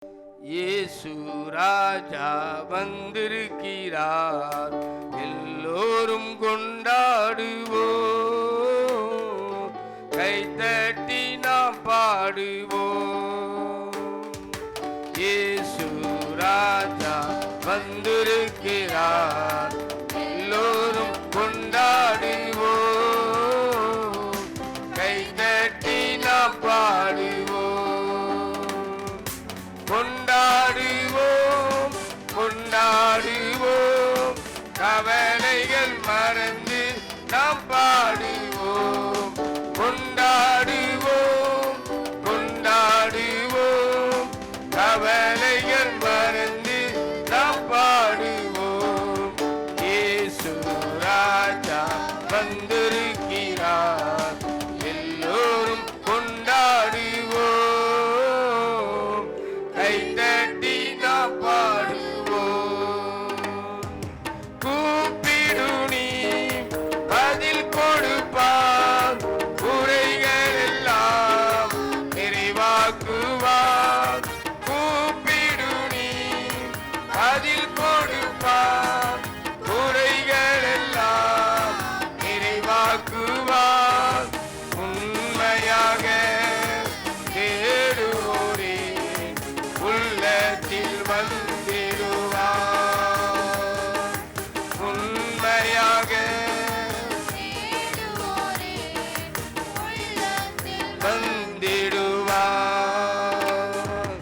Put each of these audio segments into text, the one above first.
இயேசு ராஜா வந்திருக்கிறார், எல்லோரும் கொண்டாடுவோம், கைத்தட்டி நாம் பாடுவோம். இயேசு ராஜா வந்திருக்கிறார், எல்லோரும் கொண்டாடுவோம், கைத்தட்டி நாம் பாடுவோம். கொண்டாடுவோம் கொண்டாடுவோம், கவலைகள் மறந்து நாம் பாடுவோம். கொண்டாடுவோம் கொண்டாடுவோம், கவலைகள் மறந்து நாம் பாடுவோம். இயேசு ராஜா வந்திருக்கிறார், எல்லோரும் கொண்டாடுவோம், கைத்தட்டி நாம் பாடுவோம். கூப்பிடு நீ பதில் கொடுப்பார், குறைகள் எல்லாம் நிறைவாக்குவார். கூப்பிடு நீ பதில் கொடுப்பார், குறைகள் எல்லாம் நிறைவாக்குவார். உண்மையாக தேடுவோரே உள்ளத்தில் வந்திடுவார். உண்மையாக வந்திடுவார்.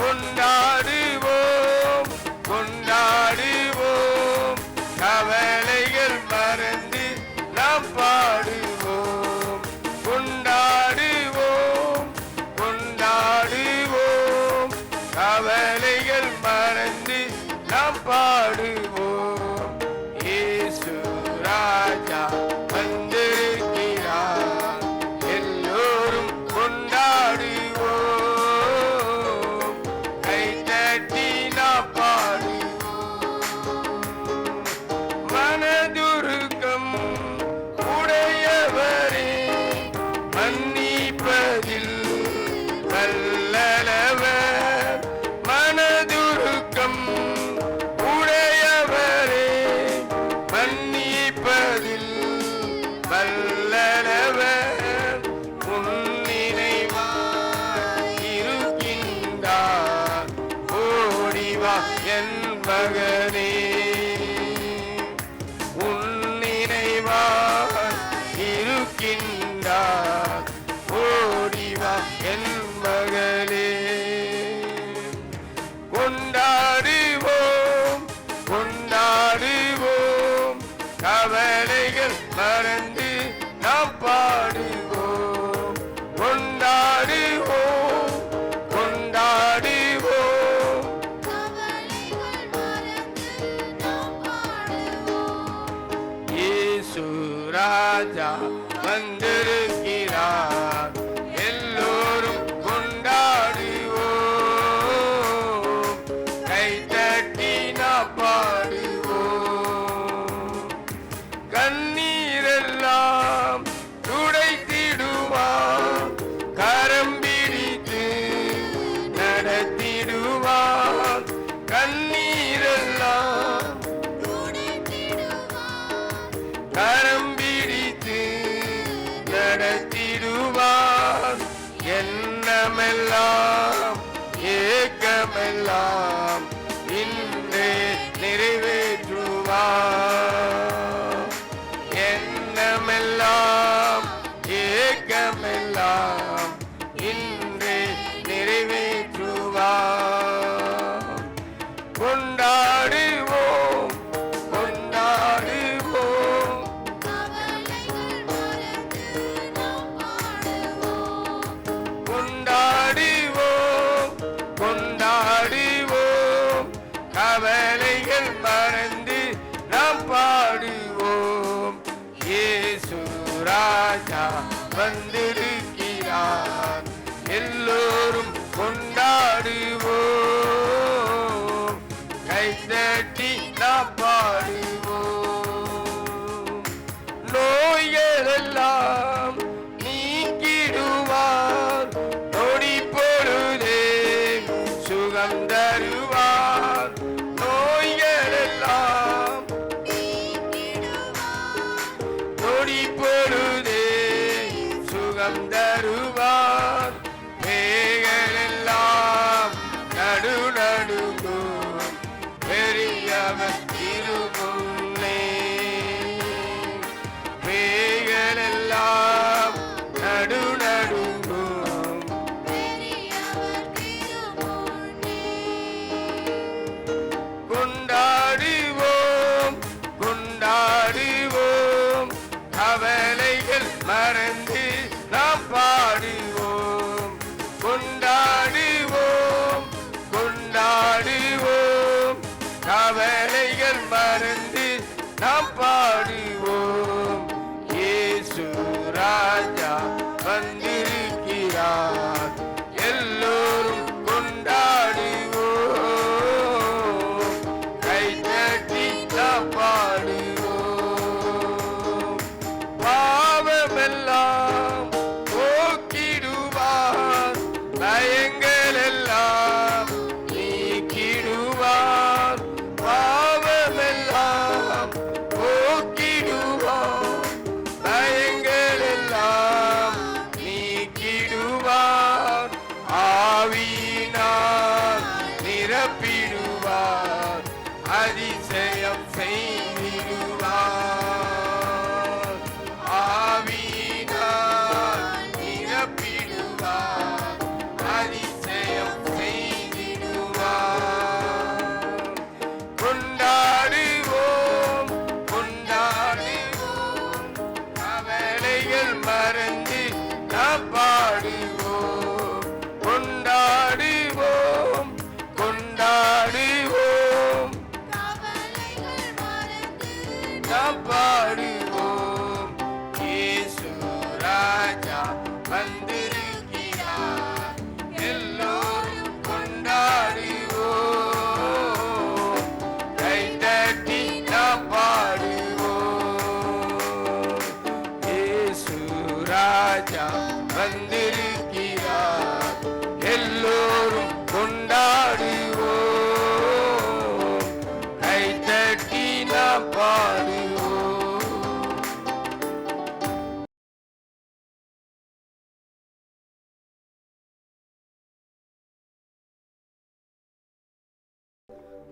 கொண்டாடுவோம் கொண்டாடுவோம், கவலைகள் மறந்து நாம் பாடுவோம். கொண்டாடுவோம் கொண்டாடுவோம், கவலைகள் மறந்து நாம் பாடுவோம். இயேசு ராஜா வந்திருக்கிறார், எல்லோரும் கொண்டாடுவோம், கைத்தட்டி நாம் பாடுவோம். மனதுருக்கம் உடையவரே, மன்னிப்பதில் வல்லவர். மனதுருக்கம் உடையவரே, மன்னிப்பதில் வல்லவர். உன்னினைவாய் இருக்கின்றார், ஓடிவா என் மகனே. உன்னினைவாய் இருக்கின்றார், ஓடிவா என் மகளே. கொண்டாடுவோம் கொண்டாடுவோம், கவலைகள் மறந்து நாம் பாடுவோம். கொண்டாடுவோம் கொண்டாடுவோம், இயேசு ராஜா வந்திருக்கிறார், எல்லோரும் கொண்டாடுவோம், கைத்தட்டி நாம் பாடுவோம். கண்ணீரெல்லாம் துடைத்திடுவார், கரம் பிடித்து நடத்திடுவார். கண்ணீரெல்லாம் கரம் பிடித்து நடத்திடுவார். எண்ணமெல்லாம் ஏக்கமெல்லாம் இன்றே நிறைவேற்றுவார். எண்ணமெல்லாம் ஏக்கமெல்லாம் இன்றே நிறைவேற்றுவார். கொண்டாடுவோம் கொண்டாடுவோம், கொண்டாடுவோம் கொண்டாடுவோம், கவலைகள் மறந்து நாம் பாடுவோம். இயேசு ராஜா வந்திருக்கிறார், எல்லோரும் கொண்டாடுவோம், கைத்தட்டி நாம் பாடுவோம். நோய்களெல்லாம் நீக்கிடுவார், நொடி பொழுதே சுகம் சுகம் தருவார், நோய்கள் எல்லாம் நொடி பொழுதே சுகம் தருவார், பேய்கள் எல்லாம் நடு நடுங்கும் பெரியவர் திருமுன்னே, பேய்கள் எல்லாம் நடு நடுங்கும் கொண்டாடுவோம் கொண்டாடுவோம், கவலைகள் மறந்து நாம் பாடுவோம், கொண்டாடுவோம் கொண்டாடுவோம், கவலைகள் மறந்து நாம் பாடுவோம். இயேசு ராஜா வந்திருக்கிறார், எல்லோரும் கொண்டாடுவோம், கைதட்டி நாம் பாடுவோம். பாவமெல்லாம் போக்கிடுவார், பயங்கள் எல்லாம் நீக்கிடுவார், பாவமெல்லாம் போக்கிடுவார், பயங்கள் எல்லாம் நீக்கிடுவார், ஆவியினால் நிரப்பிடுவார், அதிசயம் செய்திடுவார், ஆவியினால் நிரப்பிடுவார், அதிசயம் செய்திடுவார். கொண்டாடுவோம் கொண்டாடுவோம், கவலைகள் மறந்து நாம் பாடுவோம், கொண்டாடுவோம் கொண்டாடுவோம், நாம் பாடுவோம். இயேசு ராஜா வந்திருக்கிறார், எல்லோரும் கொண்டாடுவோம், கைதட்டி நாம் பாடுவோம். இயேசு ராஜா வந்திருக்கிறார், எல்லோரும் கொண்டாடுவோம், கைதட்டி நாம் பாடுவோம்.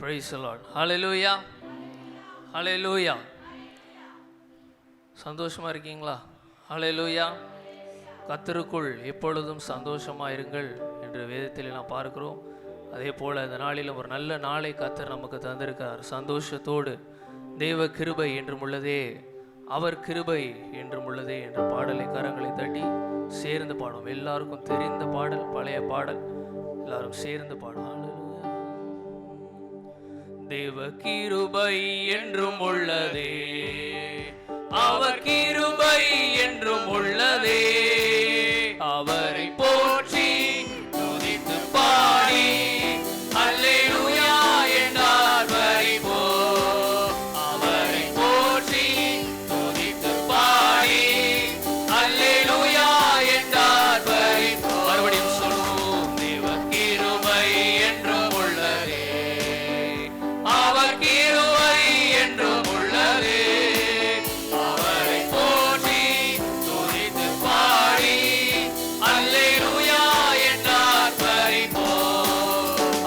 Praise the Lord. Hallelujah. Hallelujah. சந்தோஷமா இருக்கீங்களா? Hallelujah. கர்த்தருக்குள் எப்பொழுதும் சந்தோஷமா இருங்கள் என்று வேதத்தில் நாம் பார்க்கிறோம். அதே போல இந்த நாளிலும் ஒரு நல்ல நாளை கர்த்தர் நமக்கு தந்திருக்கார். சந்தோஷத்தோடு தேவ கிருபை என்றும் உள்ளதே, அவர் கிருபை என்றும் உள்ளதே என்ற பாடலை கரங்களை தட்டி சேர்ந்து பாடும். எல்லாருக்கும் தெரிந்த பாடல், பழைய பாடல், எல்லாரும் சேர்ந்து பாடும். தேவ கிருபை என்றும் உள்ளதே, அவர் கிருபை என்றும் உள்ளதே, அவரை போற்றி துதித்து பாடி அல்லேலூயா என்றார் வரிபோ, அவரை போற்றி துதித்து பாடி அல்லேலூயா என்றார் வரிபோ. மறுபடியும் சொல்லுவோம், தேவ கிருபை என்றும் உள்ளதே, அவர் கிருபை என்றும் உள்ளதே, அவரை போற்றி துதித்து பாடி அல்லேலூயா என்றார் பரிபோ,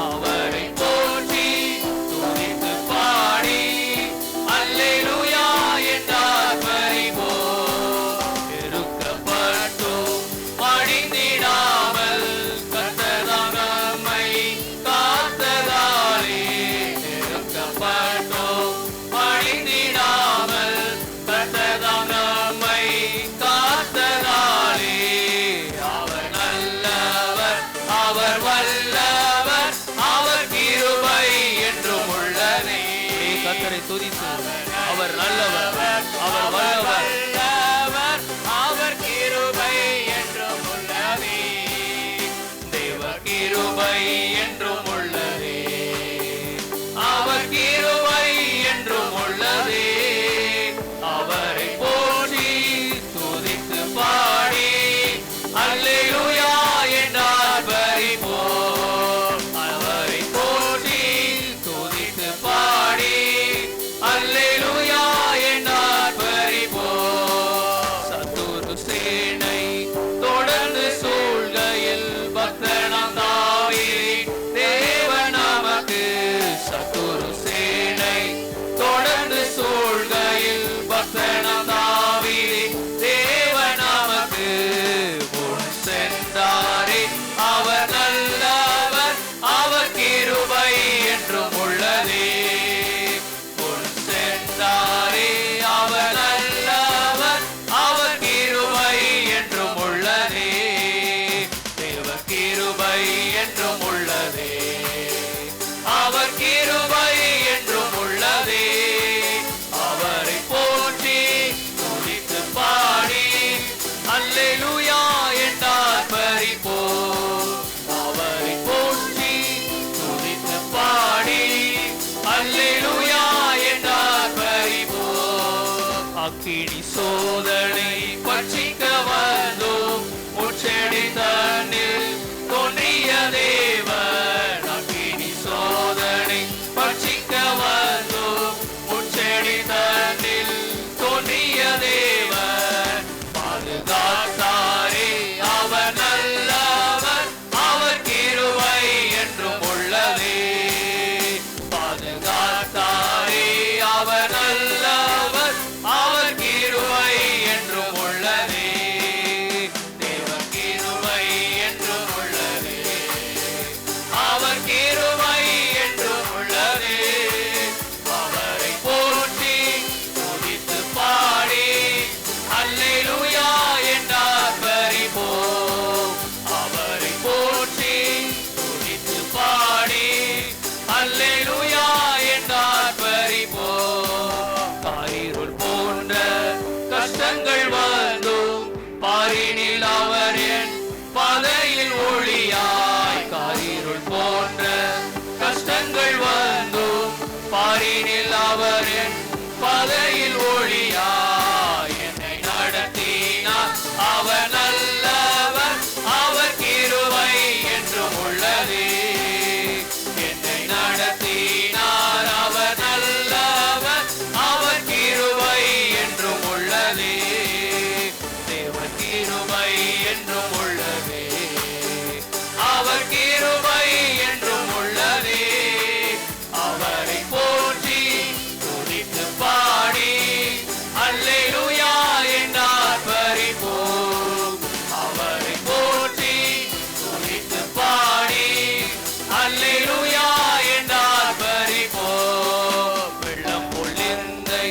அவரை போற்றி துதித்து பாடி அல்லேலூயா என்றார் பரிபோ. இருக்கப்பட்டோம் மடிந்திடாமல் கர்த்தர் நம்மை காத்ததாலே, இருக்கப்பட்டோம் மடிந்திடாமல் கர்த்தர் நம்மை காத்ததாலே, அவர் நல்லவர், அவர் வல்லவர், அவர் கிருபை என்றும் உள்ளதே. கர்த்தரை துதித்து, அவர் நல்லவர், அவர் வல்லவர், அவர் கிருபை என்றும் உள்ளதே, தேவ கிருபை என்றும் உள்ளதே, அவர் கிருபை என்றும் உள்ளதே, அவரை போற்றி துதித்து பாடி அல்லேலூயா என்றார் பரிபோ, அவரை சோதனை பட்சிக்க வந்தோம், முச்செடி தன்னில் தோன்றிய தேவன். அக்கினி சோதனை பட்சிக்க வந்தோம், முச்செடி தன்னில் தோன்றிய தேவன். பாதுகாத்தாரே அவர் நல்லவர், அவர் கிருபை என்றும் உள்ளதே. பாதுகாத்தாரே அவர் நல்லவர், அவர் கிருபை என்றும் உள்ளதே. தேவன் கிருபை என்றும் உள்ளதே, அவர் கிருபை என்றும் உள்ளதே. அவரை போற்றி துதித்து பாடி அல்லேலூயா என்றார் பரிபோம். அவரை போற்றி துதித்து பாடி அல்லேலூயா என்றார் பரிபோம். காரிருள் போன்ற கஷ்டங்கள் வந்தும் பாரினில் அவர் என் பாதையில் ஒளியாய். காரிருள் போன்ற கஷ்டங்கள் வந்தும் பாரினில் அவர் என் பாதையில் ஒளியாய். என்னை நடத்தினார் அவர் நல்லவர், அவர் கிருபை என்றும் உள்ளதே. என்னை நடத்தினார் அவர் நல்லவர், அவர் கிருபை என்றும் உள்ளதே. தேவன் கிருபை என்றும் உள்ளதே, அவர் கிருபை என்றும் உள்ளதே. அவரை போற்றி துதித்து பாடி அல்லேலூயா என்றார் பரிபோம். அவரை போற்றி துதித்து பாடி அல்லேலூயா என்றார் பரிபோம். வெள்ளம் பொழிந்தை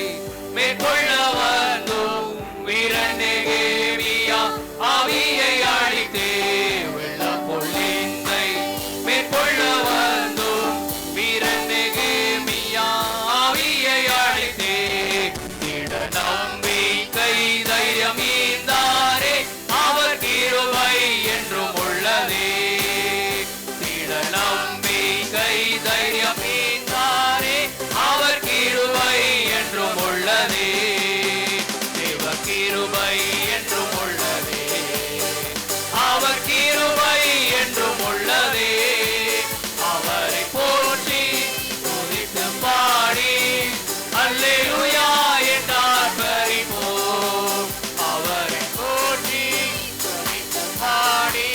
மேற்கொள்ள வந்தோம், வீரன் நெகேமியா ஆவியை அழித்தே. வெள்ளம் பொழிந்தை மேற்கொள்ள வந்தோம், வீரன் நெகேமியா ஆவியை அழித்தே. திட நம்பிக்கை தைரியம் ஈந்தாரே, அவர் கிருபை என்றும் உள்ளதே. திட நம்பிக்கை தைரியம் ஈந்தாரே, அவர் கிருபை என்றும் உள்ளதே. தேவ கிருபை என்றும் உள்ளதே, அவர் கிருபை என்றும் உள்ளதே. அவரை போற்றி துதித்து பாடி அல்லேலூயா என்றார் பரிபோம். அவரை போற்றி துதித்து பாடி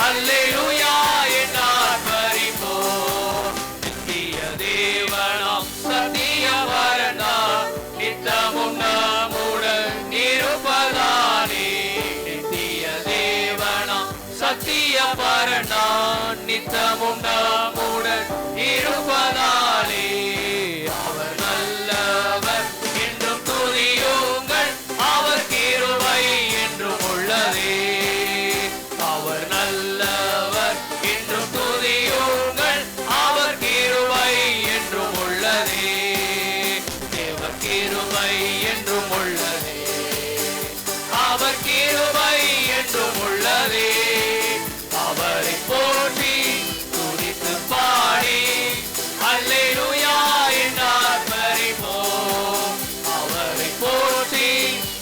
அல்லேலூயா என்றார் பரிபோம். நித்திய தேவனாம் சத்திய வரனாம், நித்தமும் நம்முடன் இருப்பதானே. நித்திய தேவனாம் சத்திய பரனாம், நித்தமும் நம்முடன் இருப்பதாலே. அவர் நல்லவர் என்றும் துதியுங்கள், அவர் கிருபை என்றும் உள்ளதே. அவர் நல்லவர் என்றும் துதியுங்கள், அவர் கிருபை என்றும் உள்ளதே. தேவ கிருபை என்றும் உள்ளதே, அவர் கிருபை என்றும் உள்ளதே. அவரை போற்றி துதித்து பாடி அல்லேலூயா என்றார் பரிபோம். அவரை போற்றி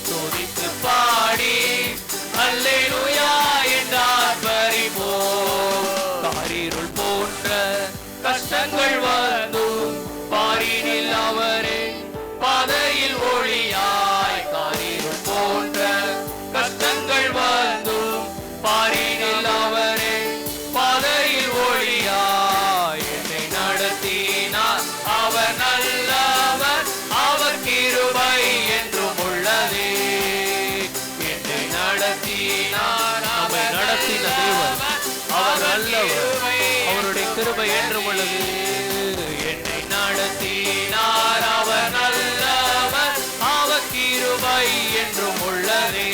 துதித்து பாடி அல்லேலூயா என்றார் பரிபோம். காரிருள் போன்ற கஷ்டங்கள் வந்தும் பாரினில் அவரே பாதையில் ஒளியாய். காரிருள் போன்ற கஷ்டங்கள் வந்தும் பாரினில் அவரே பாதையில் ஒளியாய். என்னை நடத்தினார் அவர் நல்லவர், அவர் கிருபை என்றும் உள்ளதே. என்னை நடத்தினார் அவர் நடத்தின தேவன், அவர் நல்லவர், அவருடைய கிருபை என்றும் உள்ளது. என்னை நடத்தினார் அவர் நல்லவர், அவர் கிருபை என்றும் உள்ளதே.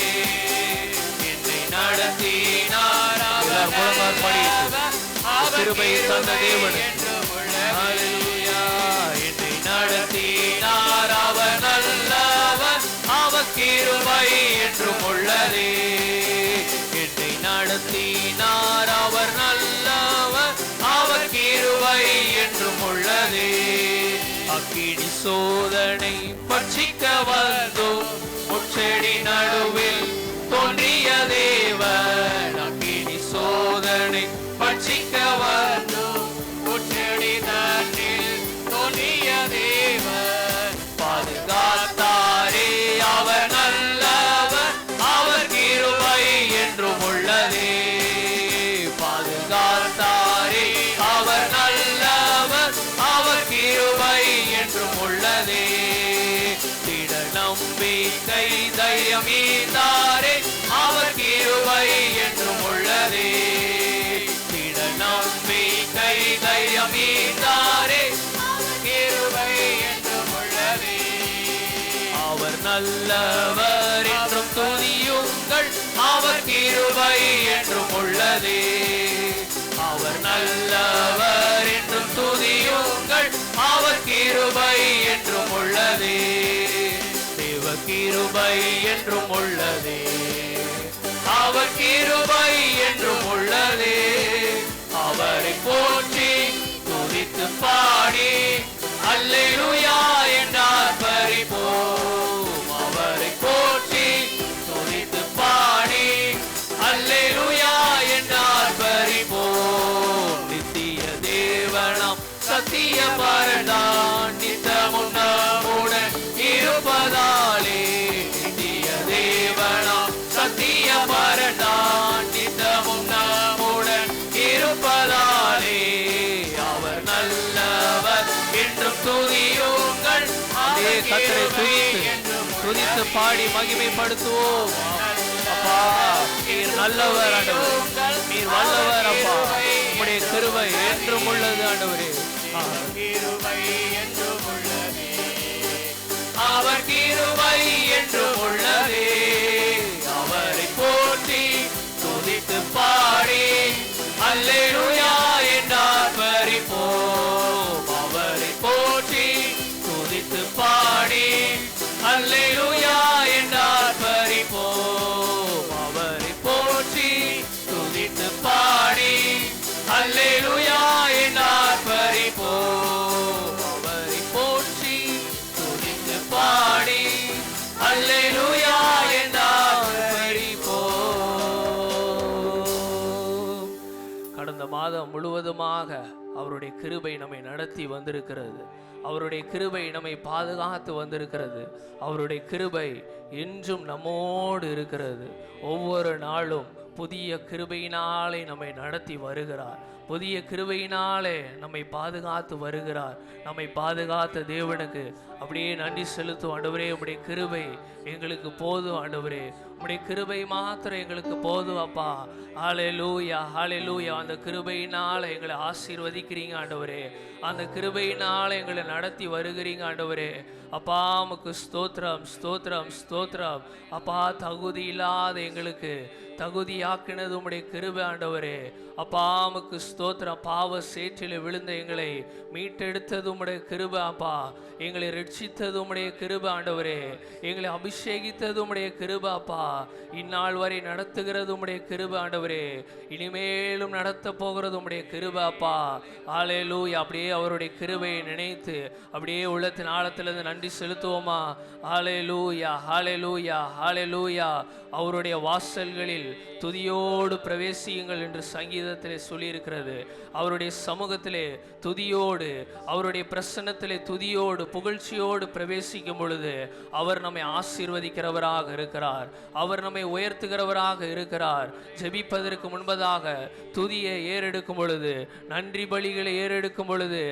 என்னை நடத்தினார் அவர் நல்லவர், அவர் கிருபையை தந்த தேவன். ஹல்லேலூயா. என்னை நடத்தினார் அவர் நல்லவர், அவர் கிருபை என்றும் உள்ளதே. என்னை நடத்தினார் அவர் நல்லவர், அவர் கிருபை என்றும் உள்ளதே. அக்கினி சோதனை பட்சிக்க வந்தோம், முச்செடி நடுவில் தோன்றிய தேவன் அக்கினி சோதனை பட்சிக்க வந்தோம். முச்செடி நடுவில் தோன்றிய தேவன் பாதுகாத்தாரே, அவர் நல்லவர், அவர் கிருபை என்றும் உள்ளதே. பாதுகாத்தாரே, அவர் நல்லவர், அவர் கிருபை என்றும் உள்ளதே. திட நம்பிக்கை தைரியம் ஈந்தாரே, அவர் கிருபை என்றும் உள்ளதே. திட நம்பிக்கை தைரியம் ஈந்தாரே, கிருபை என்றும் உள்ளதே. அவர் நல்லவர் என்றும் துதியுங்கள், அவர் கிருபை என்றும் உள்ளதே. அவர் நல்லவர் என்றும் துதியுங்கள், அவர் கிருபை என்றும் உள்ளதே. தேவ கிருபை என்றும் உள்ளதே, அவர் கிருபை என்றும் உள்ளதே. அவரை போற்றி துதித்து பாடி அல்லேலூயா என்றார் பரிபோம். அவரை போற்றி துதித்து பாடி அல்லேலூயா என்றார் பரிபோம். நித்திய தேவனாம் சத்திய பரதான் நித்தமும் நம்முடன் இருப்பதாலே. நித்திய தேவனாம் சத்திய பரதான் நித்தமும் நம்முடன் இருப்பதாலே. அவர் நல்லவர் என்றும் துதியுங்கள், கர்த்தரை துதித்து பாடி மகிமைப்படுத்துவோம். அப்பா நீர் நல்லவர் ஆண்டவர், நீர் வல்லவர் அப்பா. உம்முடைய கிருபை என்றும் உள்ளது ஆண்டவரே. கிருபை என்றும் உள்ளதே, அவர் கிருபை என்றும் உள்ளதே. அவரை போற்றி துதித்து பாடி அல்லேலூயா என்றார் பரிபோம். அவரை போற்றி துதித்து பாடி அல்லேலூயா என்றார் பரிபோம். அவரை போற்றி துதித்து பாடி அல்லேலூயா என்றார் பரிபோம். அவரை போற்றி துதித்து பாடி அல்லேலூயா என்றார் பரிபோம். கடந்த மாதம் முழுவதுமாக அவருடைய கிருபை நம்மை நடத்தி வந்திருக்கிறது. அவருடைய கிருபை நம்மை பாதுகாத்து வந்திருக்கிறது. அவருடைய கிருபை இன்றும் நம்மோடு இருக்கிறது. ஒவ்வொரு நாளும் புதிய கிருபையினாலே நம்மை நடத்தி வருகிறார். புதிய கிருபையினாலே நம்மை பாதுகாத்து வருகிறார். நம்மை பாதுகாத்த தேவனுக்கு அப்படியே நன்றி செலுத்தும். ஆண்டவரே உம்முடைய கிருபை எங்களுக்கு போதும். ஆண்டவரே உம்முடைய கிருபை மாத்திரம் எங்களுக்கு போதும் அப்பா. ஹல்லேலூயா ஹல்லேலூயா. அந்த கிருபையினால எங்களை ஆசீர்வதிக்கிறீங்க ஆண்டவரே. அந்த கிருபையினால எங்களை நடத்தி வருகிறீங்க ஆண்டவரே. அப்பா உமக்கு ஸ்தோத்திரம் ஸ்தோத்திரம் ஸ்தோத்திரம். அப்பா தகுதி இல்லாத எங்களுக்கு தகுதியாக்கினது உம்முடைய கிருபை ஆண்டவரே. அப்பா உமக்கு ஸ்தோத்திரம். பாவ சேற்றில் விழுந்த எங்களை மீட்டெடுத்தது உம்முடைய கிருபை அப்பா. எங்களை ரட்சித்தது உம்முடைய கிருபை ஆண்டவரே. எங்களை அபிஷேகித்தது உம்முடைய கிருபை அப்பா. இந்நாள் வரை நடத்துகிறது உம்முடைய கிருபை ஆண்டவரே. இனிமேலும் நடத்த போகிறது உம்முடைய கிருபை அப்பா. ஹல்லேலூயா. அப்படியே அவருடைய கிருபையை நினைத்து அப்படியே உள்ளத்தின் ஆழத்திலிருந்து நன்றி செலுத்துவோமா? ஹல்லேலூயா ஹல்லேலூயா ஹல்லேலூயா. அவருடைய வாசல்களில் துதியோடு பிரவேசியுங்கள் என்று சங்கீதத்திலே சொல்லியிருக்கிறது. அவருடைய சமூகத்திலே துதியோடு, அவருடைய பிரசன்னத்திலே துதியோடு புகழ்ச்சியோடு பிரவேசிக்கும் பொழுது அவர் நம்மை ஆசீர்வதிக்கிறவராக இருக்கிறார். அவர் நம்மை உயர்த்துகிறவராக இருக்கிறார். ஜெபிப்பதற்கு முன்பதாக துதியை ஏறெடுக்கும் பொழுது, நன்றி பலிகளை ஏறெடுக்கும் பொழுது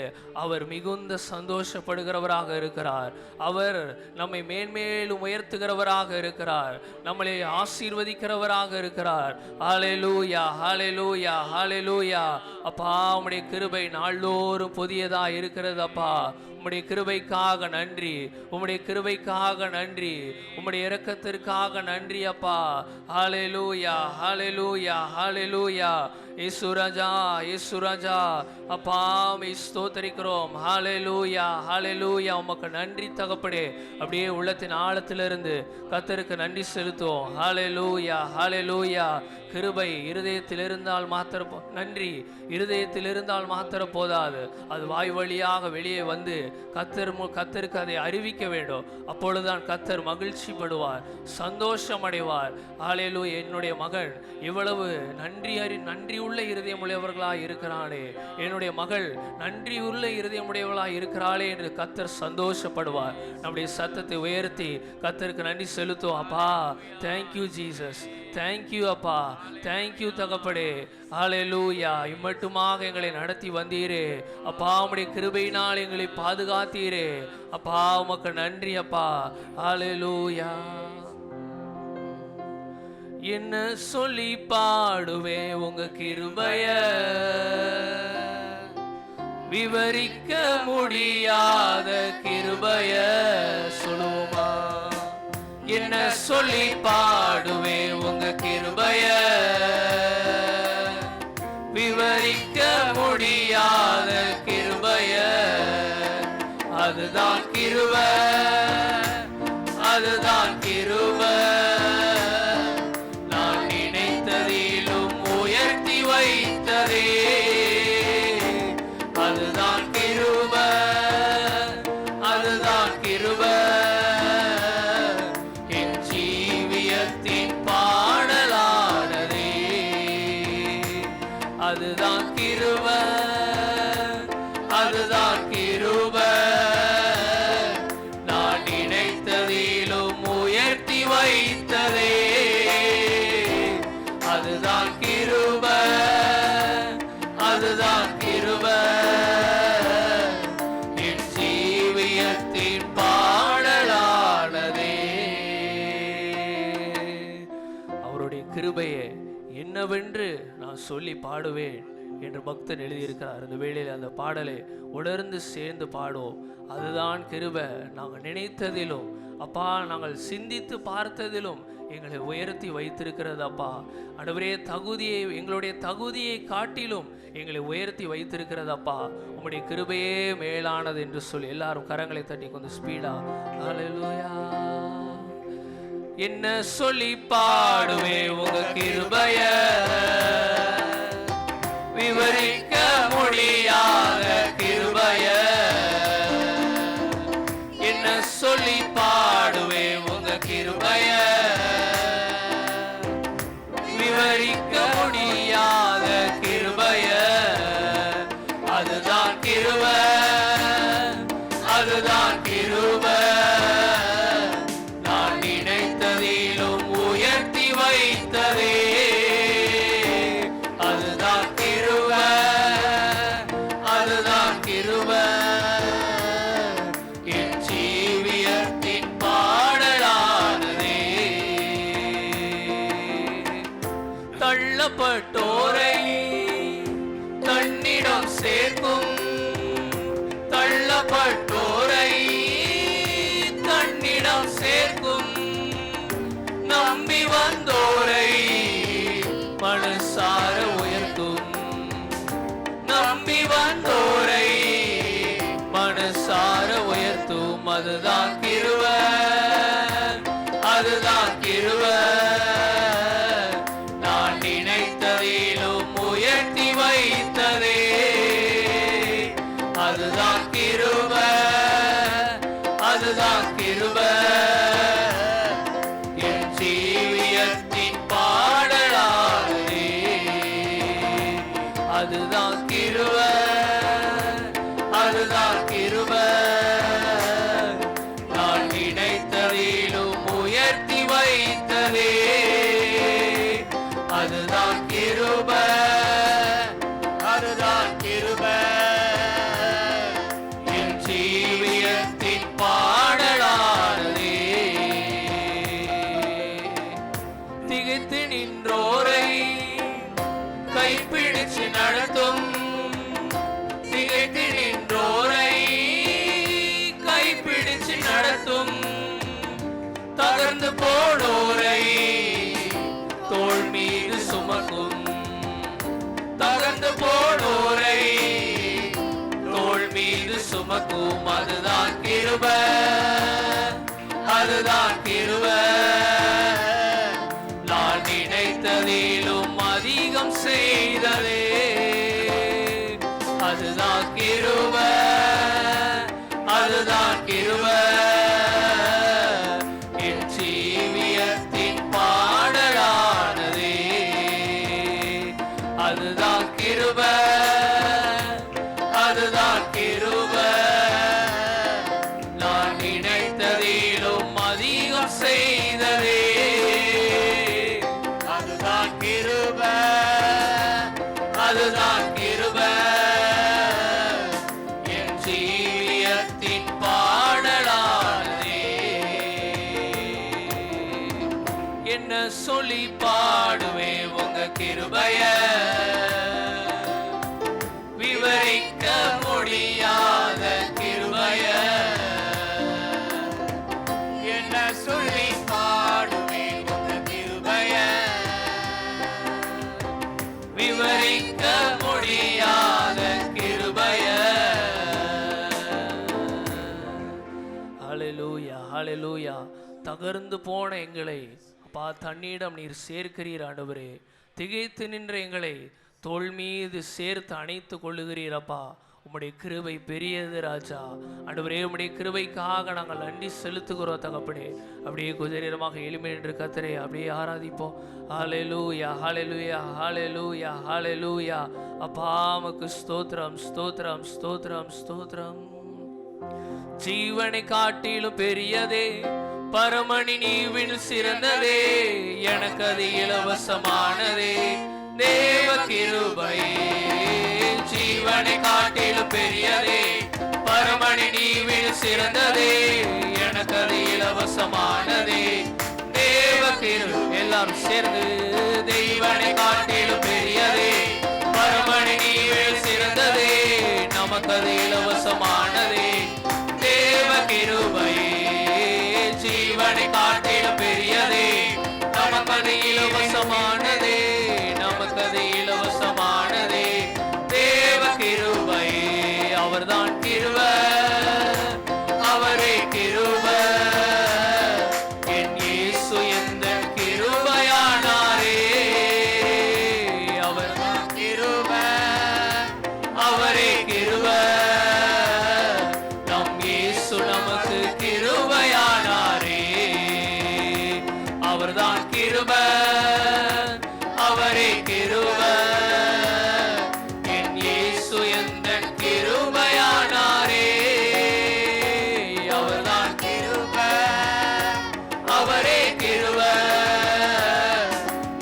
அவர் மிகுந்த சந்தோஷப்படுகிறவராக இருக்கிறார். அவர் நம்மை மேன்மேலும் உயர்த்துகிறவராக இருக்கிறார். நம்மளை ஆசீர்வதிக்கிறவராக இருக்கிறார். ஹல்லேலூயா ஹல்லேலூயா ஹல்லேலூயா. அப்பா உம்முடைய கிருபை நாள்தோறும் புதியதா இருக்கிறது அப்பா. உம்முடைய கிருபைக்காக நன்றி, உம்முடைய கிருபைக்காக நன்றி, உம்முடைய இரக்கத்திற்காக நன்றி அப்பா. ஹல்லேலூயா ஹல்லேலூயா ஹல்லேலூயா. இயேசு ராஜா, இயேசு ராஜா, அப்பா உம்மை ஸ்தோத்திரிக்கிறோம். ஹalleluya, ஹalleluya. உமக்கு நன்றி தகப்பனே. அப்படியே உள்ளத்தின் ஆழத்திலிருந்து கர்த்தருக்கு நன்றி செலுத்துவோம். ஹalleluya, ஹalleluya. கிருபை இருதயத்தில் இருந்தால் மாத்திர நன்றி இருதயத்தில் இருந்தால் மாத்திர போதாது, அது வாய் வழியாக வெளியே வந்து கர்த்தருக்கு அதை அறிவிக்க வேண்டும். அப்பொழுதுதான் கர்த்தர் மகிழ்ச்சி படுவார், சந்தோஷம் அடைவார். ஹalleluya. என்னுடைய மகன் இவ்வளவு நன்றி உள்ள இருதயம் உடையவர்களாய் இருக்கிறானே, என்னுடைய மகள் நன்றி உள்ள இருதயம் உடையவர்களாய் இருக்கிறாளே என்று கர்த்தர் சந்தோஷப்படுவார். நம்முடைய சத்தத்தை உயர்த்தி கர்த்தருக்கு நன்றி செலுத்துவோம். அப்பா, தேங்க்யூ ஜீசஸ், தேங்க்யூ அப்பா, தேங்க்யூ தகப்படே. ஹalleluya. இம்மட்டுமாக எங்களை நடத்தி வந்தீரே அப்பா, உம்முடைய கிருபையினால் எங்களை பாதுகாத்தீரே அப்பா, உமக்கு நன்றி அப்பா. ஹalleluya. என்ன சொல்லி பாடுவே உங்க கிருபைய, விவரிக்க முடியாத கிருபைய சொல்லுவோமா? என்ன சொல்லி பாடுவே உங்க கிருபைய, விவரிக்க முடியாத கிருபைய. அதுதான் கிருபை, அதுதான் கிருபை. நான் நினைத்ததிலும் உயர்த்தி வைத்ததே, அதுதான் கிருபை, அதுதான் கிருபை. அதுதான் கிருபை, அதுதான் கிருபை. நான் நினைத்ததிலும் உயர்த்தி வைத்ததே, அதுதான் கிருபை, அதுதான் கிருபை. என் ஜீவியத்தின் பாடலானதே. அவருடைய கிருபையே என்னவென்று நான் சொல்லி பாடுவேன் என்று பக்தன் எழுதியிருக்கிறார். இந்த வேளையில் அந்த பாடலை உணர்ந்து சேர்ந்து பாடுவோம். அதுதான் கிருபை. நாங்கள் நினைத்ததிலும் அப்பா, நாங்கள் சிந்தித்து பார்த்ததிலும் எங்களை உயர்த்தி வைத்திருக்கிறது அப்பா. ஆண்டவரே, எங்களுடைய தகுதியை காட்டிலும் எங்களை உயர்த்தி வைத்திருக்கிறது அப்பா. உம்முடைய கிருபையே மேலானது என்று சொல்லி எல்லாரும் கரங்களை தட்டி கொஞ்சம் ஸ்பீடா ஹல்லேலூயா. என்ன சொல்லி பாடுவே உங்க கிருபைய, விவரிக்க முடியாத கிருபைய. என்ன சொல்லி பாடுவே உங்க கிருபைய, விவரிக்க முடியாத கிருபைய. அதுதான் கிருபை, அதுதான் கிருபை. உயர்த்தி வைத்ததே, அதுதான் கிருபை, அதுதான் கிருபை. என் ஜீவியத்தின் பாடலானதே. தள்ளப்பட்டோரை தன்னிடம் சேர்க்கும், தள்ளப்பட்டோரை தன்னிடம் சேர்க்கும். நம்பி வந்தோரை மனசார உயர்த்தும், நம்பி வந்தோரை மனசார உயர்த்தும். அதுதான் கிருபை, அதுதான் கிருபை. நான் நினைத்ததிலும் உயர்த்தி வைத்ததே, அதுதான் கிருபை, அதுதான் கிருபை. ஜீவியத்தின் பாடலானதே, அதுதான் கிருபை, அதுதான் கிருபை. நான் நினைத்ததிலும் உயர்த்தி வைத்ததே, அதுதான் கிருபை, அதுதான் கிருபை. என் ஜீவியத்தின் பாடலானதே. திகைத்து நின்றோரை கைப்பிடிச்சு நடத்தும், திகைத்து நின்றோரை கைப்பிடிச்சு நடத்தும். தகர்ந்து போனோரை தோள் மீது சுமக்கும், சுமக்கும். அதுதான் கிருபை, அதுதான் கிருபை. நான் நினைத்ததிலும் அதிகம் செய்ததே, அதுதான் கிருபை, அதுதான் கிருபை. என் ஜீவியத்தின் பாடலானதே, அதுதான் கிருபை, அதுதான் கிருபை. நான் நினைத்ததிலும் அதிகம் செய்ததே, அதுதான் கிருபை, அதுதான் கிருபை. என் ஜீவியத்தின் பாடலானதே. என்ன சொல்லி பாடுவே உங்க கிருபைய, விவரிக்க முடியாத கிருபைய. என்ன சொல்லி பாடுவே உங்க கிருபைய, விவரிக்க முடியாத கிருபைய. ஹல்லேலூயா, ஹல்லேலூயா. தகர்ந்து போன எங்களை அப்பா தன்னிடம் நீர் சேர்க்கிறீர் ஆண்டவரே. திகைத்து நின்ற எங்களை தோள் மீது சேர்த்து அணைத்து கொள்ளுகிறீர் அப்பா. உம்முடைய கிருபை பெரியது ராஜா. ஆண்டவரே, உம்முடைய கிருபைக்காக நாங்கள் நன்றி செலுத்துகிறோம் தகப்பனே. அப்படியே குஜரீரமாக எளிமை என்று கர்த்தரை அப்படியே ஆராதிப்போம். ஹல்லேலூயா, ஹல்லேலூயா, ஹல்லேலூயா, ஹல்லேலூயா. அப்பா உமக்கு ஸ்தோத்திரம், ஸ்தோத்திரம், ஸ்தோத்திரம், ஸ்தோத்திரம். ஜீவனை காட்டிலும் பெரியதே, பரமணி நீவில் சிறந்ததே, எனக்கு அது இலவசமானதே, தேவ கிருபை. ஜீவனை காட்டிலும் பெரியதே, பரமணி நீவில் சிறந்ததே, எனக்கு அது இலவசமானதே, தேவ கிருபை. எல்லாரும் சேர்ந்து தெய்வனை காட்டிலும் பெரியதே, பரமணி நீவில் சிறந்ததே, நமக்கு அது இலவசமானதே, தேவ கிருபை. ஜீவனை காட்டிலும் பெரியதே, நமக்கு அது இலவசமானதே, நமக்கு அது இலவசமானதே, தேவ கிருபை. அவர்தான் கிருபை, அவரே கிருபை. என் இயேசு எந்த கிருபையானாரே, அவர்தான் கிருபை, அவரே கிருபை. நம் இயேசு நமக்கு கிருபையானாரே, அவர்தான் கிருபை, அவரே கிருபை. என் இயேசு எந்த கிருபையானாரே, அவர்தான் கிருபை, அவரே கிருபை.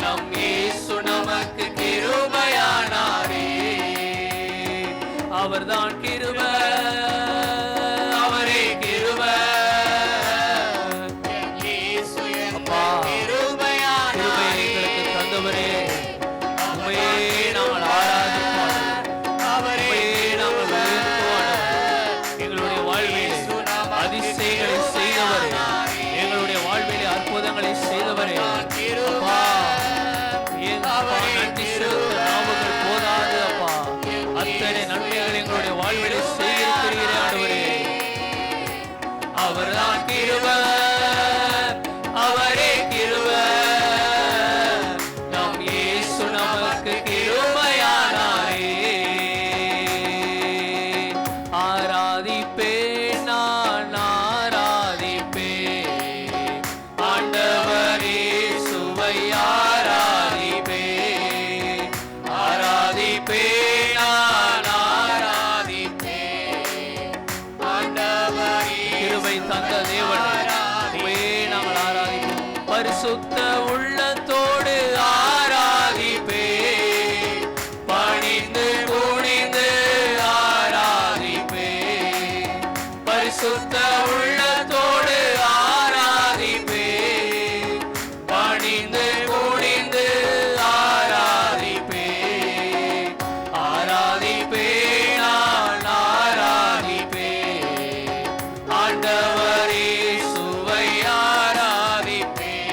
நம் இயேசு நமக்கு கிருபையானாரே, அவர்தான் கிருபை, அவரே கிருபை. அப்பா, கிருபை எங்களுக்கு தந்தவரே, உம்மையே நாங்கள் ஆராதிப்போம், உம்மையே நாங்கள் உயர்த்துவோம். எங்களுடைய வாழ்வில் அதிசயங்களை செய்தவரே, எங்களுடைய வாழ்வில் அற்புதங்களை செய்தவரே, அப்பா, அப்பா, நன்றி செலுத்த நாவுகள் போதாது அப்பா. அத்தனை நன்மைகள் எங்களுடைய வாழ்வில் செய்திருக்கிறீரே ஆண்டவரே. அவர்தான் கிருபை, அவரே கிருபை. நம் இயேசு நமக்கு கிருபையானாரே. ஆராதிப்பேன், நான் ஆராதிப்பேன், ஆண்டவர் இயேசுவை ஆராதிப்பேன், ஆராதிப்பேன், நான் ஆராதிப்பேன், ஆண்டவர் கிருபை தந்த தேவனே, உம்மையே நாங்கள் ஆராதிப்போம். பரிசுத்த உள்ளத்தோடு ஆராதிப்பேன், பணிந்து குனிந்து ஆராதிப்பேன், பரிசுத்த உள்ளத்தோடு ஆராதிப்பேன், பணிந்து குனிந்து ஆராதிப்பேன், ஆராதிப்பேன், நான் ஆராதிப்பேன், ஆண்டவர் இயேசுவை ஆராதிப்பேன்.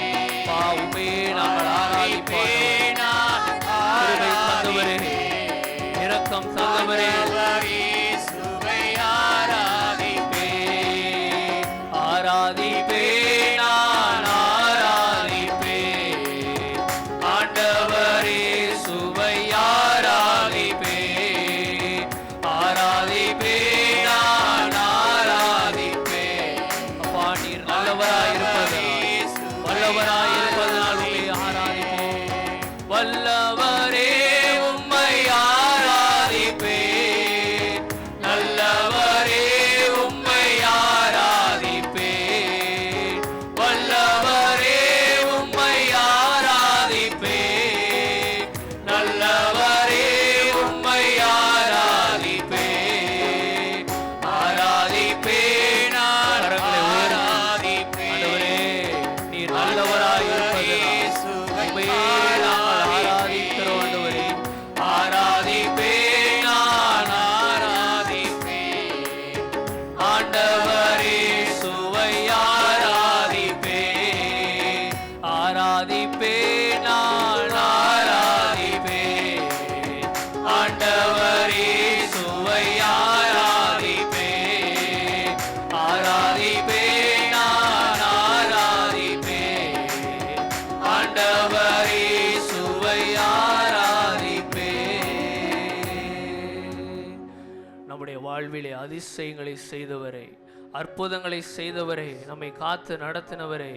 நம்முடைய வாழ்விலே அதிசயங்களை செய்தவரே, அற்புதங்களை செய்தவரே, நம்மை காத்து நடத்தினவரே,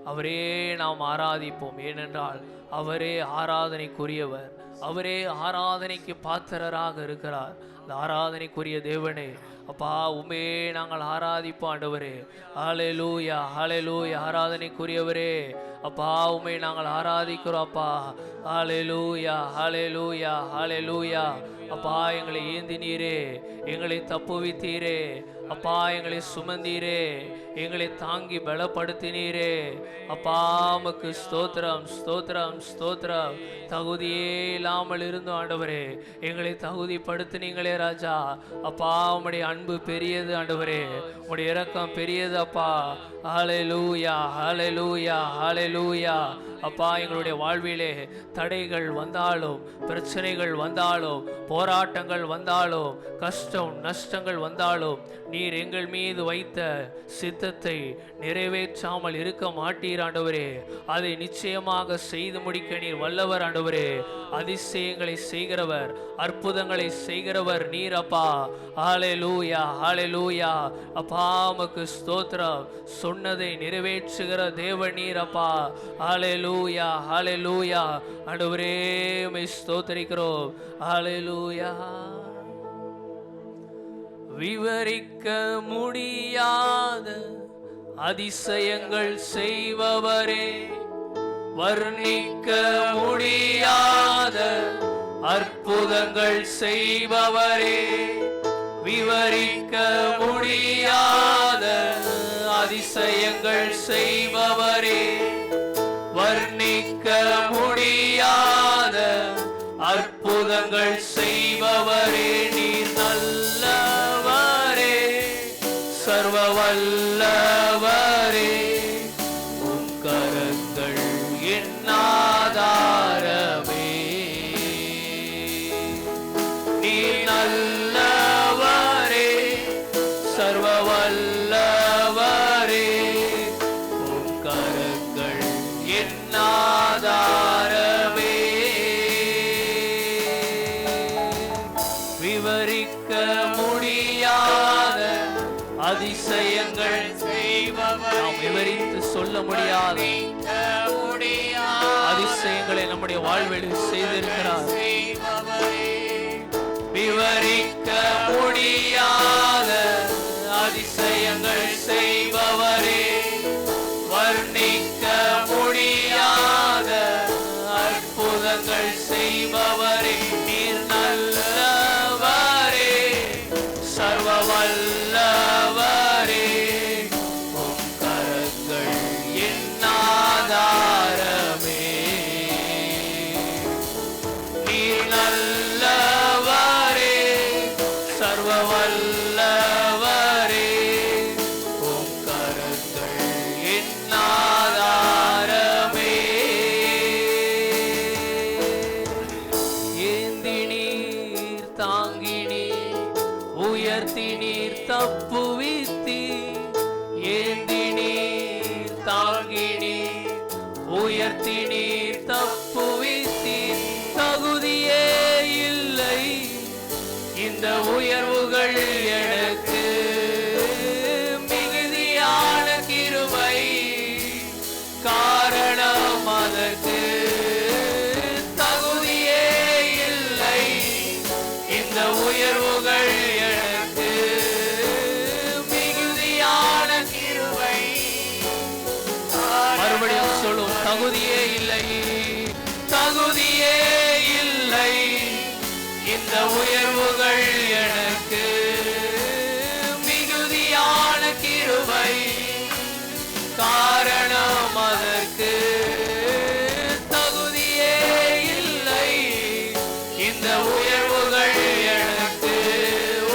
அவரே நாம் ஆராதிப்போம். ஏனென்றால் அவரே ஆராதனைக்குரியவர், அவரே ஆராதனைக்கு பாத்திரராக இருக்கிறார். அந்த ஆராதனைக்குரிய தேவனே, அப்பா உமே நாங்கள் ஆராதிப்போம் ஆண்டவரே. ஹல்லேலூயா, ஹல்லேலூயா. ஆராதனைக்குரியவரே, அப்பா உமை நாங்கள் ஆராதிக்கிறோம் அப்பா. ஹல்லேலூயா, ஹல்லேலூயா, ஹல்லேலூயா. அப்பா எங்களை ஏந்தினீரே, எங்களை தப்புவித்தீரே, அப்பா எங்களை சுமந்தீரே, எங்களை தாங்கி பலப்படுத்தினீரே. அப்பா உமக்கு ஸ்தோத்திரம், ஸ்தோத்திரம், ஸ்தோத்திரம். தகுதியே இல்லாமல் இருந்தோம் ஆண்டவரே, எங்களை தகுதிப்படுத்தினீங்களே ராஜா. அப்பா உம்முடைய அன்பு பெரியது ஆண்டவரே, உம்முடைய இரக்கம் பெரியது அப்பா. ஹல்லேலூயா, ஹல்லேலூயா, ஹல்லேலூயா. அப்பா எங்களுடைய வாழ்விலே தடைகள் வந்தாலும், பிரச்சனைகள் வந்தாலும், போராட்டங்கள் வந்தாலும், கஷ்டம் நஷ்டங்கள் வந்தாலும், நீர் எங்கள் மீது வைத்த சித்தத்தை நிறைவேற்றாமல் இருக்க மாட்டீர் ஆண்டவரே. அதை நிச்சயமாக செய்து முடிக்க நீர் வல்லவர் ஆண்டவரே. அதிசயங்களை செய்கிறவர், அற்புதங்களை செய்கிறவர் நீர் அப்பா. ஹல்லேலூயா, ஹல்லேலூயா. அப்பா உமக்கு ஸ்தோத்திரம். சொன்னதை நிறைவேற்றுகிற தேவன் நீர் அப்பா. ஹல்லேலூயா, ஹல்லேலூயா. ஆண்டவரே உம்மை ஸ்தோத்திரிக்கிறோம். ஹல்லேலூயா. விவரிக்க முடியாத அதிசயங்கள் செய்பவரே, வர்ணிக்க முடியாத அற்புதங்கள் செய்பவரே, விவரிக்க முடியாத அதிசயங்கள் செய்பவரே, வர்ணிக்க முடியாத அற்புதங்கள் செய்பவரே, நீர் நல்லவரே, சர்வ வல்லவரே, உம் கரங்கள் என் ஆதாரமே. நீர் நல்லவரே, சர்வ வல்லவரே, உம் கரங்கள் என் ஆதாரமே. விவரிக்க முடியாத அதிசயங்கள் செய்பவர், நாம் விவரித்து சொல்ல முடியாத அதிசயங்களை நம்முடைய வாழ்வில் செய்திருக்கிறார். விவரிக்க முடியாத அதிசயங்கள் செய்பவரே, வர்ணிக்க முடியாத அற்புதங்கள் செய்பவரே, நீர் நல்லவரே, சர்வ வல்லவரே, உம் கரங்கள் என் ஆதாரமே. நீர் நல்லவரே, சர்வ வல்லவரே, உம் கரங்கள் என் ஆதாரமே. ஏந்தி நீர் தாங்கி நீர் உயர்த்தி நீர் தப்புவித்தீர். ஏந்தி நீர் தாங்கி நீர் உயர்த்தி நீர் தப்புவித்தீர். தகுதியே இல்லை இந்த உயர்வுகள் எனக்கு, மிகுதியான கிருபை காரணம் அதற்கு. தகுதியே இல்லை இந்த உயர்வுகள் எனக்கு, மிகுதியான கிருபை. மறுபடியும் சொல்லும், தகுதியே இல்லை, தகுதியே இல்லை இந்த உயர்வுகள் எனக்கு, மிகுதியான கிருபை காரணம் அதற்கு. தகுதியே இல்லை இந்த உயர்வுகள் எனக்கு,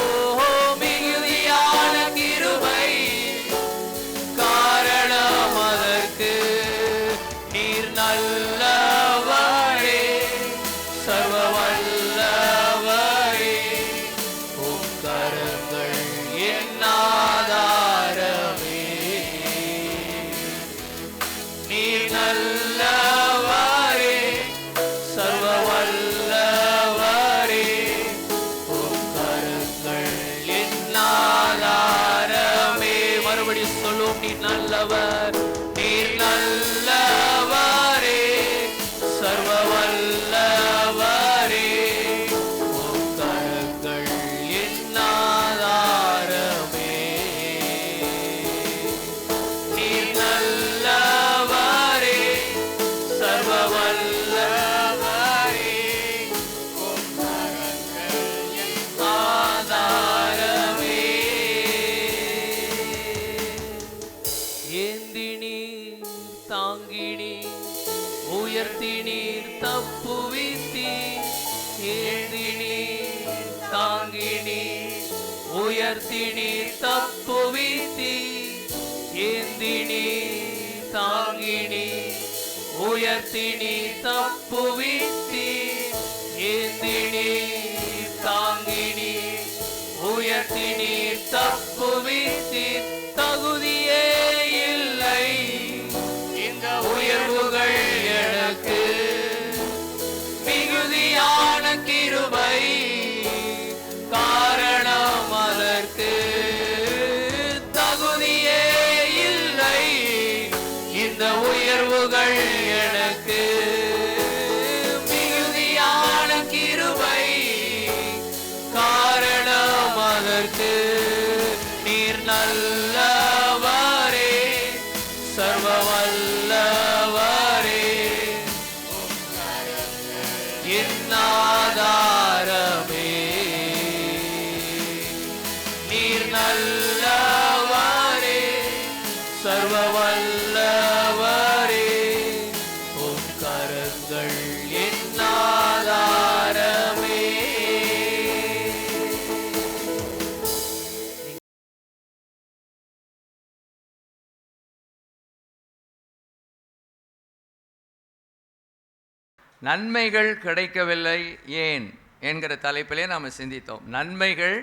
ஓஹோ மிகுதியான கிருபை காரணம் அதற்கு. நீர் நல்லவரே, சர்வ வல்லவரே, உம் கரங்கள் என் ஆதாரமே. உயர்த்தினி தப்புவித்தி ஏந்தினி தாங்கினி உயர்த்தினி தப்புவித்தி ஏந்தினி தாங்கினி உயர்த்தினி தப்புவித்தி தகுதியே இல்லை இந்த உயர்வுகள் எனக்கு மிகுதியான கிருபை காரணம் அதற்கு தகுதியே இல்லை இந்த உயர்வுகள் எனக்கு மிகுதியான கிருபை காரணம் அதற்கு நீர் நல்லவரே சர்வ வல்லவரே என்னாதாரமே நீர் நல்லவரே சர்வ வல்லவரே உம் கரங்கள் என்னாதாரமே. நன்மைகள் கிடைக்கவில்லை ஏன் என்கிற தலைப்பிலே நாம் சிந்தித்தோம். நன்மைகள்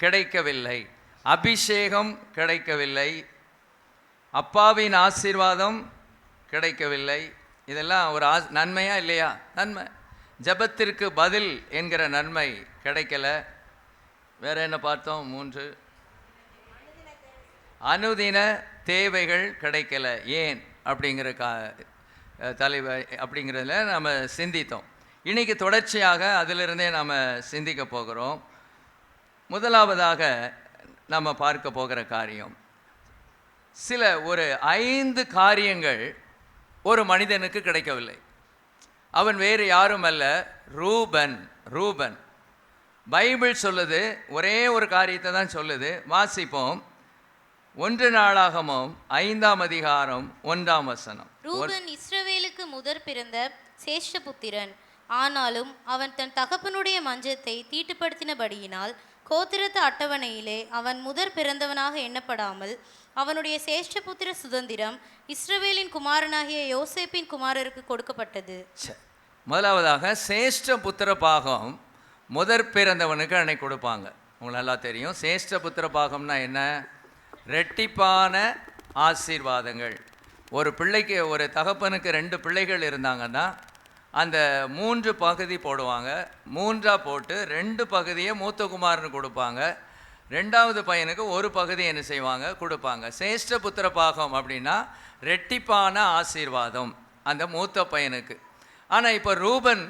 கிடைக்கவில்லை, அபிஷேகம் கிடைக்கவில்லை, அப்பாவின் ஆசீர்வாதம் கிடைக்கவில்லை. இதெல்லாம் ஒரு நன்மையா இல்லையா? நன்மை. ஜெபத்திற்கு பதில் என்கிற நன்மை கிடைக்கல. வேற என்ன பார்த்தோம்? 3 அனுதின தேவைகள் கிடைக்கல ஏன் அப்படிங்கிற தலைவர் அப்படிங்கிறதுல நம்ம சிந்தித்தோம். இன்றைக்கி தொடர்ச்சியாக அதிலிருந்தே நாம் சிந்திக்க போகிறோம். முதலாவதாக நம்ம பார்க்க போகிற காரியம், ஒரு 5 காரியங்கள் ஒரு மனிதனுக்கு கிடைக்கவில்லை. அவன் வேறு யாரும் அல்ல, ரூபன். பைபிள் சொல்லுது, ஒரே ஒரு காரியத்தை தான் சொல்லுது. வாசிப்போம். 1 நாளாகமம் 5ஆம் அதிகாரம் 1ஆம் வசனம். ரூபன் இஸ்ரவேலுக்கு முதற் பிறந்த சேஷ்டபுத்திரன். ஆனாலும் அவன் தன் தகப்பனுடைய மஞ்சத்தை தீட்டுப்படுத்தினபடியினால் கோத்திரத்து அட்டவணையிலே அவன் முதற் பிறந்தவனாக எண்ணப்படாமல் அவனுடைய சேஷ்டபுத்திர சுதந்திரம் இஸ்ரவேலின் குமாரனாகிய யோசேப்பின் குமாரருக்கு கொடுக்கப்பட்டது. முதலாவதாக சேஷ்ட புத்திர பாகம் முதற் பிறந்தவனுக்கு அன்னைக்கு கொடுப்பாங்க. உங்களுக்கு நல்லா தெரியும் சேஷ்ட புத்திர பாகம்னா என்ன? ரெட்டிப்பான ஆசீர்வாதங்கள். ஒரு பிள்ளைக்கு, ஒரு தகப்பனுக்கு 2 பிள்ளைகள் இருந்தாங்கன்னா அந்த 3 பகுதி போடுவாங்க. 3ஆக போட்டு 2 பகுதியை மூத்த குமாரனுக்கு கொடுப்பாங்க. 2வது பையனுக்கு 1 பகுதி என்ன செய்வாங்க? கொடுப்பாங்க. சேஷ்ட புத்திர பாகம் அப்படின்னா ரெட்டிப்பான ஆசீர்வாதம் அந்த மூத்த பையனுக்கு. ஆனால் இப்போ ரூபன்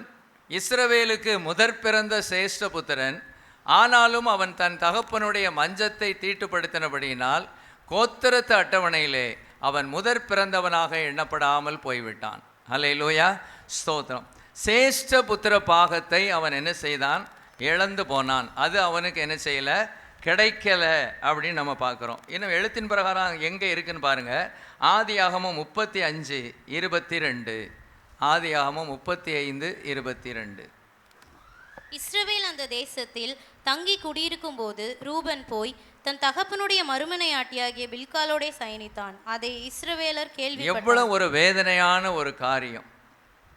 இஸ்ரவேலுக்கு முதற் பிறந்த சேஷ்ட புத்திரன். ஆனாலும் அவன் தன் தகப்பனுடைய மஞ்சத்தை தீட்டுப்படுத்தினபடியினால் கோத்திரத்து அட்டவணையிலே அவன் முதற் பிறந்தவனாக எண்ணப்படாமல் போய்விட்டான். ஹல்லேலூயா, ஸ்தோத்திரம். சேஷ்ட புத்திர பாகத்தை அவன் என்ன செய்தான்? இழந்து போனான். அது அவனுக்கு என்ன செய்யலை? கிடைக்கல அப்படின்னு நம்ம பார்க்குறோம். இன்னும் எழுத்தின் பிரகாரம் எங்கே இருக்குன்னு பாருங்கள். ஆதியாகமம் 35:22. ஆதியாகமம் 35:22. இஸ்ரவேல் அந்த தேசத்தில் தங்கி குடியிருக்கும் போது ரூபன் போய் தன் தகப்பனுடைய மறுமனையாட்டியாகிய பில்காலோடே சயனித்தான். அதை இஸ்ரவேலர் கேள்விப்பட்டார்கள். எவ்வளவு ஒரு வேதனையான ஒரு காரியம்.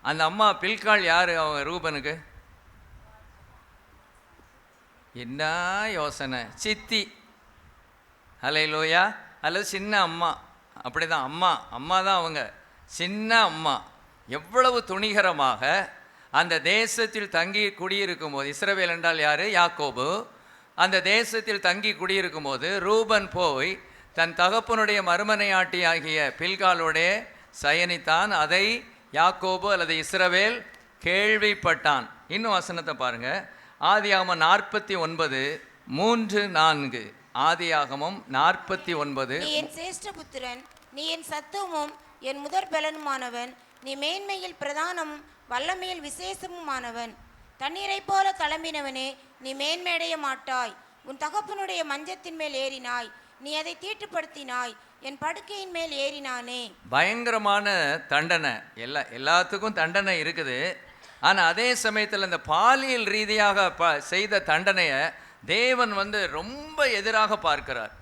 அந்த அம்மா பில்கால் யாரு? அவங்க ரூபனுக்கு என்ன யோசனை? சித்தி. ஹல்லேலூயா. அல்லது சின்ன அம்மா. அப்படி தான் அம்மா தான் அவங்க. சின்ன அம்மா எவ்வளவு துணிகரமாக அந்த தேசத்தில் தங்கி குடியிருக்கும் போது, இஸ்ரவேல் என்றால் யார்? யாக்கோபு. அந்த தேசத்தில் தங்கி குடியிருக்கும் போது ரூபன் போய் தன் தகப்பனுடைய மறுமனையாட்டி ஆகிய பில்காலோடே சயனித்தான். அதை யாக்கோபு அல்லது இஸ்ரவேல் கேள்விப்பட்டான். இன்னும் வசனத்தை பாருங்கள். ஆதியாகமம் 49:3-4. ஆதியாகமம் 49. நீ என் சேஷ்டபுத்திரன், நீ என் சத்துவமும் என் முதற் பலனுமானவன், நீ மேன்மையில் பிரதானம் வல்லமையில் விசேஷமுமானவன். தண்ணீரை போல கிளம்பினவனே, நீ மேன்மையடைய மாட்டாய். உன் தகப்பனுடைய மஞ்சத்தின் மேல் ஏறினாய், நீ அதை தீட்டுப்படுத்தினாய், என் படுக்கையின் மேல் ஏறினானே. பயங்கரமான தண்டனை. எல்லாத்துக்கும் தண்டனை இருக்குது. ஆனால் அதே சமயத்தில் இந்த பாலியல் ரீதியாக செய்த தண்டனையை தேவன் ரொம்ப எதிராக பார்க்கிறார்.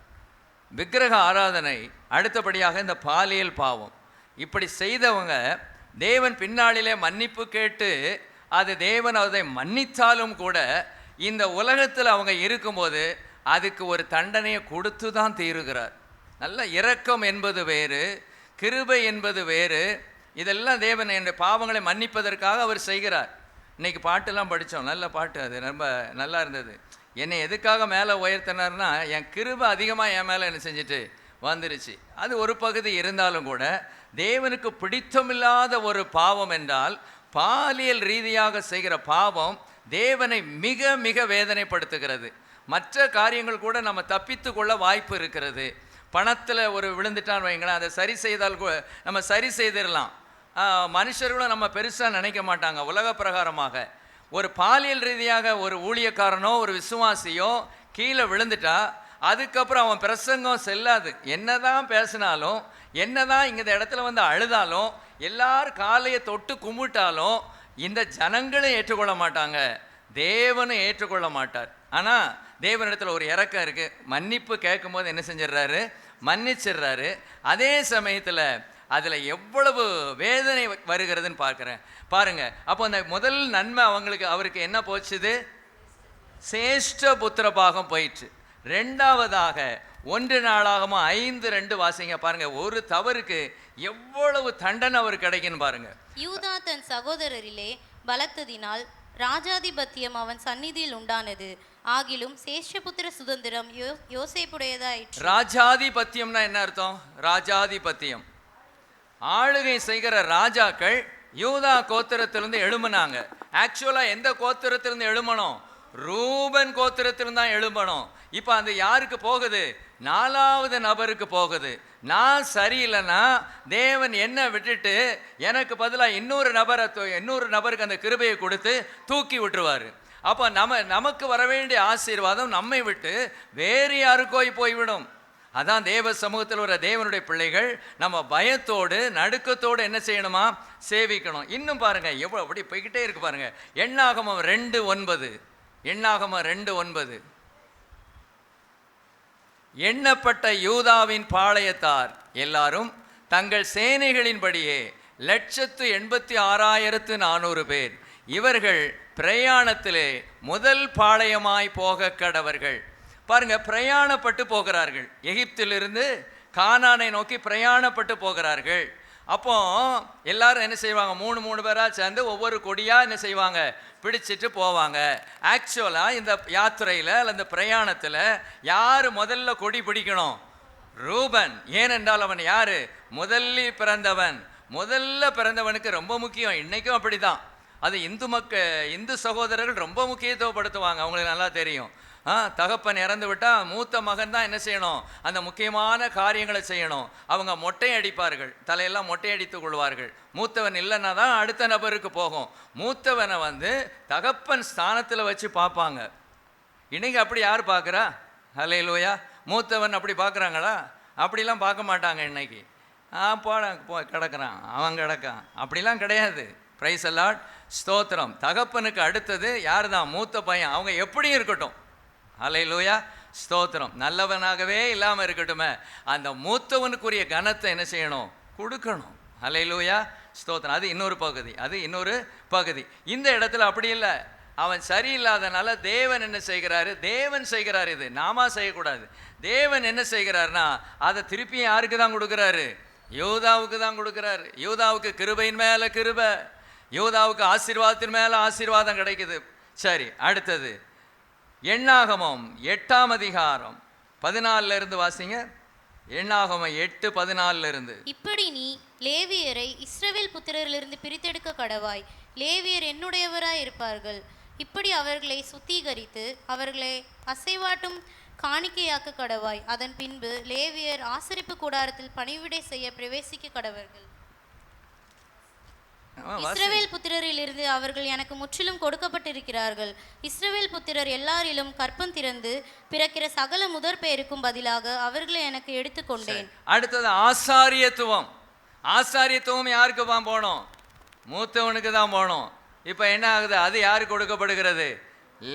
விக்கிரக ஆராதனை, அடுத்தபடியாக இந்த பாலியல் பாவம். இப்படி செய்தவங்க தேவன் பின்னாளிலே மன்னிப்பு கேட்டு அது தேவன் அதை மன்னித்தாலும் கூட இந்த உலகத்தில் அவங்க இருக்கும்போது அதுக்கு ஒரு தண்டனையை கொடுத்து தான் தீருகிறார். நல்ல இரக்கம் என்பது வேறு, கிருபை என்பது வேறு. இதெல்லாம் தேவன் என் பாவங்களை மன்னிப்பதற்காக அவர் செய்கிறார். இன்றைக்கி பாட்டெல்லாம் படித்தோம், நல்ல பாட்டு, அது ரொம்ப நல்லா இருந்தது. என்னை எதுக்காக மேலே உயர்த்தினார்னா என் கிருபை அதிகமாக என் மேலே என்ன செஞ்சுட்டு வந்துருச்சு. அது ஒரு பகுதி இருந்தாலும் கூட தேவனுக்கு பிடித்தமில்லாத ஒரு பாவம் என்றால் பாலியல் ரீதியாக செய்கிற பாவம் தேவனை மிக மிக வேதனைப்படுத்துகிறது. மற்ற காரியங்கள் கூட நம்ம தப்பித்து கொள்ள வாய்ப்பு இருக்கிறது. பணத்தில் ஒரு விழுந்துட்டான்னு வைங்களேன், அதை சரி செய்தால் நம்ம சரி செய்திடலாம். மனுஷர்களும் நம்ம பெருசாக நினைக்க மாட்டாங்க. உலக பிரகாரமாக ஒரு பாலியல் ரீதியாக ஒரு ஊழியக்காரனோ ஒரு விசுவாசியோ கீழே விழுந்துட்டா அதுக்கப்புறம் அவன் பிரசங்கம் செல்லாது. என்னதான் பேசினாலும், என்னதான் இங்கே இந்த இடத்துல அழுதாலும், எல்லாரும் காலையை தொட்டு கும்பிட்டாலும் இந்த ஜனங்களும் ஏற்றுக்கொள்ள மாட்டாங்க, தேவனும் ஏற்றுக்கொள்ள மாட்டார். ஆனால் தேவனிடத்தில் ஒரு இரக்கம் இருக்குது. மன்னிப்பு கேட்கும்போது என்ன செஞ்சிடறாரு, மன்னிச்சிடுறாரு. அதே சமயத்தில் அதில் எவ்வளவு வேதனை வருகிறதுன்னு பார்க்குறேன் பாருங்க. அப்போ அந்த முதல் நன்மை அவருக்கு என்ன போச்சுது, சேஷ்ட புத்திர பாகம் போயிடுச்சு. ரெண்டாவதாக 1 நாளாகமம் 5:2 வாசிங்க பாருங்க. ஒரு தவறுக்கு எவ்வளவு தண்டனை அவர் கிடைக்குன்னு பாருங்க. யூதா தன் சகோதரரிலே பலத்ததினால் ராஜாதிபத்தியம் அவன் சந்நிதியில் உண்டானது. ஆகிலும் சேஷபுத்திர சுதந்திரம் யோசேப்புடையதாயிற்று. ராஜாதிபத்தியம்னா என்ன அர்த்தம்? ராஜாதிபத்தியம், ஆளுகை செய்கிற ராஜாக்கள் யூதா கோத்திரத்திலிருந்து எழும்பினாங்க. ஆக்சுவலாக எந்த கோத்திரத்திலிருந்து எழும்பணும்? ரூபன் கோத்திரத்திலிருந்து தான் எழும்பணும். இப்போ அந்த யாருக்கு போகுது? 4வது நபருக்கு போகுது. நான் சரியில்லைன்னா தேவன் என்ன விட்டுட்டு எனக்கு பதிலாக இன்னொரு நபருக்கு அந்த கிருபையை கொடுத்து தூக்கி விட்டுருவார். அப்போ நமக்கு வர வேண்டிய ஆசீர்வாதம் நம்மை விட்டு வேறு யாருக்கோ போய்விடும். அதான் தேவ சமூகத்தில் ஒரு தேவனுடைய பிள்ளைகள் நம்ம பயத்தோடு நடுக்கத்தோடு என்ன செய்யணுமா, சேவிக்கணும். இன்னும் பாருங்க எவ்வளோ அப்படி போய்கிட்டே இருக்கு பாருங்க. எண்ணாகமம் 2:9, எண்ணாகமம் 2:9, எண்ணப்பட்ட யூதாவின் பாளையத்தார் எல்லாரும் தங்கள் சேனைகளின்படியே 186,400 பேர். இவர்கள் பிரயாணத்திலே முதல் பாளையமாய் போக கடவர்கள். பாருங்க, பிரயாணப்பட்டு போகிறார்கள். எகிப்திலிருந்து கானானை நோக்கி பிரயாணப்பட்டு போகிறார்கள். அப்போ எல்லாரும் என்ன செய்வாங்க, 3 பேராக சேர்ந்து ஒவ்வொரு கொடியாக என்ன செய்வாங்க, பிடிச்சிட்டு போவாங்க. ஆக்சுவலாக இந்த யாத்திரையில் அந்த பிரயாணத்தில் யார் முதல்ல கொடி பிடிக்கணும்? ரூபன். ஏனென்றால் அவன் யார்? முதலில் பிறந்தவன். முதல்ல பிறந்தவனுக்கு ரொம்ப முக்கியம். இன்றைக்கும் அப்படி தான். அது இந்து சகோதரர்கள் ரொம்ப முக்கியத்துவப்படுத்துவாங்க. அவங்களுக்கு நல்லா தெரியும். தகப்பன் இறந்து விட்டால் மூத்த மகன் தான் என்ன செய்யணும், அந்த முக்கியமான காரியங்களை செய்யணும். அவங்க மொட்டை அடிப்பார்கள், தலையெல்லாம் மொட்டை அடித்து கொள்வார்கள். மூத்தவன் இல்லைன்னா தான் அடுத்த நபருக்கு போகும். மூத்தவனை தகப்பன் ஸ்தானத்தில் வச்சு பார்ப்பாங்க. இன்னைக்கு அப்படி யார் பார்க்குறா? ஹல்லேலூயா. மூத்தவன் அப்படி பார்க்குறாங்களா? அப்படிலாம் பார்க்க மாட்டாங்க இன்னைக்கு. கிடக்கிறான், அவன் கிடக்கான், அப்படிலாம் கிடையாது. பிரைஸ் தி லார்ட், ஸ்தோத்திரம். தகப்பனுக்கு அடுத்தது யார் தான்? மூத்த பையன். அவங்க எப்படியும் இருக்கட்டும். ஹல்லேலூயா, ஸ்தோத்திரம். நல்லவனாகவே இல்லாமல் இருக்கட்டுமே, அந்த மூத்தவனுக்குரிய கனத்தை என்ன செய்யணும், கொடுக்கணும். ஹல்லேலூயா, ஸ்தோத்திரம். அது இன்னொரு பகுதி. இந்த இடத்துல அப்படி இல்லை. அவன் சரியில்லாதனால தேவன் என்ன செய்கிறாரு? தேவன் செய்கிறார். இது நாம செய்யக்கூடாது. தேவன் என்ன செய்கிறார்னா அதை திருப்பி யாருக்கு தான் கொடுக்குறாரு? யூதாவுக்கு தான் கொடுக்குறாரு. யூதாவுக்கு கிருபையின் மேலே கிருபை, யூதாவுக்கு ஆசீர்வாதத்தின் மேலே ஆசீர்வாதம் கிடைக்குது. சரி, அடுத்தது எண்ணாகமம் 8ஆம் அதிகாரம் 14 வாசிங்க. எண்ணாகமம் 8:14. இப்படி நீ லேவியரை இஸ்ரவேல் புத்திரரிலிருந்து பிரித்தெடுக்க கடவாய். லேவியர் என்னுடையவராய் இருப்பார்கள். இப்படி அவர்களை சுத்திகரித்து அவர்களை அசைவாட்டும் காணிக்கையாக்க கடவாய். அதன் பின்பு லேவியர் ஆசரிப்பு கூடாரத்தில் பணிவிடை செய்ய பிரவேசிக்க கடவர்கள். இஸ்ரவேல் புத்திரரிலிருந்து அவர்கள் எனக்கு முற்றிலும் கொடுக்கப்பட்டிருக்கிறார்கள். இஸ்ரவேல் புத்திரர் எல்லாரிலும் கற்பம் திறந்து பிறக்கிற சகல முதற் பெயருக்கும் பதிலாக அவர்களை எனக்கு எடுத்துக்கொண்டேன். அடுத்தது ஆசாரியத்துவம். ஆசாரியத்துவம் யாருக்கு தான் போகணும்? மூத்தவனுக்கு தான் போகணும். இப்போ என்ன ஆகுது? அது யாருக்கு கொடுக்கப்படுகிறது?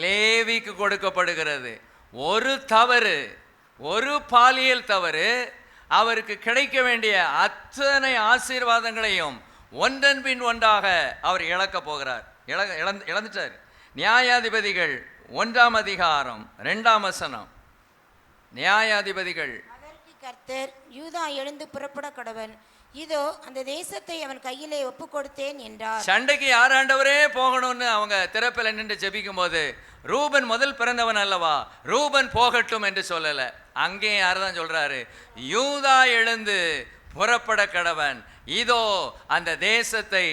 லேவிக்கு கொடுக்கப்படுகிறது. ஒரு தவறு, ஒரு பாலியல் தவறு அவருக்கு கிடைக்க வேண்டிய அத்தனை ஆசீர்வாதங்களையும் ஒன்றன் பின் ஒன்றாக அவர் இழக்க போகிறார். இழந்துட்டார். நியாயாதிபதிகள் 1ஆம் அதிகாரம் 2ஆம் வசனம். நியாயாதிபதிகள். அதற்கு கர்த்தர், யூதா எழுந்து புறப்பட கடவன், இதோ அந்த தேசத்தை அவன் கையிலே ஒப்பு கொடுத்தேன் என்றார். சண்டைக்கு யார் ஆண்டவரே போகணும்னு அவங்க திறப்பில் நின்று ஜெபிக்கும் போது, ரூபன் முதல் பிறந்தவன் அல்லவா, ரூபன் போகட்டும் என்று சொல்லல. அங்கே யார் தான் சொல்றாரு, யூதா எழுந்து புறப்பட கடவன், இதோ அந்த தேசத்தை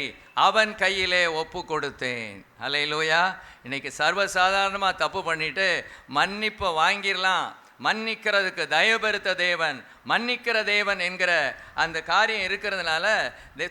அவன் கையிலே ஒப்பு கொடுத்தேன். அல்லேலூயா. இன்னைக்கு சர்வசாதாரணமாக தப்பு பண்ணிட்டு மன்னிப்பை வாங்கிடலாம். மன்னிக்கிறதுக்கு தயபெருத்த தேவன், மன்னிக்கிற தேவன் என்கிற அந்த காரியம் இருக்கிறதுனால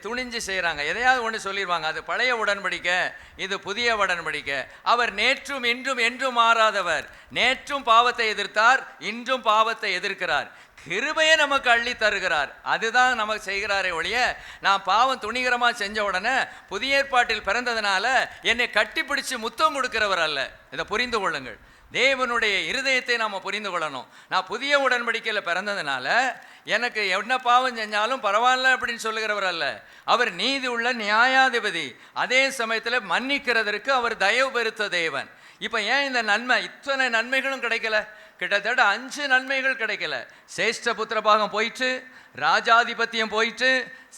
துணிஞ்சு செய்கிறாங்க. எதையாவது ஒன்று சொல்லிடுவாங்க, அது பழைய உடன்படிக்கை, இது புதிய உடன்படிக்கை. அவர் நேற்றும் இன்றும் என்றும் மாறாதவர். நேற்றும் பாவத்தை எதிர்த்தார், இன்றும் பாவத்தை எதிர்க்கிறார். கிருபையை நமக்கு அள்ளி தருகிறார். அதுதான் நமக்கு செய்கிறாரே ஒழிய, நான் பாவம் துணிகரமாக செஞ்ச உடனே புதிய ஏற்பாட்டில் பிறந்ததுனால என்னை கட்டிப்பிடிச்சு முத்தம் கொடுக்கிறவர் அல்ல. இதை புரிந்து கொள்ளுங்கள். தேவனுடைய இருதயத்தை நாம் புரிந்து கொள்ளணும். நான் புதிய உடன்படிக்கையில் பிறந்ததுனால எனக்கு என்ன பாவம் செஞ்சாலும் பரவாயில்ல அப்படின்னு சொல்லுகிறவர் அல்ல. அவர் நீதி உள்ள நியாயாதிபதி. அதே சமயத்தில் மன்னிக்கிறதற்கு அவர் தயவு பெருத்த தேவன். இப்போ ஏன் இந்த நன்மை, இத்தனை நன்மைகளும் கிடைக்கல? கிட்டத்தட்ட 5 நன்மைகள் கிடைக்கல. சேஷ்ட புத்திரபாகம் போயிட்டு, ராஜாதிபத்தியம் போயிட்டு,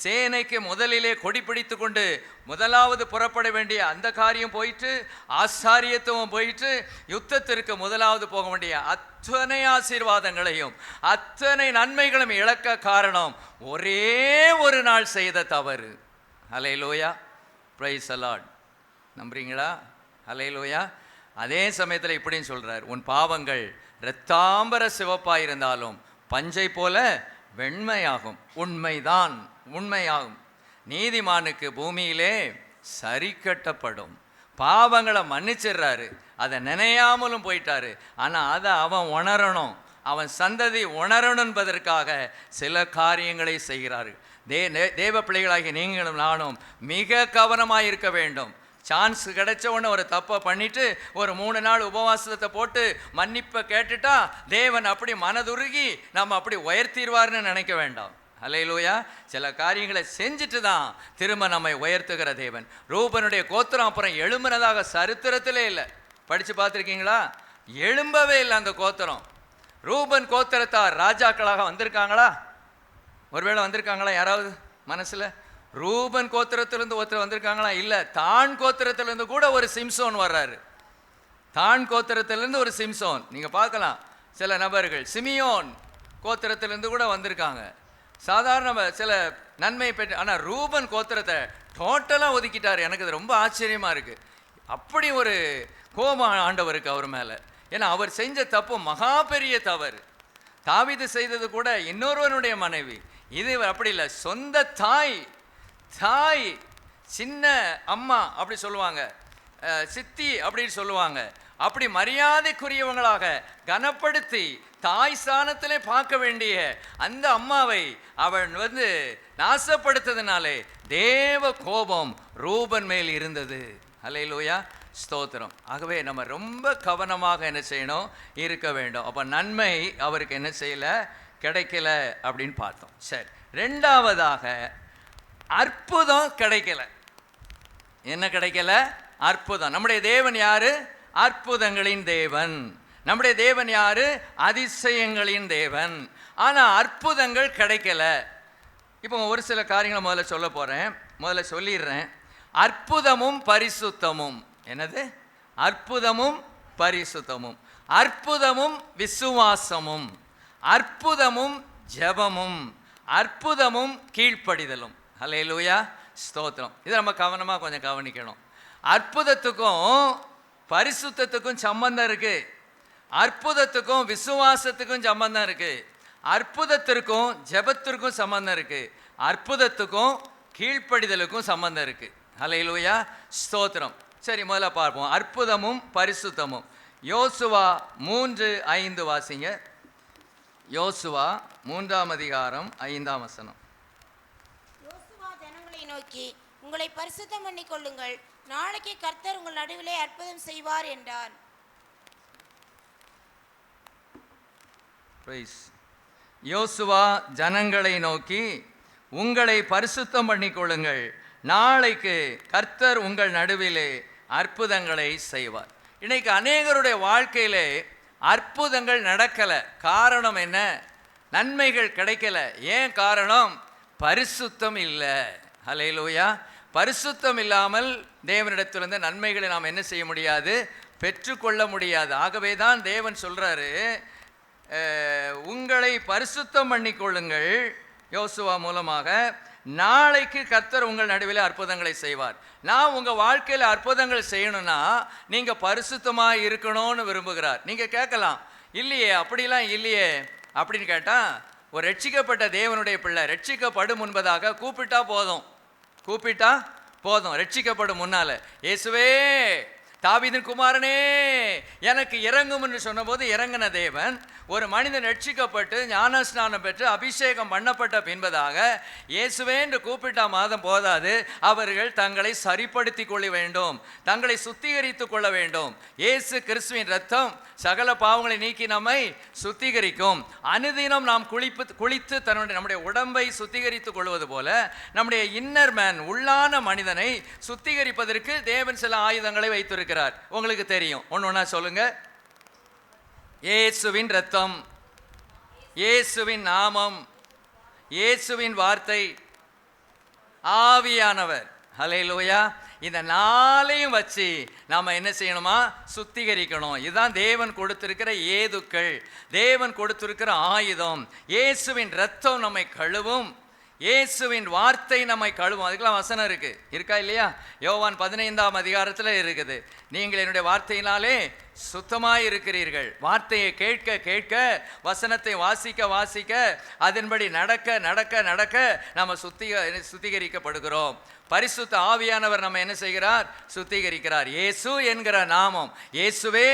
சேனைக்கு முதலிலே கொடி பிடித்து கொண்டு முதலாவது புறப்பட வேண்டிய அந்த காரியம் போயிட்டு, ஆசாரியத்துவம் போயிட்டு, யுத்தத்திற்கு முதலாவது போக வேண்டிய அத்தனை ஆசீர்வாதங்களையும் அத்தனை நன்மைகளும் இழக்க காரணம் ஒரே ஒரு நாள் செய்த தவறு. ஹல்லேலூயா, பிரைஸ் தி லார்ட். நம்புறீங்களா? ஹல்லேலூயா. அதே சமயத்தில் இப்படின்னு சொல்றார், உன் பாவங்கள் இரத்தாம்பர சிவப்பாயிருந்தாலும் பஞ்சை போல வெண்மையாகும். உண்மைதான், உண்மையாகும். நீதிமானுக்கு பூமியிலே சரி கட்டப்படும். பாவங்களை மன்னிச்சிடுறாரு, அதை நினையாமலும் போயிட்டாரு. ஆனால் அதை அவன் உணரணும், அவன் சந்ததி உணரணும் என்பதற்காக சில காரியங்களை செய்கிறார்கள். தேவ பிள்ளைகளாகி நீங்களும் நானும் மிக கவனமாக இருக்க வேண்டும். சான்ஸ் கிடைச்ச உடனே ஒரு தப்பை பண்ணிட்டு ஒரு 3 நாள் உபவாசத்தை போட்டு மன்னிப்பை கேட்டுட்டா தேவன் அப்படி மனதுருகி நம்ம அப்படி உயர்த்திடுவார்னு நினைக்க வேண்டாம். அல்லேலூயா. சில காரியங்களை செஞ்சுட்டு தான் திரும்ப நம்மை உயர்த்துகிற தேவன். ரூபனுடைய கோத்திரம் அப்புறம் எழும்பினதாக சரித்திரத்திலே இல்லை. படித்து பார்த்துருக்கீங்களா? எழும்பவே இல்லை அந்த கோத்திரம். ரூபன் கோத்திரத்தார் ராஜாக்களாக வந்திருக்காங்களா? ஒருவேளை வந்திருக்காங்களா யாராவது மனசில்? ரூபன் கோத்திரத்திலிருந்து ஒருத்தர் வந்திருக்காங்களா? இல்லை. தான் கோத்திரத்திலிருந்து கூட ஒரு சிம்சோன் வர்றாரு. தான் கோத்திரத்திலிருந்து ஒரு சிம்சோன் நீங்கள் பார்க்கலாம். சில நபர்கள் சிமியோன் கோத்திரத்திலிருந்து கூட வந்திருக்காங்க. சாதாரண சில நன்மை பெற்று. ஆனால் ரூபன் கோத்திரத்தை டோட்டலாக ஒதுக்கிட்டார். எனக்கு அது ரொம்ப ஆச்சரியமாக இருக்குது. அப்படி ஒரு கோபம் ஆண்டவருக்கு அவர் மேலே. ஏன்னா அவர் செஞ்ச தப்பு மகா பெரிய தவறு. தாவீது செய்தது கூட இன்னொருவனுடைய மனைவி. இது அப்படி இல்லை, சொந்த தாய். சின்ன அம்மா அப்படி சொல்லுவாங்க, சித்தி அப்படின்னு சொல்லுவாங்க. அப்படி மரியாதைக்குரியவங்களாக கனப்படுத்தி தாய் ஸ்தானத்திலே பார்க்க வேண்டிய அந்த அம்மாவை அவன் நாசப்படுத்ததுனாலே தேவ கோபம் ரூபன் மேல் இருந்தது. அல்லேலூயா, ஸ்தோத்திரம். ஆகவே நம்ம ரொம்ப கவனமாக என்ன செய்யணும், இருக்க வேண்டும். அப்போ நன்மை அவருக்கு என்ன செய்யல, கிடைக்கல அப்படின்னு பார்த்தோம். சரி, 2வதாக அற்புதம் கிடைக்கல. என்ன கிடைக்கல? அற்புதம். நம்முடைய தேவன் யாரு? அற்புதங்களின் தேவன். நம்முடைய தேவன் யாரு? அதிசயங்களின் தேவன். ஆனால் அற்புதங்கள் கிடைக்கல. இப்போ ஒரு சில காரியங்களை முதல்ல சொல்ல போகிறேன். முதல்ல சொல்லிடுறேன். அற்புதமும் பரிசுத்தமும். என்னது? அற்புதமும் பரிசுத்தமும். அற்புதமும் விசுவாசமும். அற்புதமும் ஜெபமும். அற்புதமும் கீழ்ப்படிதலும். அல்லேலூயா, ஸ்தோத்திரம். இதை நம்ம கவனமாக கொஞ்சம் கவனிக்கணும். அற்புதத்துக்கும் பரிசுத்தத்துக்கும் சம்பந்தம் இருக்கு. அற்புதத்துக்கும் விசுவாசத்துக்கும் சம்பந்தம் இருக்கு. அற்புதத்திற்கும் ஜெபத்திற்கும் சம்பந்தம் இருக்கு. அற்புதத்துக்கும் கீழ்ப்படிதலுக்கும் சம்பந்தம் இருக்கு. அல்லேலூயா, ஸ்தோத்திரம். சரி, முதல்ல பார்ப்போம் அற்புதமும் பரிசுத்தமும். யோசுவா 3:5 வாசிங்க. யோசுவா 3ஆம் அதிகாரம் 5ஆம் வசனம். யோசுவா ஜனங்களை நோக்கி, உங்களை பரிசுத்தம் பண்ணி கொள்ளுங்கள், நாளைக்கு கர்த்தர் உங்கள் நடுவிலே அற்புதம் செய்வார் என்றார். பிரைஸ். யோசுவா ஜனங்களை நோக்கி, உங்களை பரிசுத்தம் பண்ணிக்கொள்ளுங்கள், நாளைக்கு கர்த்தர் உங்கள் நடுவிலே அற்புதங்களை செய்வார். இன்னைக்கு அநேகருடைய வாழ்க்கையிலே அற்புதங்கள் நடக்கலை. காரணம் என்ன? நன்மைகள் கிடைக்கல. ஏன் காரணம்? பரிசுத்தம் இல்லை. ஹல்லேலூயா. பரிசுத்தம் இல்லாமல் தேவனிடத்திலிருந்து நன்மைகளை நாம் என்ன செய்ய முடியாது? பெற்றுக்கொள்ள முடியாது. ஆகவே தான் தேவன் சொல்றாரு, உங்களை பரிசுத்தம் பண்ணிக்கொள்ளுங்கள் யோசுவா மூலமாக, நாளைக்கு கர்த்தர் உங்கள் நடுவில் அற்புதங்களை செய்வார். நான் உங்கள் வாழ்க்கையில் அற்புதங்கள் செய்யணும்னா நீங்கள் பரிசுத்தமாக இருக்கணும்னு விரும்புகிறார். நீங்கள் கேட்கலாம், இல்லையே அப்படிலாம் இல்லையே அப்படின்னு கேட்டால், ஒரு ரட்சிக்கப்பட்ட தேவனுடைய பிள்ளை ரட்சிக்கப்படும் முன்பதாக கூப்பிட்டா போதும். ரட்சிக்கப்படும் முன்னால், இயேசுவே தாவீதின் குமாரனே எனக்கு இறங்கும்னு சொன்னபோது இறங்கின தேவன், ஒரு மனிதன் ரட்சிக்கப்பட்டு ஞானஸ்நானம் பெற்று அபிஷேகம் பண்ணப்பட்ட பின்பதாக இயேசுவே என்று கூப்பிட்டா மாதம் போதாது, அவர்கள் தங்களை சரிப்படுத்தி கொள்ள வேண்டும், தங்களை சுத்திகரித்து கொள்ள வேண்டும். இயேசு கிறிஸ்துவின் ரத்தம் சகல பாவங்களை நீக்கி நம்மை சுத்திகரிக்கும். அனுதினம் நாம் குளித்து நம்முடைய உடம்பை சுத்திகரித்துக் கொள்வது போல நம்முடைய இன்னர் மேன், உள்ளான மனிதனை சுத்திகரிப்பதற்கு தேவன் சில ஆயுதங்களை வைத்திருக்கிறார். உங்களுக்கு தெரியும். ஒண்ணா சொல்லுங்க. இயேசுவின் ரத்தம், இயேசுவின் நாமம், இயேசுவின் வார்த்தை, ஆவியானவர். ஹல்லேலூயா. இந்த நாளையும் வச்சு நாம என்ன செய்யணுமா? சுத்திகரிக்கணும். இதுதான் தேவன் கொடுத்திருக்கிற ஏதுக்கள், தேவன் கொடுத்திருக்கிற ஆயுதம். இயேசுவின் ரத்தம் நம்மை கழுவும், இயேசுவின் வார்த்தை நம்மை கழுவும். அதுக்கெல்லாம் வசனம் இருக்கா இல்லையா? யோவான் 15ஆம் அதிகாரத்தில் இருக்குது. நீங்கள் என்னுடைய வார்த்தையினாலே சுத்தமாய் இருக்கிறீர்கள். வார்த்தையை கேட்க கேட்க, வசனத்தை வாசிக்க வாசிக்க, அதன்படி நடக்க நடக்க நடக்க நம்ம சுத்திகரிக்கப்படுகிறோம். பரிசுத்த ஆவியானவர் நம்ம என்ன செய்கிறார்? சுத்திகரிக்கிறார். இயேசு என்கிற நாமம், இயேசுவே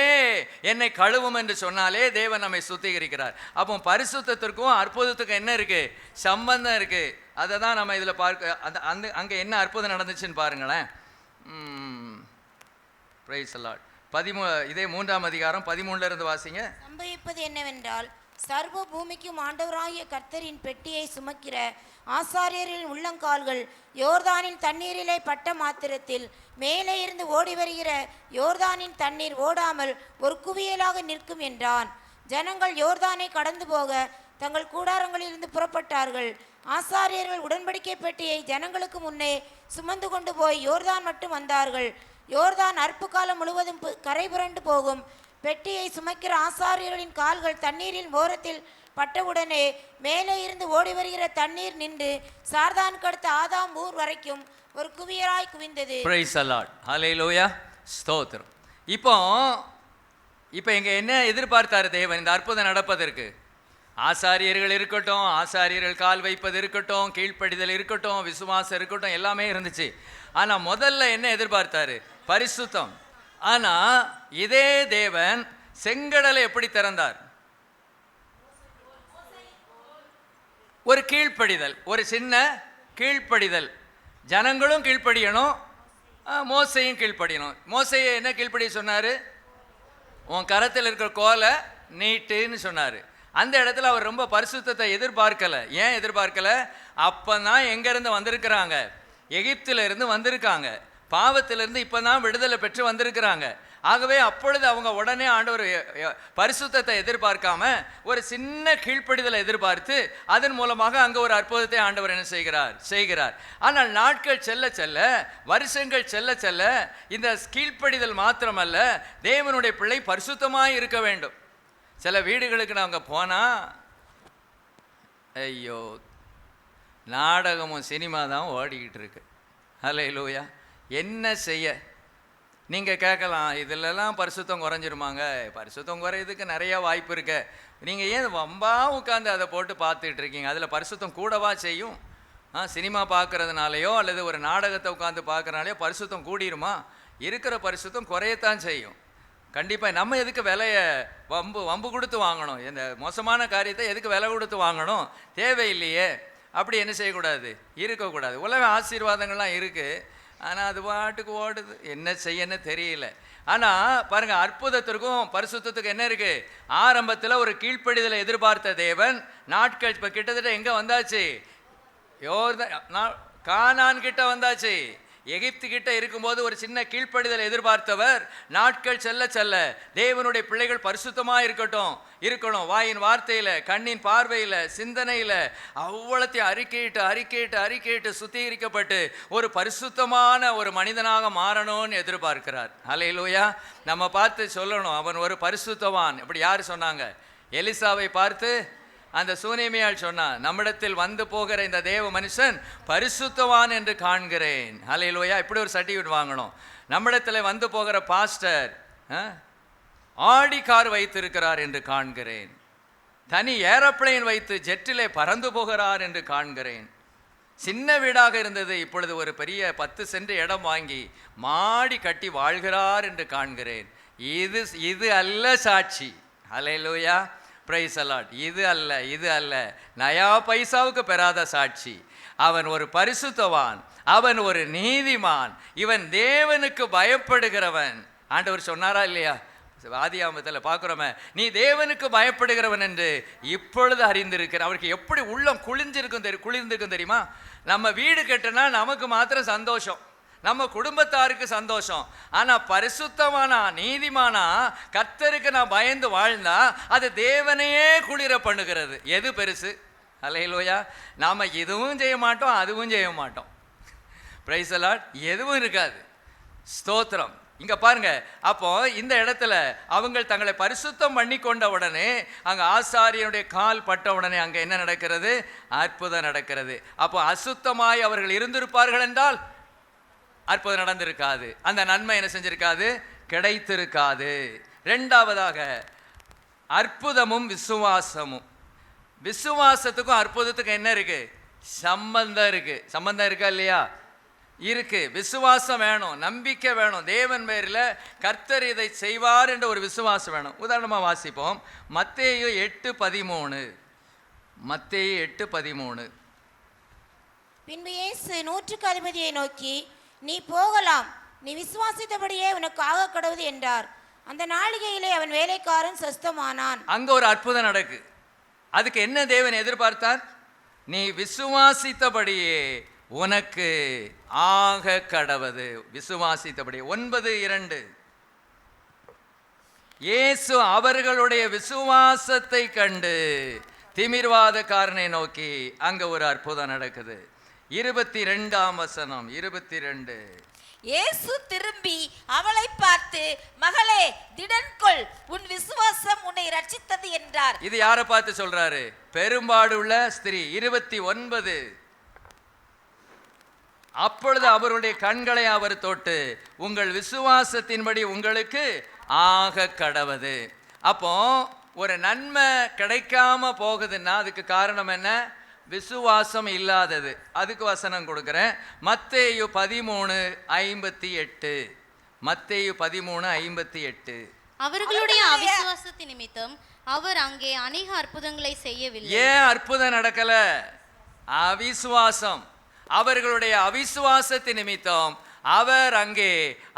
என்னை கழுவும் என்று சொன்னாலே தேவன் நம்மை சுத்திகரிக்கிறார். அப்போ பரிசுத்தத்திற்கும் அற்புதத்துக்கும் என்ன இருக்கு? சம்பந்தம் இருக்கு. அதை தான் நம்ம இதில் பார்க்க, அங்கே என்ன அற்புதம் நடந்துச்சுன்னு பாருங்களேன். Price the Lord. இதே 3ஆம் அதிகாரம் 13 இருந்து வாசிங்க. சம்பவிப்பது என்னவென்றால், சர்வ பூமிக்கும் ஆண்டவராகிய கர்த்தரின் பெட்டியை சுமக்கிற ஆசாரியரின் உள்ளங்கால்கள் யோர்தானின் தண்ணீரிலே பட்ட மாத்திரத்தில் மேலே இருந்து ஓடி வருகிற யோர்தானின் தண்ணீர் ஓடாமல் ஒரு குவியலாக நிற்கும் என்றான். ஜனங்கள் யோர்தானை கடந்து போக தங்கள் கூடாரங்களிலிருந்து புறப்பட்டார்கள். ஆசாரியர்கள் உடன்படிக்கை பெட்டியை ஜனங்களுக்கு முன்னே சுமந்து கொண்டு போய் யோர்தான் மட்டும் வந்தார்கள். யோர்தான் அற்பு காலம் முழுவதும் கரை புரண்டு போகும். பெட்டியை சுமக்கிற ஆசாரியர்களின் கால்கள் தண்ணீரின் ஓரத்தில் பட்டவுடனே மேலே இருந்து ஓடி வருகிற தண்ணீர் நின்று சார்தானுக்கு அடுத்த ஆதாம் ஊர் வரைக்கும் ஒரு குவியலாய் குவிந்தது. Price the Lord. ஹல்லேலூயா. ஸ்தோத்திரம். இப்போ இங்க என்ன எதிர்பார்த்தாரு தேவன் இந்த அற்புதம் நடப்பதற்கு? ஆசாரியர்கள் இருக்கட்டும், ஆசாரியர்கள் கால் வைப்பது இருக்கட்டும், கீழ்ப்படிதல் இருக்கட்டும், விசுவாசம் இருக்கட்டும், எல்லாமே இருந்துச்சு. ஆனா முதல்ல என்ன எதிர்பார்த்தாரு? பரிசுத்தம். ஆனா இதே தேவன் செங்கடலை எப்படி திறந்தார்? ஒரு கீழ்ப்படிதல், ஒரு சின்ன கீழ்ப்படிதல். ஜனங்களும் கீழ்ப்படியணும், மோசையும் கீழ்ப்படியணும். மோசையை என்ன கீழ்ப்படிய சொன்னாரு? உன் கரத்தில் இருக்கிற கோலை நீட்டுன்னு சொன்னாரு. அந்த இடத்துல அவர் ரொம்ப பரிசுத்தத்தை எதிர்பார்க்கல. ஏன் எதிர்பார்க்கல? அப்பதான் எங்கிருந்து வந்திருக்கிறாங்க? எகிப்திலிருந்து வந்திருக்காங்க. பாவத்திலிருந்து இப்பதான் விடுதலை பெற்று வந்திருக்கிறாங்க. ஆகவே அப்பொழுது அவங்க உடனே ஆண்டவர் பரிசுத்தத்தை எதிர்பார்க்காம ஒரு சின்ன கீழ்ப்படிதலை எதிர்பார்த்து அதன் மூலமாக அங்க ஒரு அற்புதத்தை ஆண்டவர் என்ன செய்கிறார். ஆனால் நாட்கள் செல்ல செல்ல, வருஷங்கள் செல்ல செல்ல, இந்த கீழ்ப்படிதல் மாத்திரமல்ல, தேவனுடைய பிள்ளை பரிசுத்தமாய் இருக்க வேண்டும். சில வீடுகளுக்கு நாங்கள் போனால், ஐயோ, நாடகமும் சினிமா தான் ஓடிக்கிட்டு இருக்கு. ஹல்லேலூயா. என்ன செய்ய? நீங்கள் கேட்கலாம், இதிலெல்லாம் பரிசுத்தம் குறைஞ்சிருமாங்க? பரிசுத்தம் குறையிறதுக்கு நிறையா வாய்ப்பு இருக்கு. நீங்கள் ஏன் வம்பா உட்காந்து அதை போட்டு பார்த்துட்டு இருக்கீங்க? அதில் பரிசுத்தம் கூடவா செய்யும்? சினிமா பார்க்கறதுனாலையோ அல்லது ஒரு நாடகத்தை உட்காந்து பார்க்கறனாலையோ பரிசுத்தம் கூடிருமா? இருக்கிற பரிசுத்தம் குறையத்தான் செய்யும். கண்டிப்பாக. நம்ம எதுக்கு விலையை வம்பு கொடுத்து வாங்கணும்? இந்த மோசமான காரியத்தை எதுக்கு விலை கொடுத்து வாங்கணும்? தேவையில்லையே. அப்படி என்ன செய்யக்கூடாது? இருக்கக்கூடாது. உலக ஆசீர்வாதங்கள்லாம் இருக்குது, ஆனால் அது பாட்டுக்கு ஓடுது. என்ன செய்யன்னு தெரியல. ஆனா பாருங்க, அற்புதத்திற்கும் பரிசுத்தத்துக்கும் என்ன இருக்கு? ஆரம்பத்துல ஒரு கீழ்ப்படிதலை எதிர்பார்த்த தேவன் நாட்கள் இப்ப கிட்டத்தட்ட எங்க வந்தாச்சு? கானான் கிட்ட வந்தாச்சு. எகிப்து கிட்ட இருக்கும்போது ஒரு சின்ன கீழ்ப்படிதலை எதிர்பார்த்தவர் நாட்கள் செல்ல செல்ல தேவனுடைய பிள்ளைகள் பரிசுத்தமாக இருக்கணும், வாயின் வார்த்தையில், கண்ணின் பார்வையில், சிந்தனையில் அவ்வளத்தையும் அறிக்கையிட்டு சுத்திகரிக்கப்பட்டு ஒரு பரிசுத்தமான ஒரு மனிதனாக மாறணும்னு எதிர்பார்க்கிறார். ஹல்லேலூயா. நம்ம பார்த்து சொல்லணும், அவன் ஒரு பரிசுத்தவான். இப்படி யார் சொன்னாங்க? எலிசாவை பார்த்து அந்த சூனேமியால் சொன்னான், நம்மிடத்தில் வந்து போகிற இந்த தேவ மனுஷன் பரிசுத்தவான் என்று காண்கிறேன். ஹல்லேலூயா. இப்படி ஒரு சர்டிஃபிகேட் வாங்கணும். நம்மிடத்தில் வந்து போகிற பாஸ்டர் ஆடி கார் வைத்திருக்கிறார் என்று காண்கிறேன், தனி ஏரோப்ளேன் வைத்து ஜெட்டிலே பறந்து போகிறார் என்று காண்கிறேன். சின்ன வீடாக இருந்தது, இப்பொழுது ஒரு பெரிய 10 சென்ட் இடம் வாங்கி மாடி கட்டி வாழ்கிறார் என்று காண்கிறேன். இது அல்ல சாட்சி. ஹல்லேலூயா. Praise the Lord. இது அல்ல நயா பைசாவுக்கு பெறாத சாட்சி. அவன் ஒரு பரிசுத்தவான், அவன் ஒரு நீதிமான், இவன் தேவனுக்கு பயப்படுகிறவன். ஆண்டவர் சொன்னாரா இல்லையா? ஆதியாகமத்தில் பார்க்குறோமே, நீ தேவனுக்கு பயப்படுகிறவன் என்று இப்பொழுது அறிந்திருக்கிற. அவருக்கு எப்படி உள்ளம் குளிர்ந்திருக்கும் தெரியுமா? நம்ம வீடு கட்டினா நமக்கு மாத்திரம் சந்தோஷம், நம்ம குடும்பத்தாருக்கு சந்தோஷம். ஆனா பரிசுத்தமானா, நீதிமானா, கர்த்தருக்கு நான் பயந்து வாழ்ந்தா அது தேவனையே குளிர பண்ணுகிறது. எது பெருசு? ஹல்லேலூயா. நாம இதுவும் செய்ய மாட்டோம், அதுவும் செய்ய மாட்டோம். Price the Lord. எதுவும் இருக்காது. ஸ்தோத்திரம். இங்க பாருங்க, அப்போ இந்த இடத்துல அவங்க தங்களை பரிசுத்தம் பண்ணி கொண்ட உடனே, அங்க ஆசாரியனுடைய கால் பட்ட உடனே அங்க என்ன நடக்கிறது? அற்புதம் நடக்கிறது. அப்போ அசுத்தமாய் அவர்கள் இருந்திருப்பார்கள் என்றால் அற்புதம் நடந்திருக்காது, அந்த நன்மை என்ன செஞ்சிருக்காது? கிடைத்திருக்காது. இரண்டாவதாக அற்புதமும் விசுவாசமும். விசுவாசத்துக்கும் அற்புதத்துக்கும் என்ன இருக்கு? சம்பந்தம் இருக்கு. சம்பந்தம் இருக்கா இல்லையா? இருக்கு. விசுவாசம் வேணும், நம்பிக்கை வேணும். தேவன் பேரில் கர்த்தர் இதை செய்வார் என்ற ஒரு விசுவாசம் வேணும். உதாரணமாக வாசிப்போம். மத்தேயு 8:13. மத்தேயு 8:13. பின்பு இயேசு 100க்கு அதிபதியை நோக்கி, நீ போகலாம், நீ விசுவாசித்தபடியே உனக்கு ஆக கடவுது என்றார். அந்த நாளிகையிலே அவன் வேலைக்காரன் சொஸ்தமானான். அங்க ஒரு அற்புதம் நடக்கு. அதுக்கு என்ன தேவன் எதிர்பார்த்தார்? நீ விசுவாசித்தபடியே உனக்கு ஆக கடவது. விசுவாசித்தபடி. 9:2. இயேசு அவர்களுடைய விசுவாசத்தை கண்டு திமிர்வாதக்காரனை நோக்கி, அங்க ஒரு அற்புதம் நடக்குது. 22ஆம் வசனம். 22. இயேசு திரும்பி அவளை பார்த்து, மகளே, திடன்கொள், உன் விசுவாசம் உன்னை ரட்சித்தது என்றார். இது யாரை பார்த்து சொல்றாரு? பெரும்பாடுள்ள ஸ்திரீ. 29. அப்பொழுது அவருடைய கண்களை அவர் தொட்டு, உங்கள் விசுவாசத்தின்படி உங்களுக்கு ஆக கடவது. அப்போ ஒரு நன்மை கிடைக்காம போகுதுன்னா அதுக்கு காரணம் என்ன? விசுவாசம் இல்லாதது. அதுக்கு வசனம் கொடுக்கிறேன். மத்தேயு 13:58. மத்தேயு 13:58. அவர்களுடைய அவிசுவாசத்தின் நிமித்தம் அவர் அங்கே அநேக அற்புதங்களை செய்யவில்லை. ஏன் அற்புதம் நடக்கல? அவிசுவாசம். அவர்களுடைய அவிசுவாசத்தின் நிமித்தம் அவர் அங்கே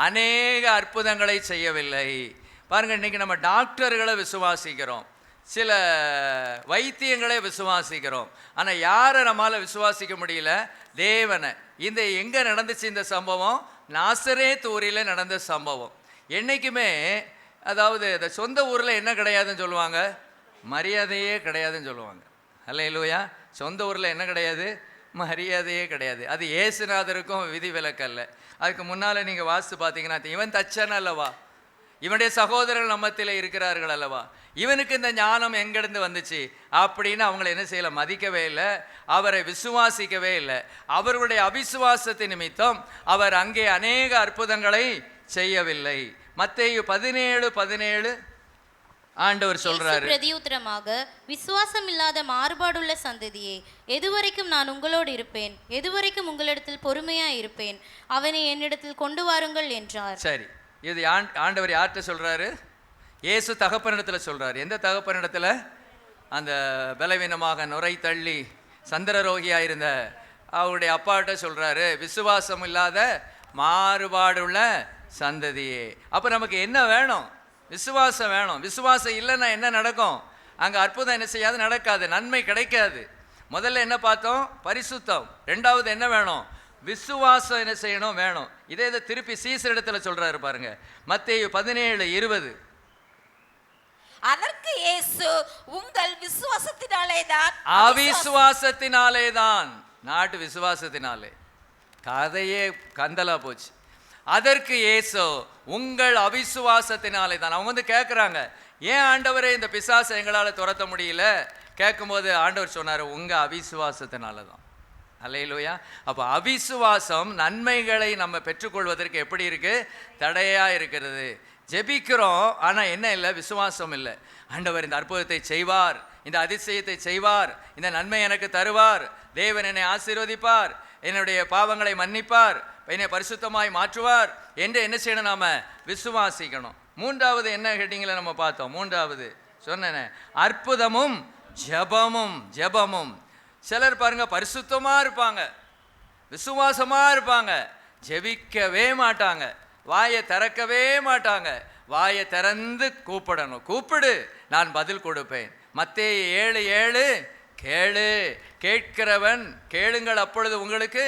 அநேக அற்புதங்களை செய்யவில்லை. பாருங்க, இன்னைக்கு நம்ம டாக்டர்களை விசுவாசிக்கிறோம், சில வைத்தியங்களை விசுவாசிக்கிறோம். ஆனால் யாரை நம்மளால் விசுவாசிக்க முடியல? தேவனை. இந்த எங்கே நடந்துச்சு இந்த சம்பவம்? நாசரேத் ஊரில் நடந்த சம்பவம். என்றைக்குமே அதாவது இந்த சொந்த ஊரில் என்ன கிடையாதுன்னு சொல்லுவாங்க? மரியாதையே கிடையாதுன்னு சொல்லுவாங்க. ஹல்லேலூயா. சொந்த ஊரில் என்ன கிடையாது? மரியாதையே கிடையாது. அது இயேசுநாதருக்கும் விதி விலக்கல்ல. அதுக்கு முன்னால் நீங்கள் வாசித்து பார்த்தீங்கன்னா, இவன் தச்சன் அல்லவா, இவனுடைய சகோதரர்கள் நம்மத்தில் இருக்கிறார்கள் அல்லவா, இவனுக்கு இந்த ஞானம் எங்கிருந்து வந்துச்சு அப்படின்னு அவங்களை என்ன செய்யல? மதிக்கவே இல்லை, அவரை விசுவாசிக்கவே இல்லை. அவர்களுடைய அவிசுவாசத்தின் நிமித்தம் அவர் அங்கே அநேக அற்புதங்களை செய்யவில்லை. மத்தேயு 17:17 ஆண்டவர் சொல்றாரு, பிரதியுத்தரமாக, விசுவாசம் இல்லாத மாறுபாடுள்ள சந்ததியே, எதுவரைக்கும் நான் உங்களோடு இருப்பேன், எதுவரைக்கும் உங்களிடத்தில் பொறுமையா இருப்பேன், அவனை என்னிடத்தில் கொண்டு வாருங்கள் என்றார். சரி, இது ஆண்டவர் யார்கிட்ட சொல்றாரு? இயேசு தகப்பனிடத்தில் சொல்றாரு. எந்த தகப்பனிடத்தில்? அந்த பலவீனமாக நுரை தள்ளி சந்திரரோகியாக இருந்த அவருடைய அப்பாட்ட சொல்றாரு, விசுவாசம் இல்லாத மாறுபாடுள்ள சந்ததியே. அப்போ நமக்கு என்ன வேணும்? விசுவாசம் வேணும். விசுவாசம் இல்லைன்னா என்ன நடக்கும்? அங்கே அற்புதம் என்ன செய்யாது? நடக்காது, நன்மை கிடைக்காது. முதல்ல என்ன பார்த்தோம்? பரிசுத்தம். ரெண்டாவது என்ன வேணும்? விசுவாசம் என்ன செய்யணும்? வேணும். இதே இதை திருப்பி சீசர் இடத்துல சொல்றாரு பாருங்க, மத்தேயு 17:20. அதற்கு இயேசு, உங்கள் விசுவாசத்தினாலே தான். அவிசுவாசத்தினாலே தான், நாட்டு விசுவாசத்தினாலே. கதையே கந்தலா போச்சு. அதற்கு இயேசு, உங்கள் அவிசுவாசத்தினாலே தான். அவங்க வந்து கேட்குறாங்க, ஏன் ஆண்டவரே இந்த பிசாசை எங்களால் துரத்த முடியல? கேட்கும்போது ஆண்டவர் சொன்னார், உங்கள் அவிசுவாசத்தினால தான். அல்லேலூயா. அப்போ அவிசுவாசம் நன்மைகளை நம்ம பெற்றுக்கொள்வதற்கு எப்படி இருக்கு? தடையா இருக்கிறது. ஜெபிக்கிறோம், ஆனால் என்ன இல்லை? விசுவாசம் இல்லை. ஆண்டவர் இந்த அற்புதத்தை செய்வார், இந்த அதிசயத்தை செய்வார், இந்த நன்மை எனக்கு தருவார், தேவன் என்னை ஆசீர்வதிப்பார், என்னுடைய பாவங்களை மன்னிப்பார், என்னை பரிசுத்தமாய் மாற்றுவார் என்று என்ன செய்யணும்? நாம விசுவாசிக்கணும். மூன்றாவது என்ன ஹெட்டிங்கில் நம்ம பார்த்தோம்? மூன்றாவது சொன்னேன், அற்புதமும் ஜெபமும். ஜெபமும் சிலர் பாருங்க, பரிசுத்தமா இருப்பாங்க, விசுவாசமா இருப்பாங்க, ஜெபிக்கவே மாட்டாங்க, வாயை திறக்கவே மாட்டாங்க. வாயை திறந்து கூப்பிடணும். கூப்பிடு, நான் பதில் கொடுப்பேன். மத்தேயு 7:7, கேளு, கேட்கிறவன் கேளுங்கள், அப்பொழுது உங்களுக்கு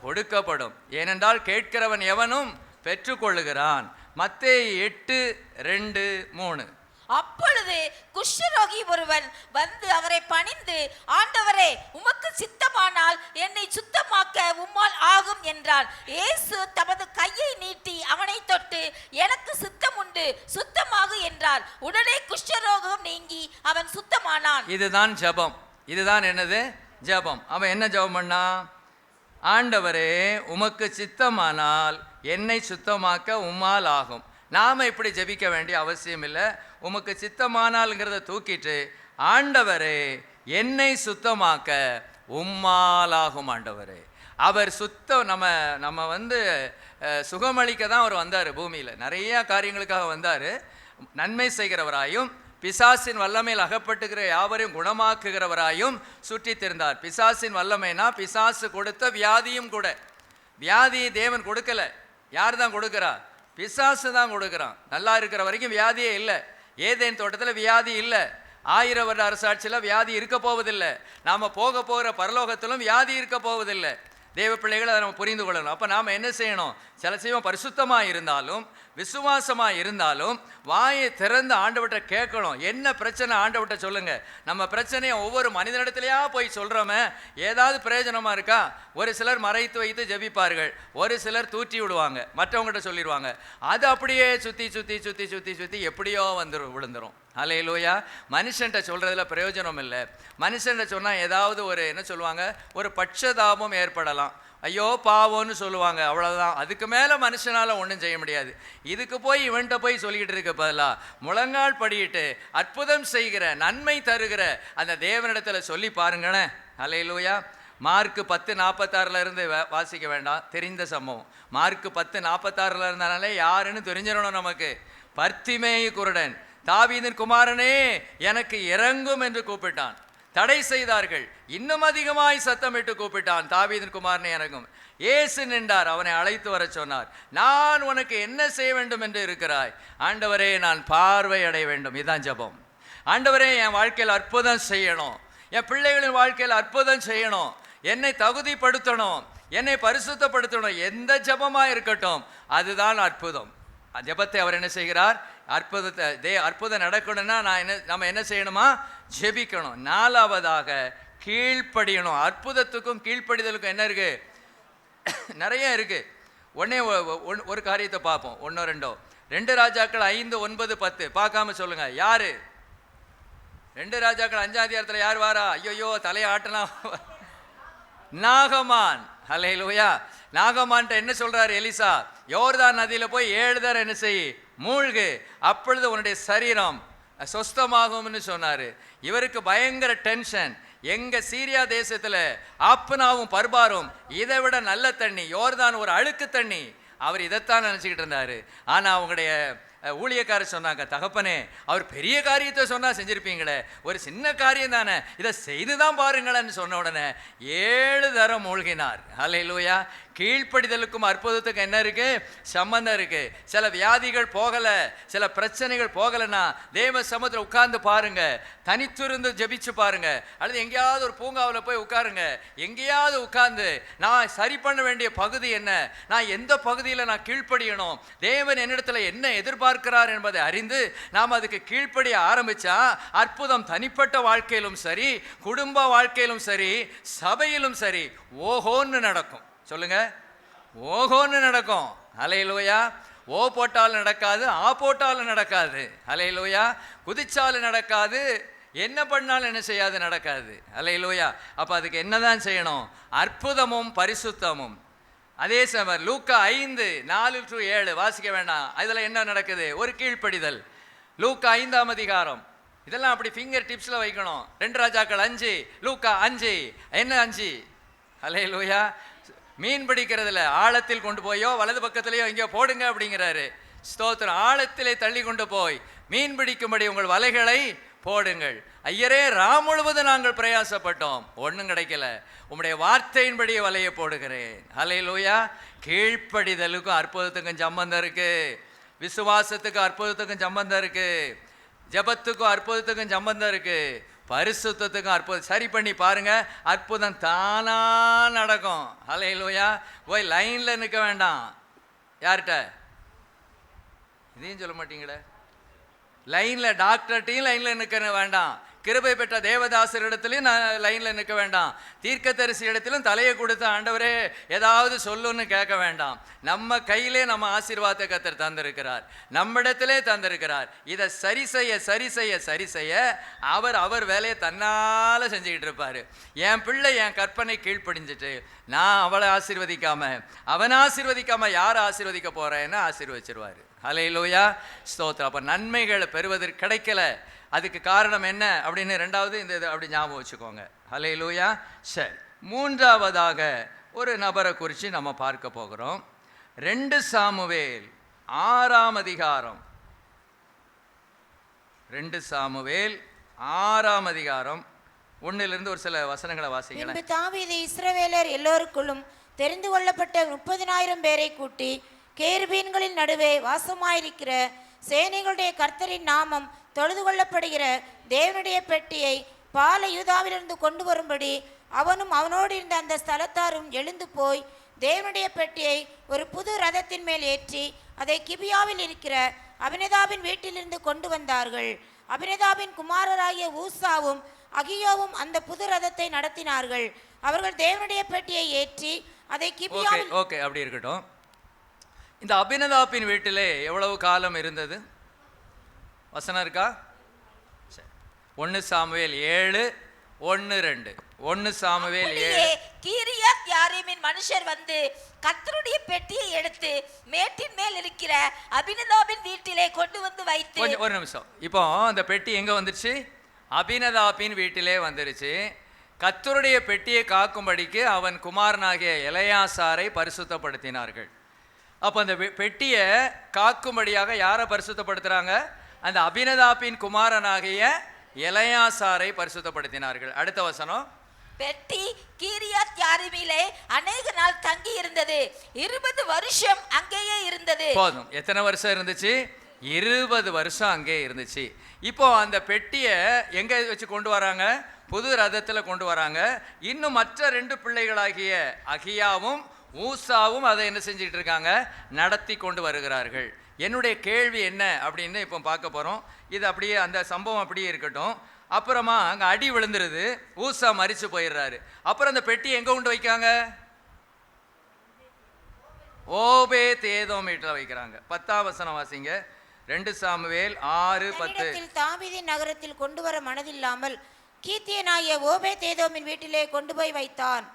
கொடுக்கப்படும், ஏனென்றால் கேட்கிறவன் எவனும் பெற்றுக்கொள்ளுகிறான். மத்தேயு 8:2-3. அப்பொழுது குஷ்டரோகி ஒருவன் வந்து அவரை பணிந்து, ஆண்டவரே, உமக்கு சித்தமானால் என்னை சுத்தமாக்க உம்மால் ஆகும் என்றான். இயேசு தமது கையை நீட்டி அவனை தொட்டு, எனக்கு சித்தம் உண்டு, சுத்தமாகு என்றார். உடனே குஷ்டரோகம் நீங்கி அவன் சுத்தமானான். இதுதான் ஜெபம். இதுதான் என்னது? ஜெபம். அவன் என்ன ஜெபம் பண்ணா? ஆண்டவரே, உமக்கு சித்தமானால் என்னை சுத்தமாக்க உம்மால் ஆகும். நாம் இப்படி ஜெபிக்க வேண்டிய அவசியம் இல்லை. உமக்கு சித்தமானால்ங்கிறத தூக்கிட்டு, ஆண்டவரே என்னை சுத்தமாக்க உம்மாலாகும். ஆண்டவரே, அவர் நம்ம வந்து சுகமளிக்க தான் அவர் வந்தார் பூமியில். நிறைய காரியங்களுக்காக வந்தார். நன்மை செய்கிறவராயும் பிசாசின் வல்லமையில் அகப்பட்டுகிற யாவரையும் குணமாக்குகிறவராயும் சுற்றி திரிந்தார். பிசாசின் வல்லமைனா பிசாசு கொடுத்த வியாதியும் கூட. வியாதியை தேவன் கொடுக்கல. யார் தான் கொடுக்கிறா? பிசாசு தான் கொடுக்குறான். நல்லா இருக்கிற வரைக்கும் வியாதியே இல்லை. ஏதேன் தோட்டத்தில் வியாதி இல்லை. 1000 வருட அரசாட்சியில் வியாதி இருக்க போவதில்லை. நாம் போக போகிற பரலோகத்திலும் வியாதி இருக்க போவதில்லை. தேவ பிள்ளைகளை அதை நம்ம புரிந்து கொள்ளணும். அப்போ நாம் என்ன செய்யணும்? சில செய்வோம், பரிசுத்தமாக இருந்தாலும் விசுவாசமாக இருந்தாலும் வாயை திறந்து ஆண்டவர்கிட்ட கேட்கணும். என்ன பிரச்சனை? ஆண்டவர்கிட்ட சொல்லுங்கள். நம்ம பிரச்சனையை ஒவ்வொரு மனிதனிடத்துலையா போய் சொல்கிறோமே, ஏதாவது பிரயோஜனமாக இருக்கா? ஒரு சிலர் மறைத்து வைத்து ஜெபிப்பார்கள், ஒரு சிலர் தூற்றி விடுவாங்க, மற்றவங்ககிட்ட சொல்லிடுவாங்க. அது அப்படியே சுற்றி சுற்றி சுற்றி சுற்றி சுற்றி எப்படியோ விழுந்துடும். அல்லேலூயா. மனுஷன்ட்ட சொல்கிறதுல பிரயோஜனம் இல்லை. மனுஷன்ட்ட சொன்னால் ஏதாவது ஒரு என்ன சொல்லுவாங்க, ஒரு பட்சதாபம் ஏற்படலாம். ஐயோ பாவம்னு சொல்லுவாங்க, அவ்வளோதான். அதுக்கு மேலே மனுஷனால் ஒன்றும் செய்ய முடியாது. இதுக்கு போய் இவன்கிட்ட போய் சொல்லிக்கிட்டு இருக்க பதிலாக முழங்கால் படியிட்டு அற்புதம் செய்கிற, நன்மை தருகிற அந்த தேவனிடத்தில் சொல்லி பாருங்களேன். அல்லேலூயா. மார்க்கு 10:46 வாசிக்க வேண்டாம், தெரிந்த சம்பவம். மார்க்கு 10:46 இருந்தனாலே யாருன்னு தெரிஞ்சிடணும் நமக்கு. பர்த்திமேயு குருடன், தாவீதின் குமாரனே எனக்கு இறங்கும் என்று கூப்பிட்டான். தடை செய்தார்கள். இன்னும் அதிகமாய் சத்தமிட்டு கூப்பிட்டான், தாவீதின் குமாரனே இறங்கும். இயேசு நின்றார், அவனை அழைத்து வர சொன்னார். நான் உனக்கு என்ன செய்ய வேண்டும் என்று இருக்கிறாய்? ஆண்டவரே, நான் பார்வை அடைய வேண்டும். இதுதான் ஜெபம். ஆண்டவரே, என் வாழ்க்கையில் அற்புதம் செய்யணும், என் பிள்ளைகளின் வாழ்க்கையில் அற்புதம் செய்யணும், என்னை தகுதிப்படுத்தணும், என்னை பரிசுத்தப்படுத்தணும். எந்த ஜெபமாக இருக்கட்டும், அதுதான் அற்புதம். ஜெபத்தை அவர் என்ன செய்கிறார்? அற்புதம் நடக்கணும்னா நம்ம என்ன செய்யணுமா? ஜெபிக்கணும். 4வதாக கீழ்ப்படியணும். அற்புதத்துக்கும் கீழ்ப்படிதலுக்கும் என்ன இருக்கு? நிறைய இருக்கு. ஒரு காரியத்தை பார்ப்போம், 1-2. 2 ராஜாக்கள் 5:9-10 பார்க்காம சொல்லுங்க. யாரு? 2 ராஜாக்கள் 5ஆம் அதிகாரத்தில் யார் வாரா? ஐயோ தலையை ஆட்டலாம். நாகமான். அல்லேலூயா. நாகமான்ட்ட என்ன சொல்றாரு எலிசா? யோர்தான் நதியில் போய் 7 தடவை என்ன செய்? மூழ்கு, அப்பொழுது உன்னுடைய சரீரம் சொஸ்தமாகும்னு சொன்னார். இவருக்கு பயங்கர டென்ஷன். எங்க சீரியா தேசத்தில் ஆப்னாவும் பர்பாரும் இதை விட நல்ல தண்ணி, யோர்தான் ஒரு அழுக்கு தண்ணி. அவர் இதைத்தான் நினச்சிக்கிட்டு இருந்தார். ஆனால் அவங்களுடைய ஊழியக்காரர் சொன்னாங்க, தகப்பனே, அவர் பெரிய காரியத்தை சொன்னால் செஞ்சுருப்பீங்களே, ஒரு சின்ன காரியம் தானே, இதை செய்து தான் பாருங்களேன்னு சொன்ன உடனே 7 தரம் மூழ்கினார். அல்லேலூயா. கீழ்ப்படிதலுக்கும் அற்புதத்துக்கும் என்ன இருக்கு? சம்பந்தம் இருக்கு. சில வியாதிகள் போகல, சில பிரச்சனைகள் போகலைன்னா தேவ சமூகத்தில் உட்கார்ந்து பாருங்க, தனித்திருந்து ஜெபிச்சு பாருங்க, அல்லது எங்கேயாவது ஒரு பூங்காவில் போய் உட்காருங்க. எங்கேயாவது உட்கார்ந்து நான் சரி பண்ண வேண்டிய பகுதி என்ன, நான் எந்த பகுதியில் நான் கீழ்ப்படியணும், தேவன் என்னிடத்துல என்ன எதிர்பார்க்கிறார் என்பதை அறிந்து நாம் அதுக்கு கீழ்ப்படிய ஆரம்பிச்சா அற்புதம் தனிப்பட்ட வாழ்க்கையிலும் சரி, குடும்ப வாழ்க்கையிலும் சரி, சபையிலும் சரி ஓஹோன்னு நடக்கும். சொல்லுங்க, ஓஹோன்னு நடக்கும். ஹல்லேலூயா. ஓ போட்டாலும் நடக்காது, ஆ போட்டாலும் நடக்காது. ஹல்லேலூயா. குதிச்சாலும் நடக்காது, என்ன பண்ணாலும் என்ன செய்யாது, நடக்காது. ஹல்லேலூயா. அப்போ அதுக்கு என்னதான் செய்யணும்? அற்புதமும் பரிசுத்தமும். அதே சமயம் லூக்கா 5:4-7 வாசிக்க வேண்டாம். அதில் என்ன நடக்குது? ஒரு கீழ்ப்படிதல். லூக்கா 5ஆம் அதிகாரம். இதெல்லாம் அப்படி ஃபிங்கர் டிப்ஸில் வைக்கணும். 2 ராஜாக்கள் 5, லூக்கா 5. என்ன 5? ஹல்லேலூயா. மீன் பிடிக்கிறதுல ஆழத்தில் கொண்டு போயோ வலது பக்கத்திலேயோ எங்கேயோ போடுங்க அப்படிங்கிறாரு. ஸ்தோத்திரம். ஆழத்திலே தள்ளி கொண்டு போய் மீன் பிடிக்கும்படி உங்கள் வலைகளை போடுங்கள். ஐயரே, ராம் முழுவதும் நாங்கள் பிரயாசப்பட்டோம், ஒன்றும் கிடைக்கல, உம்முடைய வார்த்தையின்படி வலையை போடுகிறேன். ஹல்லேலூயா. கீழ்ப்படிதலுக்கும் அற்புதத்துக்கும் சம்பந்தம் இருக்கு. விசுவாசத்துக்கும் அற்புதத்துக்கும் சம்பந்தம் இருக்கு. ஜபத்துக்கும் அற்புதத்துக்கும் சம்பந்தம் இருக்கு. பரிசுத்தத்துக்கும் அற்புதம். சரி பண்ணி பாருங்க, அற்புதம் தானா நடக்கும். ஹல்லேலூயா. போய் லைன்ல நிற்க வேண்டாம். யார்கிட்ட? இதையும் சொல்ல மாட்டீங்களே. லைன்ல டாக்டர்கிட்டையும் லைன்ல நிற்க வேண்டாம். கிருபை பெற்ற தேவதாசரிடத்திலையும் நான் லைனில் நிற்க வேண்டாம். தீர்க்கதரிசி இடத்திலும் தலையை கொடுத்த ஆண்டவரே ஏதாவது சொல்லுன்னு கேட்க வேண்டாம். நம்ம கையிலே நம்ம ஆசீர்வாதத்தை கர்த்தர் தந்திருக்கிறார், நம்மிடத்திலே தந்திருக்கிறார். இதை சரி செய்ய சரி செய்ய சரி செய்ய அவர் வேலையை தன்னால் செஞ்சுக்கிட்டு இருப்பார். என் பிள்ளை என் கற்பனை கீழ்ப்படிஞ்சிட்டு நான் அவளை ஆசீர்வதிக்காம அவனை ஆசீர்வதிக்காம யாரை ஆசீர்வதிக்க போகிறேன்னு ஆசீர்வச்சிருவார். ஹல்லேலூயா. ஸ்தோத்திரம். அப்போ நன்மைகளை பெறுவதற்கு கிடைக்கல. அதுக்கு காரணம் என்ன அப்படின்னு ரெண்டாவது இந்த இது அப்படி ஞாபகம் வச்சுக்கோங்க. ஹல்லேலூயா. சரி, மூன்றாவதாக ஒரு நபரை குறித்து நம்ம பார்க்க போகிறோம். 2 சாமுவேல் 6ஆம் அதிகாரம். 2 சாமுவேல் 6ஆம் அதிகாரம் 1லிருந்து ஒரு சில வசனங்களை வாசிக்கிறேன். பின்பு தாவீது இஸ்ரவேலர் எல்லோருக்குள்ளும் தெரிந்து கொள்ளப்பட்ட 30,000 பேரை கூட்டி கேருபீன்களின் நடுவே வாசமாயிருக்கிற சேனைகளுடைய கர்த்தரின் நாமம் தொழுது கொள்ளப்படுகிற தேவனுடைய பெட்டியை பால யூதாவிலிருந்து கொண்டு வரும்படி அவனும் அவனோடு இருந்த அந்த ஸ்தலத்தாரும் எழுந்து போய் தேவனுடைய பெட்டியை ஒரு புது ரதத்தின் மேல் ஏற்றி அதை கிபியாவில் இருக்கிற அபினதாபின் வீட்டிலிருந்து கொண்டு வந்தார்கள். அபினதாபின் குமாரராகிய ஊசாவும் அகியோவும் அந்த புது ரதத்தை நடத்தினார்கள். அவர்கள் தேவனுடைய பெட்டியை ஏற்றி அதை கிபியாவில். ஓகே, அப்படி இருக்கட்டும். இந்த அபினதாபின் வீட்டிலே எவ்வளவு காலம் இருந்தது? வசனம் இருக்கா? சரி, 1 சாமுவேல் 7:1-2. 1 சாமுவேல் 7. கீரியாத் யாரீமின் மனுஷர் வந்து கர்த்தருடைய பெட்டியை எடுத்து மேட்டின் மேல் இருக்கிற அபினதாபின் வீட்டிலே கொண்டு வந்து வைத்து. ஒரு நிமிஷம். இப்போ அந்த பெட்டி எங்க வந்துருச்சு? அபினதாபின் வீட்டிலே வந்துருச்சு. கர்த்தருடைய பெட்டியை காக்கும்படிக்கு அவன் குமாரனாகிய எலெயாசாரை பரிசுத்தப்படுத்தினார்கள். அப்போ அந்த பெட்டியை காக்கும்படியாக யாரை பரிசுத்தப்படுத்துறாங்க? அந்த அபினதாபின் குமாரனாகிய எலெயாசாரை பரிசுத்தப்படுத்தினார்கள். அடுத்த வசனம். பெட்டி கீரியாத் யாரீமிலே அநேக நாள் தங்கி இருந்தது. 20 வருஷம் அங்கேயே இருந்தது. போதும். எத்தனை வருஷம் இருந்துச்சு? 20 வருஷம் அங்கே இருந்துச்சு. இப்போ அந்த பெட்டியை எங்க வச்சு கொண்டு வராங்க? புது ரதத்தில் கொண்டு வராங்க. இன்னும் மற்ற 2 பிள்ளைகளாகிய அகியாவும் ஊசாவும் அதை என்ன செஞ்சுட்டு இருக்காங்க? நடத்தி கொண்டு வருகிறார்கள். என்னுடைய கேள்வி என்ன அப்படின்னு இப்போ பார்க்க போகிறோம். இது அப்படியே அந்த சம்பவம் அப்படியே இருக்கட்டும். அப்புறமா அங்கே அடி விழுந்துருது, ஊசா மரிச்சு போயிடுறாரு. அப்புறம் அந்த பெட்டி எங்கே கொண்டு வைக்காங்க? ஓபேத்-ஏதோம் வீட்டில் வைக்கிறாங்க. 10ஆம் வசனம் வாசிங்க. 2 சாமுவேல் 6:10. தாவீதின் நகரத்தில் கொண்டு வர மனதில்லாமல் கீத்தியனாகிய ஓபேத்-ஏதோமின் வீட்டிலே கொண்டு போய் வைத்தான்.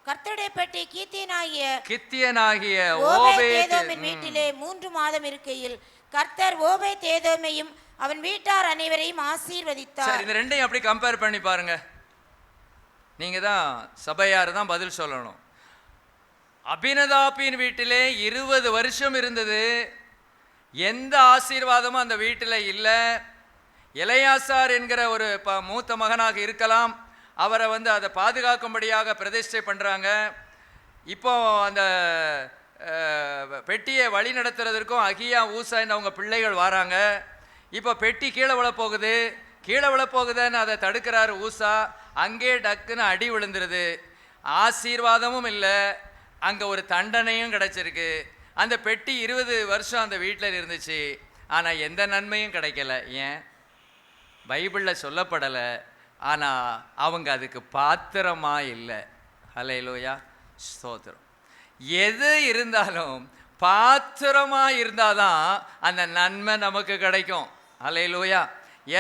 கர்த்தருடைய பெட்டி கித்தியனாகிய ஓபேத்-ஏதோமின் வீட்டிலே 3 மாதம் இருக்கையில் கர்த்தர் ஓபேத்-ஏதோமையும் அவன் வீட்டார் அனைவரையும் ஆசீர்வதித்தார். சரி, இந்த ரெண்டையும் அப்படி கம்பேர் பண்ணி பாருங்க. நீங்க தான் சபையார் தான் பதில் சொல்லணும். அபினதாபின் வீட்டிலே 20 வருஷம் இருந்தது. எந்த ஆசீர்வாதமும் அந்த வீட்டில் இல்லை. எலெயாசார் என்கிற ஒரு மூத்த மகனாக இருக்கலாம், அவரை வந்து அதை பாதுகாக்கும்படியாக பிரதிஷ்டை பண்ணுறாங்க. இப்போ அந்த பெட்டியை வழி நடத்துறதற்கும் அகியா ஊசான்னு அவங்க பிள்ளைகள் வராங்க. இப்போ பெட்டி கீழே விழப்போகுது, கீழே விழப்போகுதுன்னு அதை தடுக்கிறாரு ஊசா. அங்கே டக்குன்னு அடி விழுந்துருது. ஆசீர்வாதமும் இல்லை, அங்கே ஒரு தண்டனையும் கிடச்சிருக்கு. அந்த பெட்டி 20 வருஷம் அந்த வீட்டில் இருந்துச்சு, ஆனால் எந்த நன்மையும் கிடைக்கல. ஏன்? பைபிளில் சொல்லப்படலை, ஆனால் அவங்க அதுக்கு பாத்திரமா இல்லை. ஹல்லேலூயா, ஸ்தோத்திரம். எது இருந்தாலும் பாத்திரமா இருந்தாதான் அந்த நன்மை நமக்கு கிடைக்கும். ஹல்லேலூயா.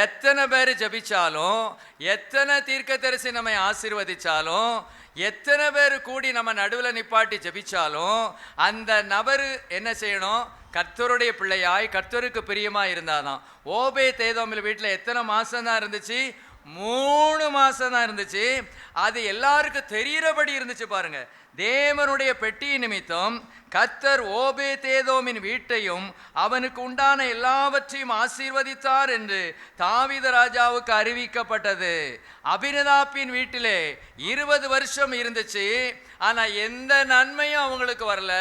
எத்தனை பேர் ஜபிச்சாலும், எத்தனை தீர்க்கதரிசி நம்மை ஆசீர்வதிச்சாலும், எத்தனை பேர் கூடி நம்ம நடுவில் நிப்பாட்டி ஜபிச்சாலும், அந்த நபர் என்ன செய்யணும்? கர்த்தருடைய பிள்ளையாய் கர்த்தருக்கு பிரியமாக இருந்தாதான். ஓபேத் ஏதோமில் வீட்டில் எத்தனை மாதம் தான் இருந்துச்சு? 3 மாதம் தான் இருந்துச்சு. அது எல்லாருக்கும் தெரிகிறபடி இருந்துச்சு. பாருங்க, தேவனுடைய பெட்டி நிமித்தம் கர்த்தர் ஓபேத் ஏதோமின் வீட்டையும் அவனுக்கு உண்டான எல்லாவற்றையும் ஆசீர்வதித்தார் என்று தாவீது ராஜாவுக்கு அறிவிக்கப்பட்டது. அபினதாப்பின் வீட்டிலே 20 வருஷம் இருந்துச்சு, ஆனால் எந்த நன்மையும் அவங்களுக்கு வரல.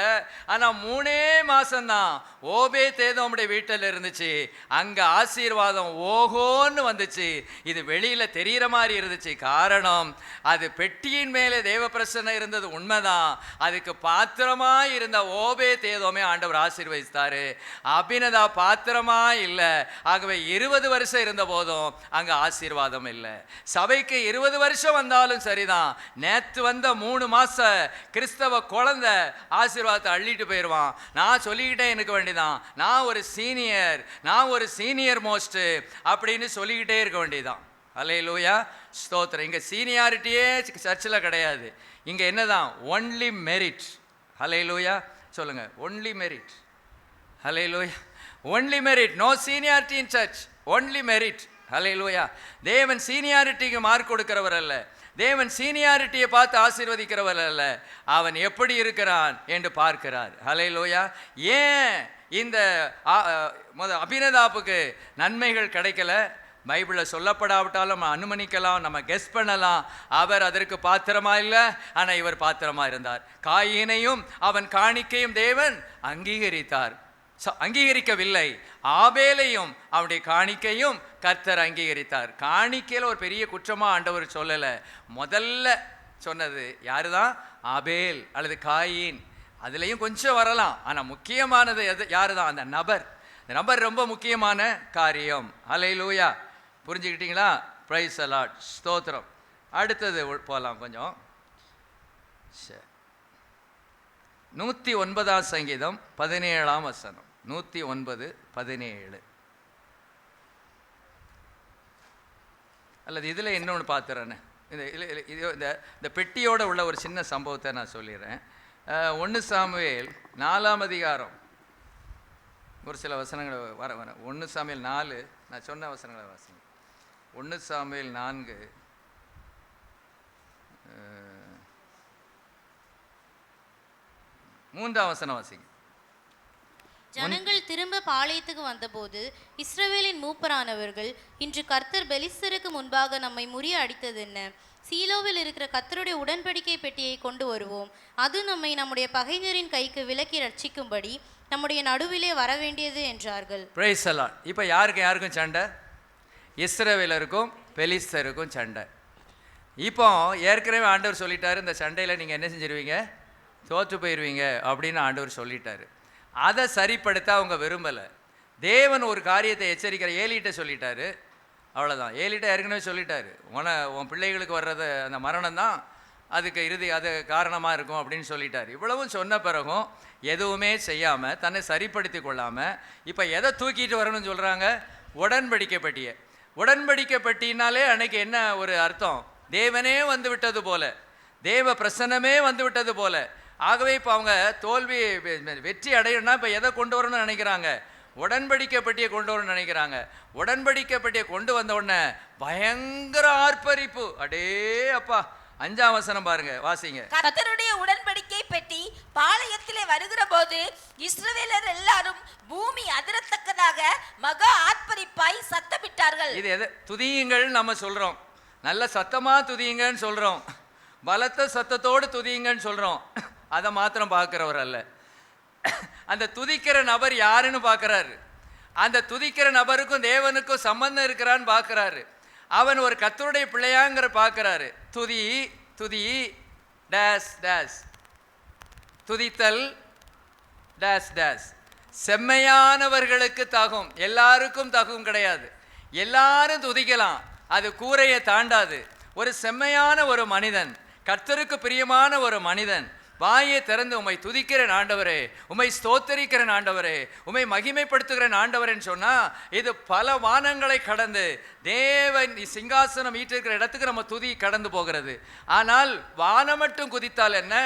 ஆனால் 3 மாசம்தான் ஓபேத் ஏதோமுடைய வீட்டில் இருந்துச்சு. அங்கே ஆசீர்வாதம் ஓஹோன்னு வந்துச்சு. இது வெளியில் தெரிகிற மாதிரி இருந்துச்சு. காரணம், அது பெட்டியின் மேலே தேவ பிரசன்னம் இருந்தது உண்மைதான். அதுக்கு பாத்திரமா இருந்த ஓபேத் ஏதோமே ஆண்டவர் ஆசீர்வதித்தாரு. அபினதா பாத்திரமா இல்லை. ஆகவே 20 வருஷம் இருந்த போதும் அங்கே ஆசீர்வாதம் இல்லை. சபைக்கு 20 வருஷம் வந்தாலும் சரிதான், நேற்று வந்த 3 மாசம் கிறிஸ்தவ குழந்தை ஆசீர்வாதத்தை அள்ளிட்டு போயிடுவான். நான் சொல்லிக்கிட்டே இருக்க வேண்டியதான், நான் ஒரு சீனியர் மோஸ்ட் அப்படின்னு சொல்லிக்கிட்டே இருக்க வேண்டியதான். ஹல்லேலூயா, ஸ்தோத்திரம். இங்கே சீனியாரிட்டியே சர்ச்சில் கிடையாது. இங்கே என்னதான்? Only merit. ஹல்லேலூயா சொல்லுங்க, only merit. Hallelujah, only merit. No seniority in church, only merit. Hallelujah. தேவன் சீனியாரிட்டிக்கு மார்க் கொடுக்கிறவர் அல்ல. தேவன் சீனியாரிட்டியை பார்த்து ஆசீர்வதிக்கிறவர் அல்ல. அவன் எப்படி இருக்கிறான் என்று பார்க்கிறார். ஹல்லேலூயா. ஏன் இந்த அபினதாப்புக்கு நன்மைகள் கிடைக்கல? பைபிளில் சொல்லப்படாவிட்டாலும் நம்ம அனுமதிக்கலாம், நம்ம கெஸ் பண்ணலாம். அவர் அதற்கு பாத்திரமா இல்லை, ஆனால் இவர் பாத்திரமா இருந்தார். காயினையும் அவன் காணிக்கையும் தேவன் அங்கீகரிக்கவில்லை. ஆபேலையும் அவனுடைய காணிக்கையும் கர்த்தர் அங்கீகரித்தார். காணிக்கையில் ஒரு பெரிய குற்றமாக ஆண்டவர் சொல்லலை. முதல்ல சொன்னது யாரு தான்? ஆபேல் அல்லது காயின். அதுலேயும் கொஞ்சம் வரலாம், ஆனால் முக்கியமானது யாரு தான்? அந்த நபர். இந்த நபர் ரொம்ப முக்கியமான காரியம். ஹல்லேலூயா, புரிஞ்சுக்கிட்டீங்களா? பிரைஸ் தி லார்ட், ஸ்தோத்திரம். அடுத்தது போகலாம் கொஞ்சம். 109 சங்கீதம் 17 வசனம். 109:17. அல்லது இதில் இன்னொன்று பார்த்துறேன்னு, இந்த பெட்டியோடு உள்ள ஒரு சின்ன சம்பவத்தை நான் சொல்லிடுறேன். 1 சாமுவேல் 4ஆம் அதிகாரம் ஒரு சில வசனங்களை வர 1 சாமுவேல் 4, நான் சொன்ன வசனங்களை வாசிங்க. 1 சாமுவேல் 4 3ஆம் வசனம் வாசிங்க. ஜனங்கள் திரும்ப பாளையத்துக்கு வந்தபோது இஸ்ரவேலின் மூப்பரானவர்கள், இன்று கர்த்தர் பெலிஸ்தருக்கு முன்பாக நம்மை முறியடித்தது என்ன? சீலோவில் இருக்கிற கர்த்தருடைய உடன்படிக்கை பெட்டியை கொண்டு வருவோம், அது நம்மை நம்முடைய பகைஞரின் கைக்கு விலக்கி ரட்சிக்கும்படி நம்முடைய நடுவிலே வர வேண்டியது என்றார்கள். Price the Lord. இப்போ யாருக்கும் சண்டை? இஸ்ரவேலருக்கும் பெலிஸ்தருக்கும் சண்டை. இப்போ ஏற்கனவே ஆண்டவர் சொல்லிட்டாரு, இந்த சண்டையில் நீங்கள் என்ன செஞ்சிருவீங்க? தோற்று போயிடுவீங்க அப்படின்னு ஆண்டவர் சொல்லிட்டாரு. அதை சரிப்படுத்த அவங்க விரும்பலை. தேவன் ஒரு காரியத்தை எச்சரிக்கிற ஏலிகிட்ட சொல்லிட்டாரு. அவ்வளோதான். ஏலிகிட்ட ஏற்கனவே சொல்லிட்டாரு, உன் பிள்ளைகளுக்கு வர்றது அந்த மரணம் தான் அது காரணமாக இருக்கும் அப்படின்னு சொல்லிட்டார். இவ்வளவும் சொன்ன பிறகும் எதுவுமே செய்யாமல், தன்னை சரிப்படுத்தி கொள்ளாமல், இப்போ எதை தூக்கிட்டு வரணும்னு சொல்கிறாங்க? உடன்படிக்கை பெட்டியை. உடன்படிக்கை பெட்டினாலே அன்னைக்கு என்ன ஒரு அர்த்தம்? தேவனே வந்து விட்டது போல, தேவ பிரசன்னமே வந்து விட்டது போல. ஆகவே இப்போ அவங்க வெற்றி அடையணும்னா இப்போ எதை கொண்டு வரணும்னு நினைக்கிறாங்க? உடன்படிக்கை பெட்டியை கொண்டு வரணும்னு நினைக்கிறாங்க. உடன்படிக்கை பெட்டியை கொண்டு வந்த உடனே பயங்கர ஆர்ப்பரிப்பு. அடே அப்பா, 5ஆம் வசனம் பாருங்க, வாசிங்க. கர்த்தருடைய உடன்படிக்கை பெட்டி பாளையத்திலே வருகிற போது இஸ்ரவேலர் எல்லாரும் பூமி அதிரத்தக்கதாக மகா ஆர்ப்பரிப்பாய் சத்தமிட்டார்கள். இது எது? துதியுங்கள் நம்ம சொல்றோம், நல்ல சத்தமா துதியுங்கன்னு சொல்றோம், பலத்த சத்தத்தோடு துதியுங்கன்னு சொல்றோம். அதை மாத்திரம் பார்க்கிறவர் அல்ல. அந்த துதிக்கிற நபர் யாருன்னு பார்க்கறாரு. அந்த துதிக்கிற நபருக்கும் தேவனுக்கும் சம்பந்தம் இருக்கிறான்னு பார்க்கறாரு. அவன் ஒரு கர்த்தருடைய பிள்ளையாங்கிற பார்க்கறாரு. துதி துதி டேஸ் டேஸ், துதித்தல் டேஸ் டேஸ், செம்மையானவர்களுக்கு தகும். எல்லாருக்கும் தகும் கிடையாது. எல்லாரும் துதிக்கலாம், அது கூரையை தாண்டாது. ஒரு செம்மையான ஒரு மனிதன், கர்த்தருக்கு பிரியமான ஒரு மனிதன் வாயை திறந்து உம்மை துதிக்கிறேன் ஆண்டவரே, உம்மை ஸ்தோத்தரிக்கிறேன் ஆண்டவரே, உம்மை மகிமைப்படுத்துகிறேன் ஆண்டவரேன்னு சொன்னா இது பல வானங்களை கடந்து தேவன் சிங்காசனம் ஈட்டிருக்கிற இடத்துக்கு நம்ம துதி கடந்து போகிறது. ஆனால் வானம் மட்டும் குதித்தால் என்ன,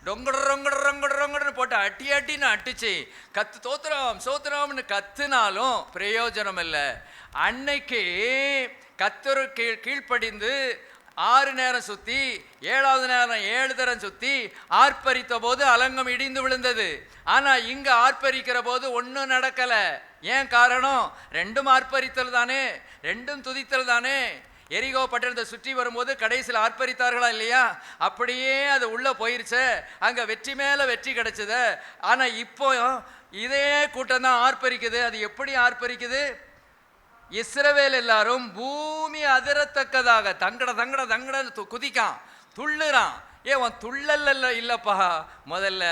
டொங்கடரொங்கடரொங்கடரொங்கடன்னு போட்டு அட்டி அட்டின்னு அட்டிச்சு கத்து தோத்திரம் சோத்திரம்னு கத்துனாலும் பிரயோஜனம் இல்லை. அன்னைக்கு கத்தரு கீழ்ப்படிந்து 6 நேரம் சுத்தி 7வது நேரம் 7 தரம் சுத்தி ஆர்ப்பரித்த போது அலங்கம் இடிந்து விழுந்தது. ஆனா இங்க ஆர்ப்பரிக்கிற போது ஒன்றும் நடக்கல. ஏன் காரணம்? ரெண்டும் ஆர்ப்பரித்தல் தானே, ரெண்டும் துதித்தல் தானே. எரிகோ பட்டணத்தை சுற்றி வரும்போது கடைசியில் ஆர்ப்பரித்தார்களா இல்லையா? அப்படியே அது உள்ள போயிருச்சு, அங்க வெற்றி மேல வெற்றி கிடைச்சது. ஆனா இப்போ இதே கூட்டம் தான் ஆர்ப்பரிக்குது. அது எப்படி ஆர்ப்பரிக்குது? இஸ்ரவேல் எல்லாரும் பூமி அதிரத்தக்கதாக தங்கட தங்கட தங்கட குதிக்கான், துள்ளுறான். உன் துள்ளல்ல இல்லைப்பா, முதல்ல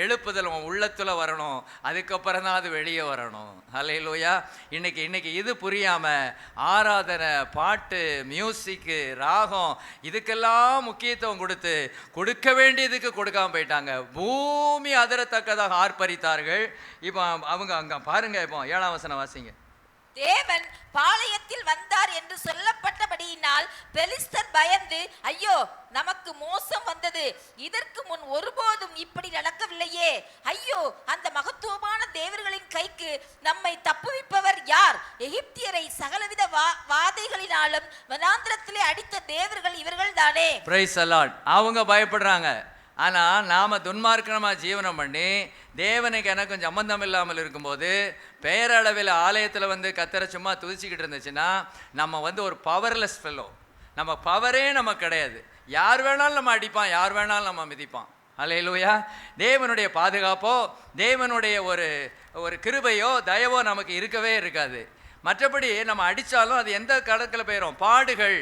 எழுப்புதல் உன் உள்ளத்துல வரணும், அதுக்கப்புறம் தான் அது வெளியே வரணும். ஹல்லேலூயா. இன்னைக்கு இது புரியாம ஆராதனை, பாட்டு, மியூசிக்கு, ராகம் இதுக்கெல்லாம் முக்கியத்துவம் கொடுக்க வேண்டியதுக்கு கொடுக்காம போயிட்டாங்க. பூமி அதிரத்தக்கதாக ஆர்ப்பரித்தார்கள். இப்போ அவங்க அங்க பாருங்க, இப்போ 7ஆம் வசனம் வாசிங்க. தேவன் பாளையத்தில் வந்தார் என்று சொல்லப்பட்டபடியினால் பெலிஸ்தர் பயந்து, ஐயோ நமக்கு மோசம் வந்தது, இதற்கு முன் ஒருபோதும் இப்படி நடக்கவில்லையே, ஐயோ அந்த மகத்துவமான தேவர்களின் கைக்கு நம்மை தப்புவிப்பவர் யார்? எகிப்தியரை சகலவித வாதைகளினாலும் வனாந்திரத்திலே அடித்த தேவர்கள் இவர்கள் தானே. Price the Lord. அவங்க பயப்படுறாங்க. ஆனால் நாம் துன்மார்க்கமாக ஜீவனம் பண்ணி தேவனுக்கு எனக்கும் சம்பந்தம் இல்லாமல் இருக்கும்போது பெயரளவில் ஆலயத்தில் வந்து கத்தரை சும்மா துதிச்சிக்கிட்டு இருந்துச்சுன்னா நம்ம வந்து ஒரு பவர்லெஸ் ஃபெல்லோ. நம்ம பவரே நமக்கு கிடையாது. யார் வேணாலும் நம்ம அடிப்பான், யார் வேணாலும் நம்ம மிதிப்பான். ஹல்லேலூயா. தேவனுடைய பாதுகாப்போ தேவனுடைய ஒரு கிருபையோ தயவோ நமக்கு இருக்கவே இருக்காது. மற்றபடி நம்ம அடித்தாலும் அது எந்த கணக்கில் போயிடும்? பாடுகள்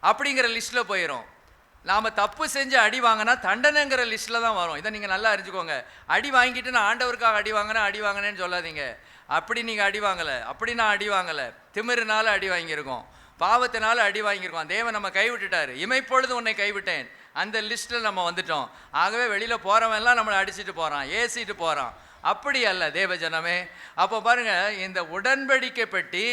அப்படிங்கிற லிஸ்ட்டில் போயிடும். நாம் தப்பு செஞ்சு அடி வாங்கினா தண்டனைங்கிற லிஸ்ட்டில் தான் வரும். இதை நீங்கள் நல்லா அறிஞ்சுக்கோங்க. அடி வாங்கிட்டு நான் ஆண்டவருக்காக அடி வாங்கினேன்னு சொல்லாதீங்க. அப்படி நீங்கள் அடி வாங்கலை, அப்படி நான் அடி வாங்கலை. திமிருனால அடி வாங்கியிருக்கோம், பாவத்தினால அடி வாங்கியிருக்கோம். தேவன் நம்ம கைவிட்டுட்டார். இமைப்பொழுது உன்னை கைவிட்டேன், அந்த லிஸ்ட்டில் நம்ம வந்துட்டோம். ஆகவே வெளியில் போகிறவன்லாம் நம்மளை அடிச்சுட்டு போகிறான், ஏசிட்டு போகிறான். அப்படி அல்ல தேவ ஜனமே. அப்போ பாருங்கள், இந்த உடன்படிக்கை பெட்டி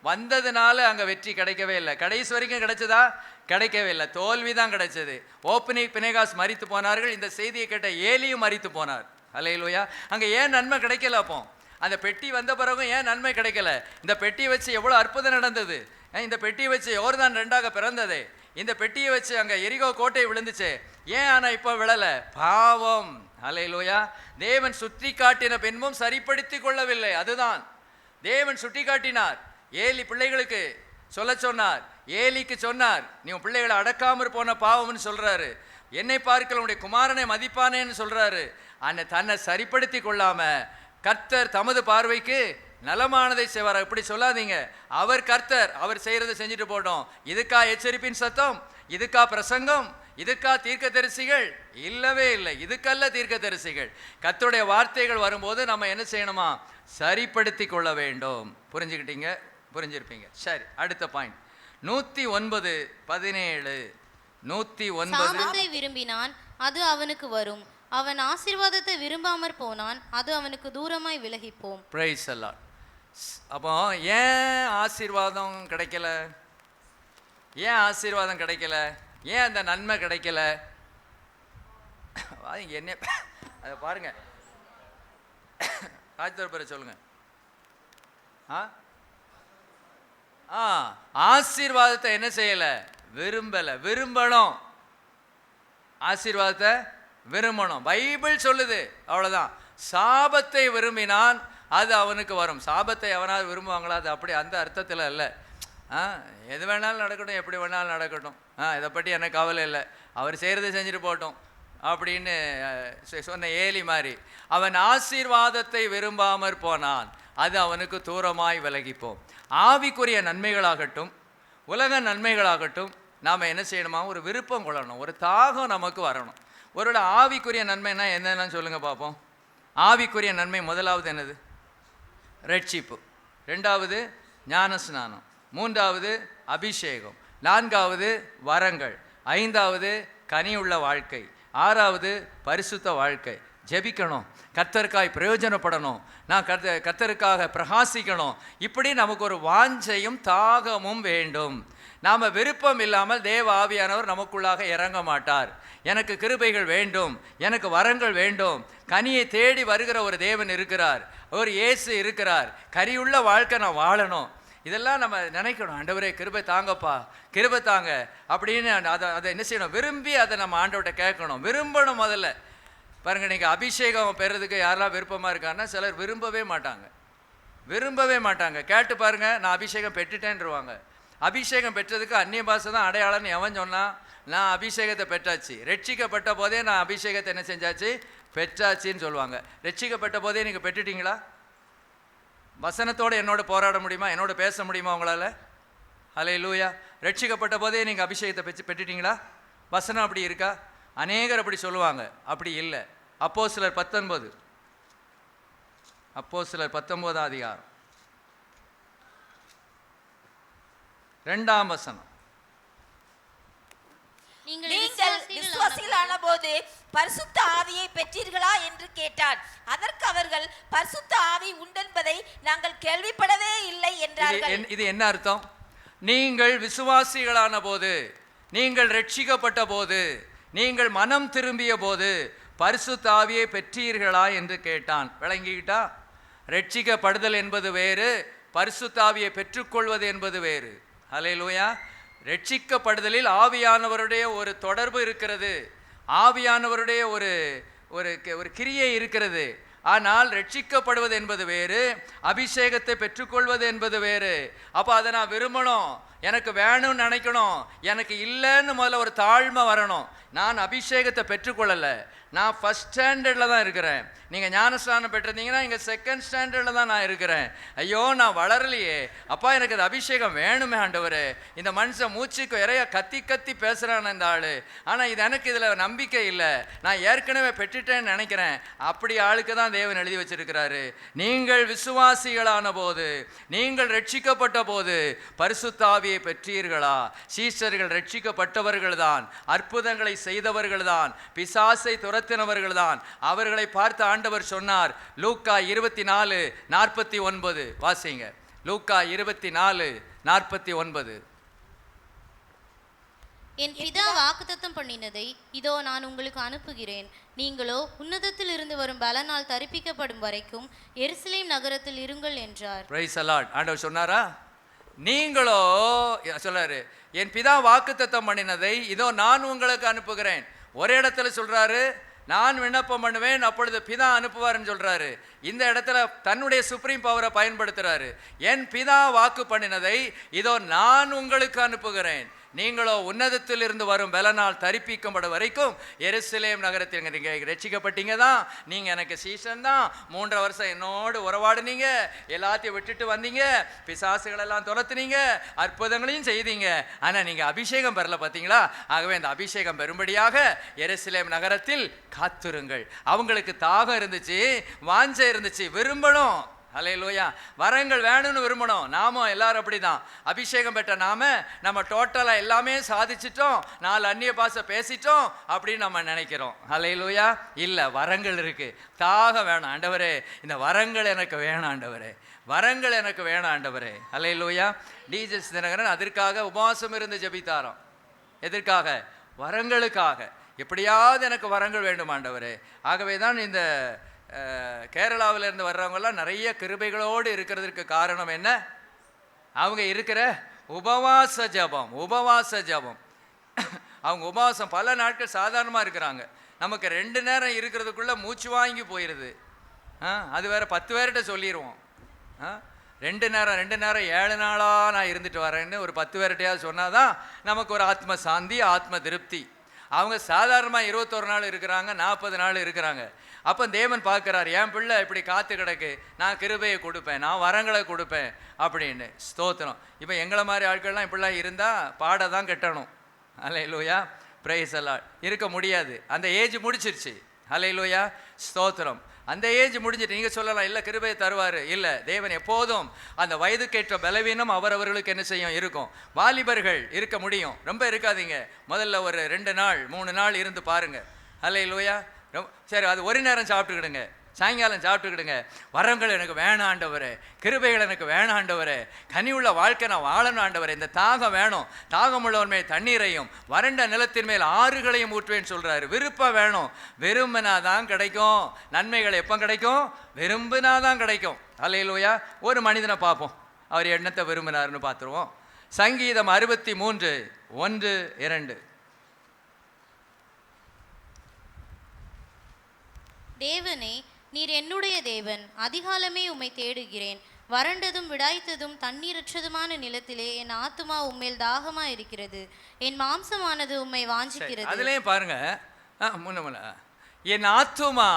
வந்ததுனால அங்கே வெற்றி கிடைக்கவே இல்லை. கடைசி வரைக்கும் கிடைச்சதா? கிடைக்கவே இல்லை. தோல்வி தான் கிடைச்சது. ஓப்னி பினேகாஸ் மரித்து போனார்கள். இந்த செய்தியை கேட்ட ஏலியும் மரித்து போனார். ஹல்லேலூயா. அங்கே ஏன் நன்மை கிடைக்கல? அப்போ அந்த பெட்டி வந்த பிறகும் ஏன் நன்மை கிடைக்கல? இந்த பெட்டியை வச்சு எவ்வளோ அற்புதம் நடந்தது. இந்த பெட்டியை வச்சு யோர்தான் 2ஆக பிறந்ததே. இந்த பெட்டியை வச்சு அங்கே எரிகோ கோட்டை விழுந்துச்சு. ஏன் ஆனால் இப்போ விழலை? பாவம். ஹல்லேலூயா. தேவன் சுற்றி காட்டின பின்பும் சரிப்படுத்தி கொள்ளவில்லை. அதுதான் தேவன் சுட்டி காட்டினார். ஏலி பிள்ளைகளுக்கு சொல்ல சொன்னார். ஏலிக்கு சொன்னார், நீ உன் பிள்ளைகளை அடக்காமற் போன பாவம்னு சொல்றாரு. என்னை பார்க்கல உன்னுடைய குமாரனை மதிப்பானேன்னு சொல்றாரு. அந்த தன்னை சரிப்படுத்தி கொள்ளாம கர்த்தர் தமது பார்வைக்கு நலமானதை செய்வார். இப்படி சொல்லாதீங்க. அவர் கர்த்தர், அவர் செய்யறதை செஞ்சுட்டு போட்டோம். இதுக்கா எச்சரிப்பின் சத்தம்? இதுக்கா பிரசங்கம்? இதுக்கா தீர்க்கதரிசிகள்? இல்லவே இல்லை. இதுக்கல்ல தீர்க்கதரிசிகள். கர்த்தருடைய வார்த்தைகள் வரும்போது நம்ம என்ன செய்யணுமா? சரிப்படுத்தி கொள்ள வேண்டும். புரிஞ்சுக்கிட்டீங்க? புரிஞ்சிருப்பீங்க. சரி, அடுத்த பாயிண்ட் 109:17. 109. சாபத்தை விரும்பினான், அது அவனுக்கு வரும். அவன் ஆசீர்வாதத்தை விரும்பாமற் போனான், அது அவனுக்கு தூரமாய் விலகிப்போம். Price the Lord. அப்போ ஏன் ஆசீர்வாதம் கிடைக்கல? ஏன் ஆசீர்வாதம் கிடைக்கல? ஏன் அந்த நன்மை கிடைக்கல? என்ன அதை பாருங்க. ராஜ்தர்பரை சொல்லுங்க. ஆசீர்வாதத்தை என்ன செய்யல? விரும்பல. விரும்பணும். ஆசீர்வாதத்தை விரும்பணும். பைபிள் சொல்லுது. அவ்வளவுதான். சாபத்தை விரும்பினான், அது அவனுக்கு வரும். சாபத்தை எவனாவது விரும்புவாங்களா? அது அப்படி அந்த அர்த்தத்தில் இல்லை. எது வேணாலும் நடக்கட்டும், எப்படி வேணாலும் நடக்கட்டும், இதை பற்றி எனக்கு கவலை இல்லை. அவர் செய்கிறத செஞ்சுட்டு போட்டோம். அப்படின்னு சொன்ன ஏலி மாதிரி அவன் ஆசீர்வாதத்தை விரும்பாமற் போனான், அது அவனுக்கு தூரமாய் விலகிப்போம். ஆவிக்குரிய நன்மைகளாகட்டும் உலக நன்மைகளாகட்டும் நாம் என்ன செய்யணுமா, ஒரு விருப்பம் கொள்ளணும், ஒரு தாகம் நமக்கு வரணும். ஒரு ஆவிக்குரிய நன்மைனா என்னென்னு சொல்லுங்கள் பார்ப்போம். ஆவிக்குரிய நன்மை முதலாவது என்னது? ரட்சிப்பு. ரெண்டாவது ஞானஸ்நானம். மூன்றாவது அபிஷேகம். நான்காவது வரங்கள். ஐந்தாவது கனியுள்ள வாழ்க்கை. ஆறாவது பரிசுத்த வாழ்க்கை. ஜெபிக்கணும், கர்த்தருக்காய் பிரயோஜனப்படணும், நான் கர்த்தருக்காக பிரகாசிக்கணும். இப்படி நமக்கு ஒரு வாஞ்சையும் தாகமும் வேண்டும். நாம் விருப்பம் இல்லாமல் தேவ ஆவியானவர் நமக்குள்ளாக இறங்க மாட்டார். எனக்கு கிருபைகள் வேண்டும், எனக்கு வரங்கள் வேண்டும், கனியை தேடி வருகிற ஒரு தேவன் இருக்கிறார், ஒரு இயேசு இருக்கிறார், கரியுள்ள வாழ்க்கை நான் வாழணும். இதெல்லாம் நம்ம நினைக்கணும். ஆண்டவரே கிருபை தாங்கப்பா, கிருபை தாங்க அப்படின்னு அதை என்ன செய்யணும், விரும்பி அதை நம்ம ஆண்டவர்கிட்ட கேட்கணும், விரும்பணும். முதல்ல பாருங்கள், நீங்கள் அபிஷேகம் பெறதுக்கு யாரெல்லாம் விருப்பமாக இருக்காங்கன்னா சிலர் விரும்பவே மாட்டாங்க. கேட்டு பாருங்கள், நான் அபிஷேகம் பெற்றுட்டேன்ருவாங்க. அபிஷேகம் பெற்றதுக்கு அந்நிய பாஷை தான் அடையாளம்னு எவன் சொன்னால், நான் அபிஷேகத்தை பெற்றாச்சு, ரட்சிக்கப்பட்ட போதே நான் அபிஷேகத்தை என்ன செஞ்சாச்சு, பெற்றாச்சின்னு சொல்லுவாங்க. ரட்சிக்கப்பட்ட போதே நீங்கள் பெற்றுட்டீங்களா? வசனத்தோடு என்னோட போராட முடியுமா, என்னோட பேச முடியுமா உங்களால்? ஹல்லேலூயா. ரட்சிக்கப்பட்ட போதே நீங்கள் அபிஷேகத்தை பெற்றுட்டீங்களா? வசனம் அப்படி இருக்கா? அநேகர் அப்படி சொல்லுவாங்க, அப்படி இல்லை. அப்போஸ்தலர் 19 அதிகாரம் 2ஆம் வசனம். நீங்கள் விசுவாசிகளான போது பரிசுத்த ஆவியை பெற்றீர்களா என்று கேட்டார். அதற்கு அவர்கள் பரிசுத்த ஆவி உண்டென்பதை நாங்கள் கேள்விப்படவே இல்லை என்றார்கள். இது என்ன அர்த்தம்? நீங்கள் விசுவாசிகளான போது, நீங்கள் ரட்சிக்கப்பட்ட போது, நீங்கள் மனம் திரும்பிய போது பரிசுத்த ஆவியை பெற்றீர்களா என்று கேட்டான். விளங்கிக்கிட்டா? ரட்சிக்கப்படுதல் என்பது வேறு, பரிசுத்த ஆவியை பெற்றுக்கொள்வது என்பது வேறு. ஹல்லேலூயா. ரட்சிக்கப்படுதலில் ஆவியானவருடைய ஒரு தொடர்பு இருக்கிறது, ஆவியானவருடைய ஒரு ஒரு கிரியை இருக்கிறது. ஆனால் ரட்சிக்கப்படுவது என்பது வேறு, அபிஷேகத்தை பெற்றுக்கொள்வது என்பது வேறு. அப்போ அதை நான் விரும்பணும், எனக்கு வேணும்னு நினைக்கணும், எனக்கு இல்லைன்னு முதல்ல ஒரு தாழ்மை வரணும். நான் அபிஷேகத்தை பெற்றுக்கொள்ளலை, நான் ஃபஸ்ட் ஸ்டாண்டர்டில் தான் இருக்கிறேன். நீங்கள் ஞானஸ்நானம் பெற்றிருந்தீங்கன்னா இங்கே செகண்ட் ஸ்டாண்டர்டில் தான் நான் இருக்கிறேன். ஐயோ நான் வளரலையே, அப்பா எனக்கு அது அபிஷேகம் வேணுமே ஆண்டவரே. இந்த மனுஷன் மூச்சுக்கு இறைய கத்தி கத்தி பேசுகிறான் இந்த ஆள், ஆனால் இது எனக்கு இதில் நம்பிக்கை இல்லை, நான் ஏற்கனவே பெற்றுட்டேன்னு நினைக்கிறேன். அப்படி ஆளுக்கு தான் தேவன் எழுதி வச்சிருக்கிறாரு. நீங்கள் விசுவாசிகளான போது, நீங்கள் ரட்சிக்கப்பட்ட போது பரிசுத்த ஆவியை பெற்றீர்களா? சீஷர்கள் ரட்சிக்கப்பட்டவர்கள் தான், அற்புதங்களை செய்தவர்கள் தான், பிசாசை துரத்தினவர்கள் தான். அவர்களை பார்த்து ஆண்டவர் சொன்னார். லூக்கா 24:49 வாசிங்க. லூக்கா 24:49. என் பிதா வாக்குத்தத்தம் பண்ணினதை இதோ நான் உங்களுக்கு அனுப்புகிறேன். நீங்களோ உன்னதத்தில் இருந்து வரும் பலனால் தரிப்பிக்கப்படும் வரைக்கும் எருசலேம் நகரத்தில் இருங்கள் என்றார். Price the Lord. ஆண்டவர் சொன்னாரா? நீங்களோ சொல்றாரு, என் பிதா வாக்குத்தத்தம் பண்ணினதை இதோ நான் உங்களுக்கு அனுப்புகிறேன். ஒரே இடத்துல சொல்றாரு, நான் விண்ணப்பம் பண்ணுவேன் அப்பொழுது பிதா அனுப்புவார்னு சொல்றாரு. இந்த இடத்துல தன்னுடைய சுப்ரீம் பவரை பயன்படுத்துறாரு. என் பிதா வாக்கு பண்ணினதை இதோ நான் உங்களுக்கு அனுப்புகிறேன். நீங்களோ உன்னதத்தில் இருந்து வரும் பலனால் தரிப்பிக்கப்படும் வரைக்கும் எருசலேம் நகரத்தில் நீங்கள் ரட்சிக்கப்பட்டீங்க தான், நீங்கள் எனக்கு சீசன் தான், 3 வருஷம் என்னோடு உறவாடுனீங்க, எல்லாத்தையும் விட்டுட்டு வந்தீங்க, பிசாசுகளெல்லாம் துரத்துனீங்க, அற்புதங்களையும் செய்தீங்க, ஆனால் நீங்கள் அபிஷேகம் பெறல பார்த்தீங்களா? ஆகவே இந்த அபிஷேகம் பெறும்படியாக எருசலேம் நகரத்தில் காத்திருங்கள். அவங்களுக்கு தாகம் இருந்துச்சு, வாஞ்சை இருந்துச்சு, விரும்பணும். ஹல்லேலூயா. வரங்கள் வேணும்னு விரும்பணும். நாமும் எல்லாரும் அப்படி தான். அபிஷேகம் பெற்ற நம்ம டோட்டலாக எல்லாமே சாதிச்சிட்டோம், 4 அந்நிய பாஷை பேசிட்டோம் அப்படின்னு நம்ம நினைக்கிறோம். ஹல்லேலூயா. இல்லை, வரங்கள் இருக்குது, தாகம் வேணும். ஆண்டவரே இந்த வரங்கள் எனக்கு வேணும் ஆண்டவரே, வரங்கள் எனக்கு வேணும் ஆண்டவரே. ஹல்லேலூயா. டிஜஸ் தினகரன் அதற்காக உபவாசம் இருந்து ஜெபித்தாராம். எதற்காக? வரங்களுக்காக. எப்படியாவது எனக்கு வரங்கள் வேண்டும் ஆண்டவரே. ஆகவே தான் இந்த கேரளாவில் இருந்து வர்றவங்கெல்லாம் நிறைய கிருபைகளோடு இருக்கிறதுக்கு காரணம் என்ன? அவங்க இருக்கிற உபவாச ஜபம். அவங்க உபவாசம் பல நாட்கள் சாதாரணமாக இருக்கிறாங்க. நமக்கு 2 நேரம் இருக்கிறதுக்குள்ளே மூச்சு வாங்கி போயிடுது. அது வேற 10 பேர்கிட்ட சொல்லிடுவோம். 2 நேரம் 7 நாளாக நான் இருந்துட்டு வரேன்னு ஒரு 10 பேர்கிட்டையாவது சொன்னால் தான் நமக்கு ஒரு ஆத்ம சாந்தி, ஆத்ம திருப்தி. அவங்க சாதாரணமாக 21 நாள் இருக்கிறாங்க, 40 நாள் இருக்கிறாங்க. அப்போ தேவன் பார்க்குறாரு, என் பிள்ளை இப்படி காத்து கிடக்கு, நான் கிருபையை கொடுப்பேன், நான் வரங்களை கொடுப்பேன் அப்படின்னு. ஸ்தோத்திரம். இப்போ எங்களை மாதிரி ஆட்கள்லாம் இப்படிலாம் இருந்தால் பாட தான் கட்டணும். அல்லேலூயா, பிரைஸ் எல்லாம் இருக்க முடியாது. அந்த ஏஜ் முடிச்சிருச்சு. அல்லேலூயா, ஸ்தோத்திரம். அந்த ஏஜ் முடிஞ்சிட்டு நீங்கள் சொல்லலாம், இல்லை கிருபையை தருவார். இல்லை, தேவன் எப்போதும் அந்த வயதுக்கேற்ற பலவீனம் அவரவர்களுக்கு என்ன செய்யும், இருக்கும். வாலிபர்கள் இருக்க முடியும், ரொம்ப இருக்காதீங்க. முதல்ல ஒரு 2 நாள் 3 நாள் இருந்து பாருங்கள். அல்லேலூயா. சரி, அது ஒரு நேரம் சாப்பிட்டுக்கிடுங்க, சாயங்காலம் சாப்பிட்டுக்கிடுங்க. வரங்கள் எனக்கு வேணாம் ஆண்டவரே, கிருபைகள் எனக்கு வேணாம் ஆண்டவரே, கனிவுள்ள வாழ்க்கை நான் வாழணும் ஆண்டவரே, இந்த தாகம் வேணும், தாகம் உள்ளவன் மேல் தண்ணீரையும் வறண்ட நிலத்தின் மேல் ஆறுகளையும் ஊற்றுவேன்னு சொல்கிறாரு. விருப்பம் வேணும், விரும்பினாதான் கிடைக்கும். நன்மைகள் எப்போ கிடைக்கும்? விரும்பினாதான் கிடைக்கும். அல்லேலூயா. ஒரு மனிதனை பார்ப்போம், அவர் என்னத்தை விரும்பினார்னு பார்த்துருவோம். சங்கீதம் 63 1 2. தேவனே, நீர் என்னுடைய தேவன், அதிகாலமே உம்மை தேடுகிறேன். வறண்டதும் விடாய்த்ததும் தண்ணீரற்றதுமான நிலத்திலே என் ஆத்துமா உம்மேல் தாகமா இருக்கிறது, என் மாம்சமானது உம்மை வாஞ்சிக்கிறது. அதுலயே பாருங்க, முன்ன என் ஆத்துமா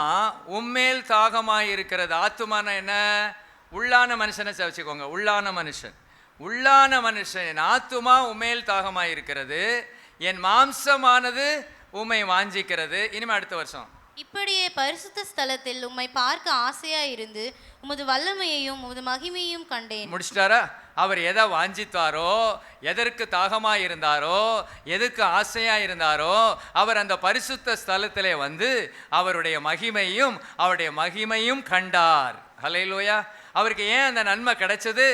உம்மேல் தாகமாய் இருக்கிறது. ஆத்துமான என்ன? உள்ளான மனுஷனை வச்சுக்கோங்க. உள்ளான மனுஷன், உள்ளான மனுஷன். என் ஆத்துமா உம்மேல் தாகமாய் இருக்கிறது, என் மாம்சமானது உம்மை வாஞ்சிக்கிறது. இனிமே அடுத்த வருஷம் இப்படியே பரிசுத்த ஸ்தலத்தில் உம்மை பார்க்க ஆசையா இருந்து உமது வல்லமையையும் உமது மகிமையையும் கண்டேன். முடிச்சிட்டாரா? அவர் எதை வாஞ்சித்தாரோ, எதற்கு தாகமாக இருந்தாரோ, எதுக்கு ஆசையாக இருந்தாரோ, அவர் அந்த பரிசுத்த ஸ்தலத்திலே வந்து அவருடைய மகிமையும் கண்டார். ஹல்லேலூயா. அவருக்கு ஏன் அந்த நன்மை கிடைச்சது?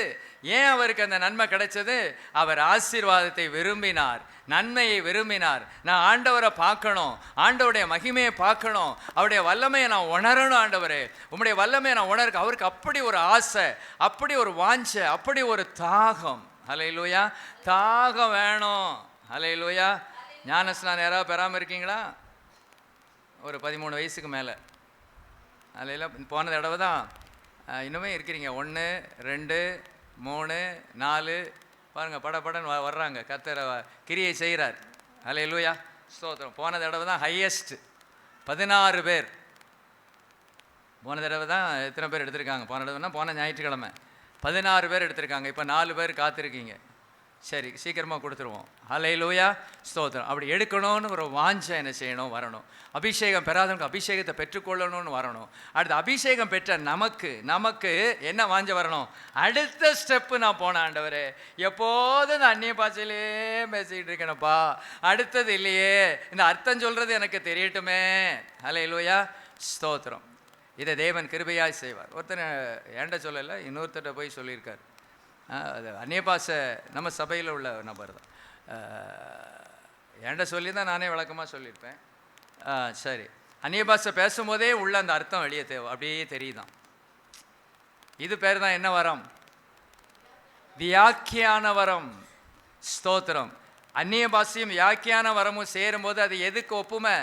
ஏன் அவருக்கு அந்த நன்மை கிடைச்சது? அவர் ஆசீர்வாதத்தை விரும்பினார், நன்மையை விரும்பினார். நான் ஆண்டவரை பார்க்கணும், ஆண்டவருடைய மகிமையை பார்க்கணும், அவருடைய வல்லமையை நான் உணரணும். ஆண்டவரே, உம்முடைய வல்லமையை நான் உணர்க்க அவருக்கு அப்படி ஒரு ஆசை, அப்படி ஒரு வாஞ்சை, அப்படி ஒரு தாகம். ஹல்லேலூயா. தாகம் வேணும். ஹல்லேலூயா. ஞானஸ்நானம் யாராவது பெறாமல் இருக்கீங்களா? ஒரு 13 வயசுக்கு மேலே. அதில் போன தடவை தான், இன்னுமே இருக்கிறீங்க. 1 2 3 4 பாருங்கள், படன்னு வர்றாங்க. கர்த்தர் கிரியை செய்கிறார். ஹல்லேலூயா, ஸ்தோத்திரம். போன தடவை தான் ஹையஸ்ட் 16 பேர். போன தடவை தான் எத்தனை பேர் எடுத்திருக்காங்க? போன தடவைனா போன ஞாயிற்றுக்கிழமை 16 பேர் எடுத்திருக்காங்க. இப்போ 4 பேர் காத்திருக்கீங்க. சரி, சீக்கிரமாக கொடுத்துருவோம். ஹல்லேலூயா, ஸ்தோத்திரம். அப்படி எடுக்கணும்னு ஒரு வாஞ்சை என்ன செய்யணும்? வரணும். அபிஷேகம் பெறாதவங்க அபிஷேகத்தை பெற்றுக்கொள்ளணும்னு வரணும். அடுத்த அபிஷேகம் பெற்ற நமக்கு என்ன வாஞ்சை வரணும்? அடுத்த ஸ்டெப்பு நான் போனேன் ஆண்டவரே, எப்போதும் இந்த அந்நிய பாஷையிலே பேசிக்கிட்டு இருக்கேனப்பா, அடுத்தது இல்லையே, இந்த அர்த்தம் சொல்கிறது எனக்கு தெரியட்டுமே. ஹல்லேலூயா, ஸ்தோத்திரம். இதை தேவன் கிருபையாய் செய்வார். ஒருத்தர் ஏண்ட சொல்லலை, இன்னொருத்தர்கிட்ட போய் சொல்லியிருக்கார். அது அந்நிய பாஷை நம்ம சபையில் உள்ள நபர் தான். ஏண்ட சொல்லி தான் நானே விளக்கமாக சொல்லியிருப்பேன். சரி, அந்நிய பாஷை பேசும்போதே உள்ள அந்த அர்த்தம் வெளியே அப்படியே தெரியுதான். இது பேர் தான் என்ன வரம்? வியாக்கியான வரம். ஸ்தோத்திரம். அந்நிய பாஷையும் வியாக்கியான வரமும் சேரும்போது அது எதுக்கு ஒப்புமை?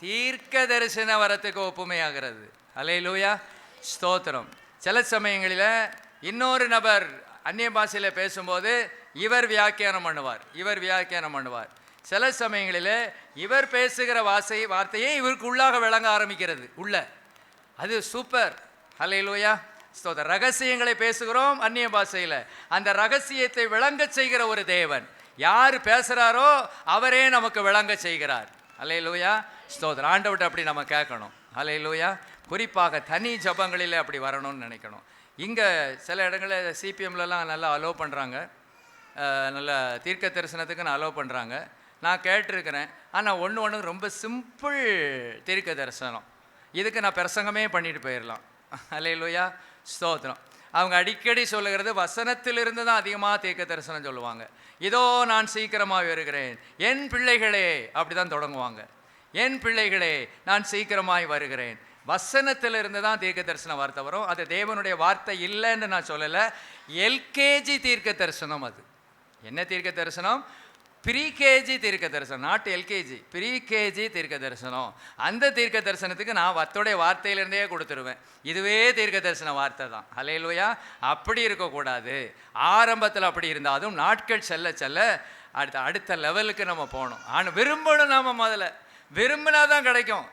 தீர்க்க தரிசன வரத்துக்கு ஒப்புமை ஆகிறது. ஹல்லேலூயா, ஸ்தோத்திரம். சில சமயங்களில் இன்னொரு நபர் அந்நிய பாஷையில் பேசும்போது இவர் வியாக்கியானம் பண்ணுவார். சில சமயங்களில் இவர் பேசுகிற வார்த்தையே இவருக்கு உள்ளாக விளங்க ஆரம்பிக்கிறது. அது சூப்பர். ஹல்லேலூயா, ஸ்தோத்திரம். ரகசியங்களை பேசுகிறோம் அந்நிய பாஷையில். அந்த ரகசியத்தை விளங்க செய்கிற ஒரு தேவன். யார் பேசுகிறாரோ அவரே நமக்கு விளங்க செய்கிறார். ஹல்லேலூயா, ஸ்தோத்திரம். ஆண்டவர்கிட்ட அப்படி நம்ம கேட்கணும். ஹல்லேலூயா. குறிப்பாக தனி ஜபங்களில் அப்படி வரணும்னு நினைக்கணும். இங்கே சில இடங்களில் சிபிஎம்லலாம் நல்லா அலோவ் பண்ணுறாங்க, நல்ல தீர்க்க தரிசனத்துக்கு நான் அலோவ் பண்ணுறாங்க. நான் கேட்டிருக்கிறேன். ஆனால் ஒன்று ரொம்ப சிம்பிள் தீர்க்க தரிசனம். இதுக்கு நான் பிரசங்கமே பண்ணிட்டு போயிடலாம். ஹல்லேலூயா, ஸ்தோத்திரம். அவங்க அடிக்கடி சொல்லுகிறது வசனத்திலிருந்து தான் அதிகமாக தீர்க்க தரிசனம் சொல்லுவாங்க. இதோ நான் சீக்கிரமாக வருகிறேன், என் பிள்ளைகளே, அப்படி தான் தொடங்குவாங்க. என் பிள்ளைகளே, நான் சீக்கிரமாய் வருகிறேன். வசனத்திலிருந்து தான் தீர்க்க தரிசன வார்த்தை வரும். அது தேவனுடைய வார்த்தை இல்லைன்னு நான் சொல்லலை. எல்கேஜி தீர்க்க தரிசனம். அது என்ன தீர்க்க தரிசனம்? ப்ரீகேஜி தீர்க்க தரிசனம், நாட் எல்கேஜி, ப்ரீகேஜி தீர்க்க தரிசனம். அந்த தீர்க்க தரிசனத்துக்கு நான் வத்தோடைய வார்த்தையிலிருந்தே கொடுத்துருவேன். இதுவே தீர்க்க தரிசன வார்த்தை தான். ஹல்லேலூயா. அப்படி இருக்கக்கூடாது. ஆரம்பத்தில் அப்படி இருந்தாலும் நாட்கள் செல்ல செல்ல அடுத்த லெவலுக்கு நம்ம போகணும். ஆனால் விரும்பணும், நாம் முதல்ல விரும்பினா தான் கிடைக்கும்.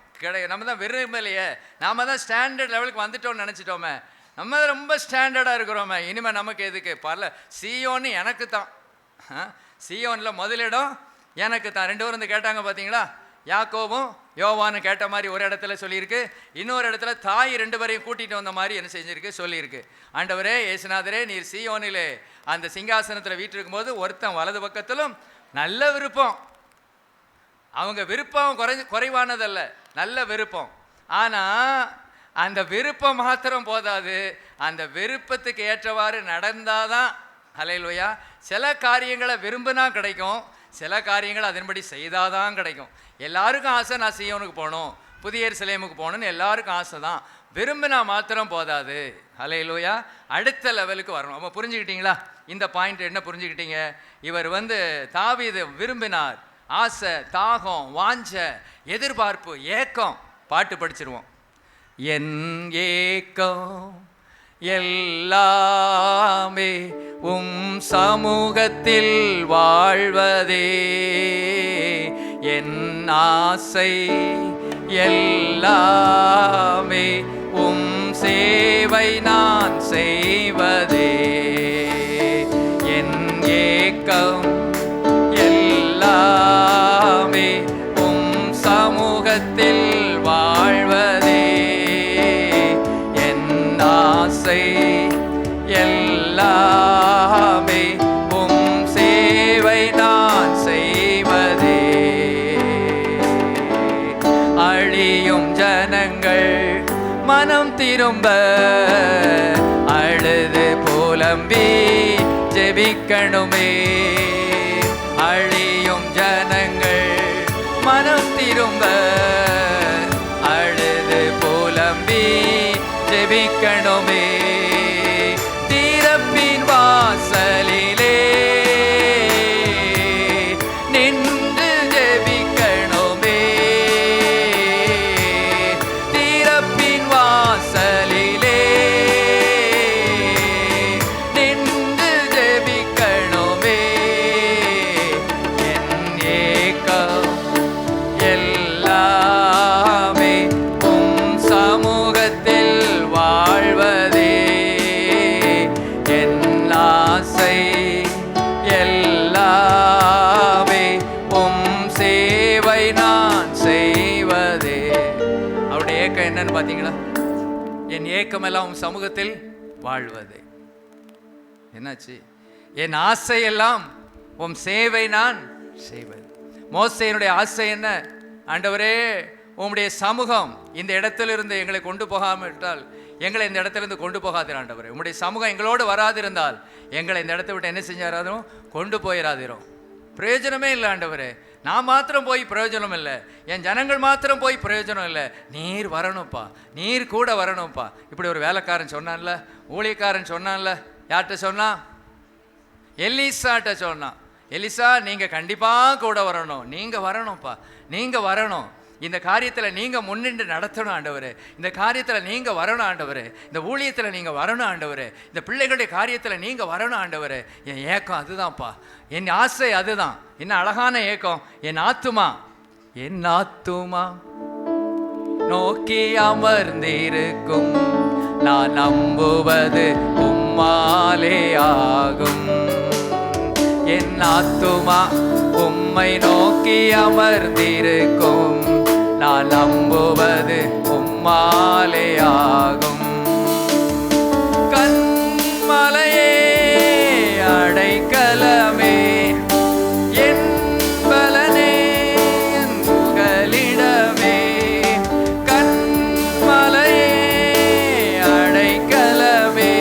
நம்ம தான் விரும்பலையே, நாம் தான் ஸ்டாண்டர்ட் லெவலுக்கு வந்துட்டோம்னு நினச்சிட்டோமே, நம்ம தான் ரொம்ப ஸ்டாண்டர்டாக இருக்கிறோமே, இனிமேல் நமக்கு எதுக்கு? சீயோன்னு எனக்கு தான், சீயோனில் முதலிடம் எனக்கு தான். 2 பேரும் வந்து கேட்டாங்க பார்த்தீங்களா, யாக்கோபும் யோவான்னு கேட்ட மாதிரி ஒரு இடத்துல சொல்லியிருக்கு, இன்னொரு இடத்துல தாய் 2 பேரையும் கூட்டிகிட்டு வந்த மாதிரி என்ன செஞ்சிருக்கு சொல்லியிருக்கு. ஆண்டவரே இயேசுநாதரே, நீர் சீயோனிலே அந்த சிங்காசனத்தில் வீட்டிருக்கும் போது ஒருத்தன் வலது பக்கத்திலும் நல்ல விருப்பம், அவங்க விருப்பம் குறைவானதல்ல, நல்ல விருப்பம். ஆனால் அந்த விருப்பம் மாத்திரம் போதாது, அந்த விருப்பத்துக்கு ஏற்றவாறு நடந்தாதான். ஹல்லேலூயா. சில காரியங்களை விரும்பினா கிடைக்கும், சில காரியங்கள் அதன்படி செய்தாதான் கிடைக்கும். எல்லாருக்கும் ஆசை நான் சீயோனுக்கு போகணும், புதிய எருசலேமுக்கு போகணும்னு எல்லாருக்கும் ஆசை தான். விரும்பினா மாத்திரம் போதாது. ஹல்லேலூயா. அடுத்த லெவலுக்கு வரணும். அப்போ புரிஞ்சுக்கிட்டீங்களா இந்த பாயிண்ட்? என்ன புரிஞ்சுக்கிட்டீங்க? இவர் வந்து தாவீது விரும்பினார். ஆசை, தாகம், வாஞ்ச, எதிர்பார்ப்பு, ஏக்கம். பாட்டு படிச்சிருவோம். என் ஏக்கம் எல்லாமே சமூகத்தில் வாழ்வதே, என் ஆசை எல்லாமே சேவை நான் செய்வதே, என் ஏக்கம் எல்லாமே சமூகத்தில் வாழ்வதே, என் ஆசை எல்லாமே சேவை நான் செய்வதே. அழியும் ஜனங்கள் மனம் திரும்ப அழுது புலம்பி ஜெபிக்கணுமே, அழியும் ஜனங்கள் மனம் திரும்ப அழுது புலம்பி ஜெபிக்கணுமே, தீரப்பின் வாசலிலே நின்று ஜெபிக்கணுமே, தீரப்பின் வாசலிலே நின்று ஜெபிக்கணுமே, என் ஏக்கம் எல்லாமே சமூகத்தில் வாழ்வதே, என் ஆசை எல்லாமே சேவை நான் செய்வதே. அவருடைய ஏக்கம் என்னன்னு பார்த்தீங்களா? என் ஏக்கம் எல்லாம் சமூகத்தில் வாழ்வதே. என்னாச்சு? என் ஆசை எல்லாம் சேவை நான் செய்வது. மோசேயினுடைய ஆசை என்ன? ஆண்டவரே, உம்முடைய சமூகம் இந்த இடத்திலிருந்து எங்களை கொண்டு போகாமல் விட்டால் எங்களை இந்த இடத்திலிருந்து கொண்டு போகாதீர் ஆண்டவரே. உம்முடைய சமூகம் எங்களோடு வராதிருந்தால் எங்களை இந்த இடத்தை விட்டு என்ன செஞ்சாராதும் கொண்டு போயிடாதிரும். பிரயோஜனமே இல்லை ஆண்டவரே. நான் மாத்திரம் போய் பிரயோஜனம் இல்லை, என் ஜனங்கள் மாத்திரம் போய் பிரயோஜனம் இல்லை. நீர் வரணும்ப்பா, நீர் கூட வரணும்ப்பா. இப்படி ஒரு வேலைக்காரன் சொன்னான்ல, ஊழியக்காரன் சொன்னான்ல. யார்கிட்ட சொன்னான்? எலிசாட்ட சொன்னான். எலிசா, நீங்கள் கண்டிப்பாக கூட வரணும், நீங்கள் வரணும்ப்பா, நீங்கள் வரணும். இந்த காரியத்தில் நீங்கள் முன்னின்று நடத்தணும் ஆண்டவரே, இந்த காரியத்தில் நீங்கள் வரணும் ஆண்டவரே, இந்த ஊழியத்தில் நீங்கள் வரணும் ஆண்டவரே, இந்த பிள்ளைகளுடைய காரியத்தில் நீங்கள் வரணும் ஆண்டவரே. என் ஏக்கம் அதுதான்ப்பா, என் ஆசை அதுதான். என்ன அழகான ஏக்கம்! என் ஆத்துமா நோக்கி அமர்ந்திருக்கும், நான் நம்புவது உம்மாலே ஆகும். என் ஆத்துமா உம்மை நோக்கி அமர்ந்திருக்கும், நான் நம்புவது உம்மாலே ஆகும். கன்மலையே அடைக்கலமே, என் பலனே என் புகலிடமே, கன்மலையே அடைக்கலமே,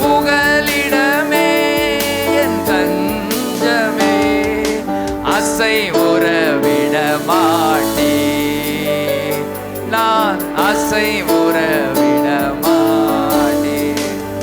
புகலிடமே என் தஞ்சமே, அசை உறவிட மாட்டே, நான் அசை உறவிட மாட்டே.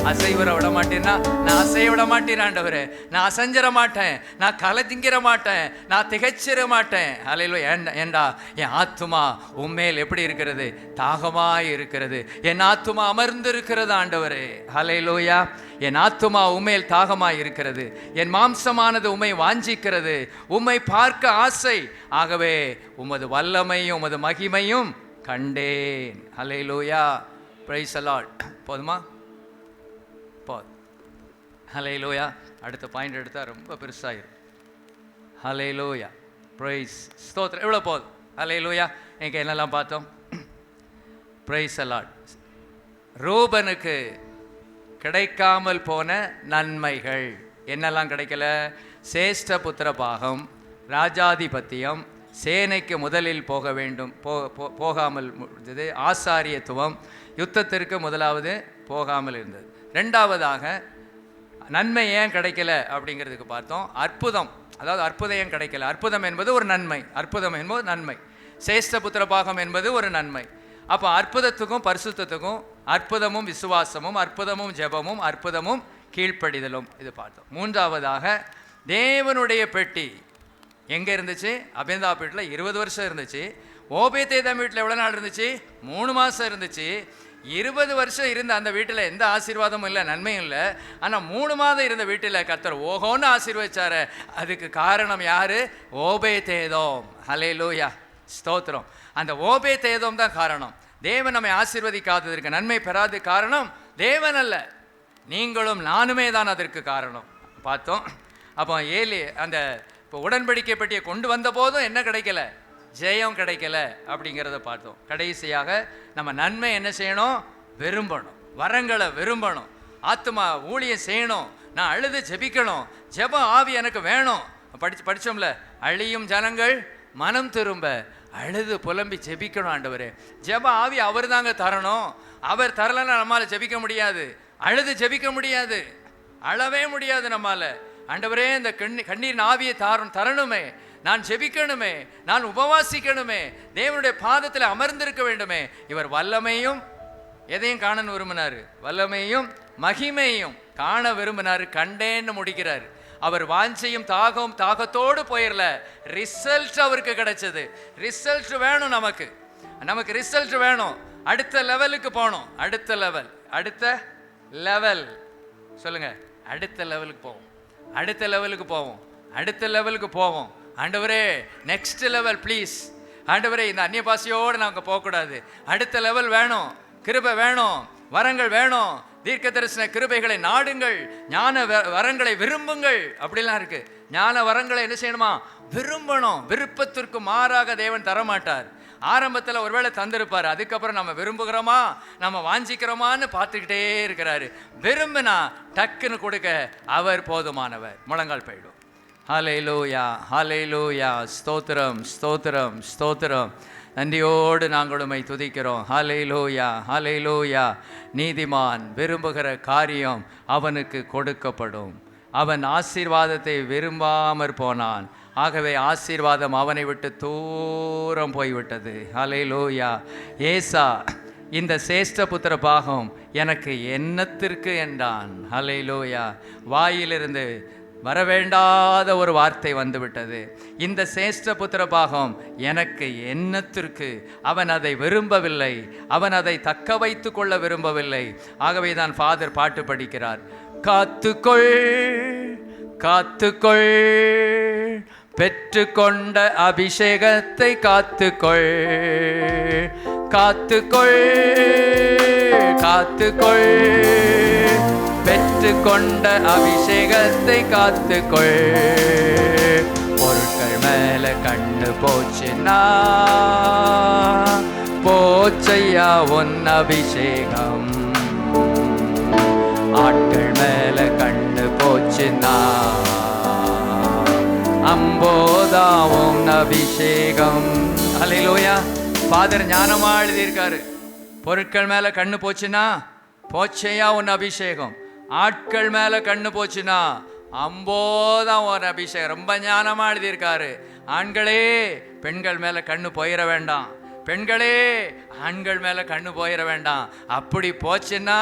அசை உறவிட மாட்டேன்னா நான் அசைய விட மாட்டேன் ஆண்டவரே. நான் அசைஞ்சிட மாட்டேன், நான் களை திங்கிற மாட்டேன், நான் திகைச்சிட மாட்டேன். ஹல்லேலூயா. ஏண்டா என் ஆத்துமா உம்மேல் எப்படி இருக்கிறது? தாகமாய் இருக்கிறது. என் ஆத்துமா அமர்ந்து இருக்கிறது ஆண்டவரே. ஹல்லேலூயா. என் ஆத்துமா உம்மேல் தாகமாய் இருக்கிறது. என் மாம்சமானது உம்மை வாஞ்சிக்கிறது, உம்மை பார்க்க ஆசை. ஆகவே உமது வல்லமையும் உமது மகிமையும் கண்டேன். ஹல்லேலூயா. Praise the Lord. போதுமா? போதும். ஹல்லேலூயா. அடுத்த பாயிண்ட் எடுத்தா ரொம்ப பெருசாயிரும். ஹல்லேலூயா. பிரைஸ் ஸ்தோத்திரம். எவ்வளோ போதும்? ஹல்லேலூயா. எங்கே என்னெல்லாம் பார்த்தோம்? Price the Lord. ரூபனுக்கு கிடைக்காமல் போன நன்மைகள் என்னெல்லாம் கிடைக்கல? சேஷ்ட புத்திர பாகம், ராஜாதிபத்தியம், சேனைக்கு முதலில் போக வேண்டும் போகாமல் இருந்தது, ஆசாரியத்துவம், யுத்தத்திற்கு முதலாவது போகாமல் இருந்தது. ரெண்டாவதாக நன்மை ஏன் கிடைக்கல அப்படிங்கிறதுக்கு பார்த்தோம். அற்புதம், அதாவது அற்புதம் ஏன் கிடைக்கல? அற்புதம் என்பது ஒரு நன்மை, அற்புதம் என்பது நன்மை. சேஷ்ட புத்திர பாகம் என்பது ஒரு நன்மை. அப்போ அற்புதத்துக்கும் பரிசுத்தத்துக்கும் அற்புதமும் விசுவாசமும், அற்புதமும் ஜெபமும், அற்புதமும் கீழ்ப்படிதலும், இது பார்த்தோம். மூன்றாவதாக தேவனுடைய பெட்டி எங்கே இருந்துச்சு? அபேந்தா வீட்டில் 20 வருஷம் இருந்துச்சு. ஓபேதேதாம் வீட்டில் எவ்வளோ நாள் இருந்துச்சு? 3 மாதம் இருந்துச்சு. 20 வருஷம் இருந்த அந்த வீட்டில் எந்த ஆசீர்வாதமும் இல்லை, நன்மையும் இல்லை. ஆனால் 3 மாதம் இருந்த வீட்டில் கர்த்தர் ஓஹோன்னு ஆசீர்வதிச்சாரு. அதுக்கு காரணம் யாரு? ஓபேதேதோம். ஹல்லேலூயா. ஸ்தோத்திரம். அந்த ஓபேதேதோம் தான் காரணம். தேவன் நம்மை ஆசீர்வதிக்காததற்கு, நன்மை பெறாத காரணம் தேவன் அல்ல, நீங்களும் நானுமே தான் அதற்கு காரணம். பார்த்தோம். அப்போ அந்த இப்போ உடன்படிக்கை பெட்டியை கொண்டு வந்த போதும் என்ன கிடைக்கல? ஜெயம் கிடைக்கல அப்படிங்கிறத பார்த்தோம். கடைசியாக நம்ம நன்மை என்ன செய்யணும்? விரும்பணும், வரங்களை விரும்பணும், ஆத்மா ஊழியம் செய்யணும், நான் அழுது ஜெபிக்கணும், ஜெப ஆவி எனக்கு வேணும். படித்தோம்ல, அழியும் ஜனங்கள் மனம் திரும்ப அழுது புலம்பி ஜெபிக்கணும். ஆண்டவரே, ஜெப ஆவி அவர் தாங்க தரணும். அவர் தரலைன்னா நம்மளால் ஜெபிக்க முடியாது, அழுது ஜெபிக்க முடியாது, அழவே முடியாது நம்மால. ஆண்டவரே, இந்த கண்ணீர் ஆவியை தரணுமே, நான் ஜெபிக்கணுமே, நான் உபவாசிக்கணுமே, தேவனுடைய பாதத்தில் அமர்ந்திருக்க வேண்டுமே. இவர் வல்லமையும் எதையும் காண விரும்பினார்? வல்லமையும் மகிமையும் காண விரும்பினார். கண்டேன்னு முடிக்கிறார். அவர் வாஞ்சையும் தாகத்தோடு போயிடல, ரிசல்ட் அவருக்கு கிடைச்சது. ரிசல்ட் வேணும் நமக்கு ரிசல்ட் வேணும். அடுத்த லெவலுக்கு போகணும். அடுத்த லெவல் சொல்லுங்க. அடுத்த லெவலுக்கு போவோம். ஆண்டவரே, நெக்ஸ்ட் லெவல் ப்ளீஸ். ஆண்டவரே, இந்த அந்நிய பாஷையோடு நாங்கள் போகக்கூடாது. அடுத்த லெவல் வேணும், கிருபை வேணும், வரங்கள் வேணும், தீர்க்க தரிசன கிருபைகளை நாடுங்கள், ஞான வரங்களை விரும்புங்கள். அப்படிலாம் இருக்கு. ஞான வரங்களை என்ன செய்யணுமா? விரும்பணும். விருப்பத்திற்கு மாறாக தேவன் தரமாட்டார். ஆரம்பத்தில் ஒருவேளை தந்திருப்பார், அதுக்கப்புறம் நம்ம விரும்புகிறோமா, நம்ம வாஞ்சிக்கிறோமான்னு பார்த்துக்கிட்டே இருக்கிறாரு. விரும்பினா டக்குன்னு கொடுக்க அவர் போதுமானவர். முழங்கால் போயிடும். ஹல்லேலூயா, ஹல்லேலூயா. ஸ்தோத்திரம், ஸ்தோத்திரம், ஸ்தோத்திரம். நன்றியோடு நாங்கள் உம்மை துதிக்கிறோம். ஹல்லேலூயா, ஹல்லேலூயா. நீதிமான் விரும்புகிற காரியம் அவனுக்கு கொடுக்கப்படும். அவன் ஆசீர்வாதத்தை விரும்பாமற் போனான், ஆகவே ஆசீர்வாதம் அவனை விட்டு தூரம் போய்விட்டது. ஹல்லேலூயா. ஏசா இந்த சேஷ்ட புத்திர பாகம் எனக்கு என்னத்திற்கு என்றான். ஹல்லேலூயா. வாயிலிருந்து வரவேண்டாத ஒரு வார்த்தை வந்துவிட்டது. இந்த சேஷ்ட புத்திர பாகம் எனக்கு என்னத்திற்கு? அவன் அதை விரும்பவில்லை, அவன் அதை தக்க வைத்து கொள்ள விரும்பவில்லை. ஆகவே தான் ஃபாதர் பாட்டு படிக்கிறார். காத்துக்கொள், காத்துக்கொள், பெற்றுக்கொண்ட அபிஷேகத்தை காத்துக்கொள், காத்துக்கொள், காத்துக்கொள், பெற்றுக்கொண்ட அபிஷேகத்தை காத்துக்கொள். பொருட்கள் மேல கண்ணு போச்சுன்னா போச்சையா உன் அபிஷேகம். ஆட்கள் மேல கண்ணு போச்சுன்னா அம்போதாவும் அபிஷேகம். அல்லேலூயா. ஃபாதர் ஞானமா எழுதியிருக்காரு. பொருட்கள் மேல கண்ணு போச்சுன்னா போச்சையா உன் அபிஷேகம். ஆட்கள் மேல கண்ணு போச்சுன்னா அம்போதான் ஒரு அபிஷேகம். ரொம்ப ஞானமா எழுதியிருக்காரு. ஆண்களே, பெண்கள் மேல கண்ணு போயிட வேண்டாம். பெண்களே ஆண்கள் மேலே கண்ணு போயிட வேண்டாம். அப்படி போச்சுன்னா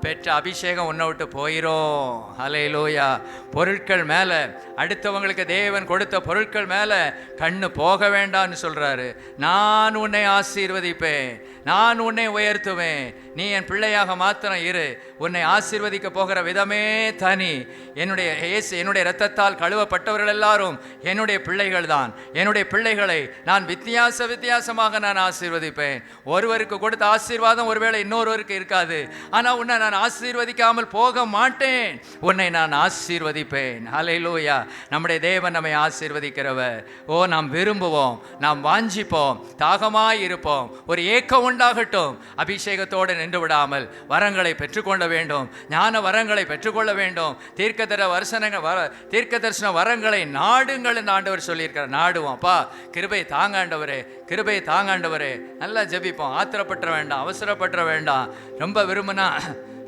பெற்ற அபிஷேகம் உன்னை விட்டு போயிடும். ஹல்லேலூயா. பொருட்கள் மேலே, அடுத்தவங்களுக்கு தேவன் கொடுத்த பொருட்கள் மேலே கண்ணு போக வேண்டாம்னு சொல்கிறாரு. நான் உன்னை ஆசீர்வதிப்பேன், நான் உன்னை உயர்த்துவேன், நீ என் பிள்ளையாக மாத்திரம் இரு. உன்னை ஆசீர்வதிக்க போகிற விதமே தனி. என்னுடைய இரத்தத்தால் கழுவப்பட்டவர்கள் எல்லாரும் என்னுடைய பிள்ளைகள் தான். என்னுடைய பிள்ளைகளை நான் வித்தியாசமாக நான் ஆசீர்வதிப்பேன். ஒருவருக்கு கொடுத்த ஆசீர்வாதம் ஒருவேளை இன்னொருவருக்கு இருக்காது. ஆனால் உன்னை நான் ஆசீர்வதிக்காமல் போக மாட்டேன், உன்னை நான் ஆசீர்வதிப்பேன். ஹல்லேலூயா. நம்முடைய தேவன் நம்மை ஆசீர்வதிக்கிறவர். நாம் விரும்புவோம், நாம் வாஞ்சிப்போம், தாகமாய் இருப்போம். ஒரு ஏக்கம் உண்டாகட்டும். அபிஷேகத்தோடு நின்று விடாமல் வரங்களை பெற்றுக்கொள்ள வேண்டும், ஞான வரங்களை பெற்றுக்கொள்ள வேண்டும். தீர்க்க தரிசன வரங்களை நாடுங்கள் என்று ஆண்டவர் சொல்லியிருக்கிறார். நாடுவோம். அப்பா கிருபை தாங்காண்டவரே, கிருபை தாங்காண்டவரே. நல்லா ஜெபிப்போம். ஆத்திரப்பற்ற வேண்டாம், அவசரப்பற்ற வேண்டாம். ரொம்ப விரும்பினா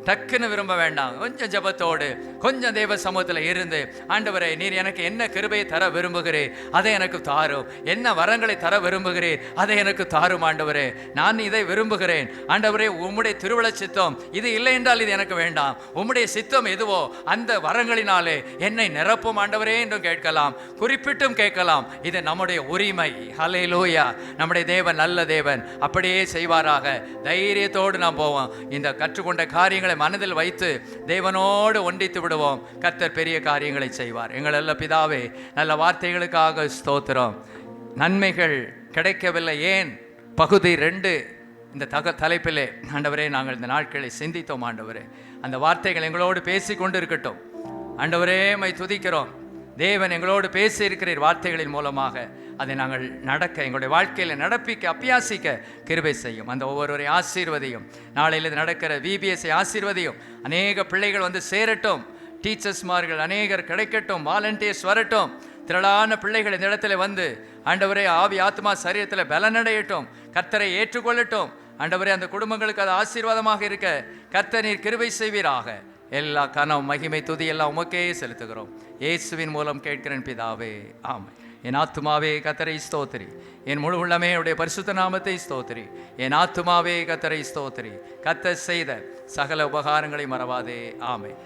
டக்குன்னு விரும்ப வேண்டாம். கொஞ்சம் ஜபத்தோடு, கொஞ்சம் தேவ சமூகத்தில் இருந்து, ஆண்டவரே நீர் எனக்கு என்ன கிருபையை தர விரும்புகிறேன் அதை எனக்கு தாரும், என்ன வரங்களை தர விரும்புகிறேன் அதை எனக்கு தாரும் ஆண்டவரே. நான் இதை விரும்புகிறேன் ஆண்டவரே. உம்முடைய திருவிழா சித்தம் இது இல்லை என்றால் இது எனக்கு வேண்டாம். உம்முடைய சித்தம் எதுவோ அந்த வரங்களினாலே என்னை நிரப்பும் ஆண்டவரே என்றும் கேட்கலாம், குறிப்பிட்டும் கேட்கலாம். இது நம்முடைய உரிமை. ஹல்லேலூயா. நம்முடைய தேவன் நல்ல தேவன். அப்படியே செய்வாராக. தைரியத்தோடு நாம் போவோம். இந்த கற்றுக்கொண்ட காரியங்களை மனதில் வைத்து தேவனோடு ஒன்றித்து விடுவோம். கர்த்தர் பெரிய காரியங்களை செய்வார். எங்கள் நல்ல பிதாவே, நல்ல வார்த்தைகளுக்காக ஸ்தோத்திரம். நன்மைகள் கிடைக்கவில்லை ஏன்? பகுதி 2 இந்த தலைப்பிலே ஆண்டவரே நாங்கள் இந்த நாட்களை சிந்தித்தோம். ஆண்டவரே அந்த வார்த்தைகள் எங்களோடு பேசி கொண்டு இருக்கட்டும். ஆண்டவரே மை துதிக்கிறோம். தேவன் எங்களோடு பேசி இருக்கிறீர் வார்த்தைகளின் மூலமாக. அதை நாங்கள் நடக்க, எங்களுடைய வாழ்க்கையில் நடப்பிக்க, அபியாசிக்க கிருபை செய்யும். அந்த ஒவ்வொருவரை ஆசீர்வதியும். நாளையில் நடக்கிற VBSஐ ஆசீர்வதியும். அநேக பிள்ளைகள் வந்து சேரட்டும், டீச்சர்ஸ்மார்கள் அநேகர் கிடைக்கட்டும், வாலண்டியர்ஸ் வரட்டும். திரளான பிள்ளைகள் இந்த இடத்துல வந்து ஆண்டவரே ஆவி ஆத்மா சரீரத்தில் பலனடையட்டும், கர்த்தரை ஏற்றுக்கொள்ளட்டும். ஆண்டவரே அந்த குடும்பங்களுக்கு அது ஆசீர்வாதமாக இருக்க கர்த்தர் நீர் கிருபை செய்வீராக. எல்லா கனம் மகிமை துதி எல்லாம் உமக்கே செலுத்துகிறோம். இயேசுவின் மூலம் கேட்கிறேன் பிதாவே, ஆமென். என் ஆத்துமாவே கர்த்தரை ஸ்தோத்திரி, என் முழு உள்ளமே உடைய பரிசுத்த நாமத்தை ஸ்தோத்திரி. என் ஆத்துமாவே கர்த்தரை ஸ்தோத்திரி, கர்த்தர் செய்த சகல உபகாரங்களை மறவாதே. ஆமென்.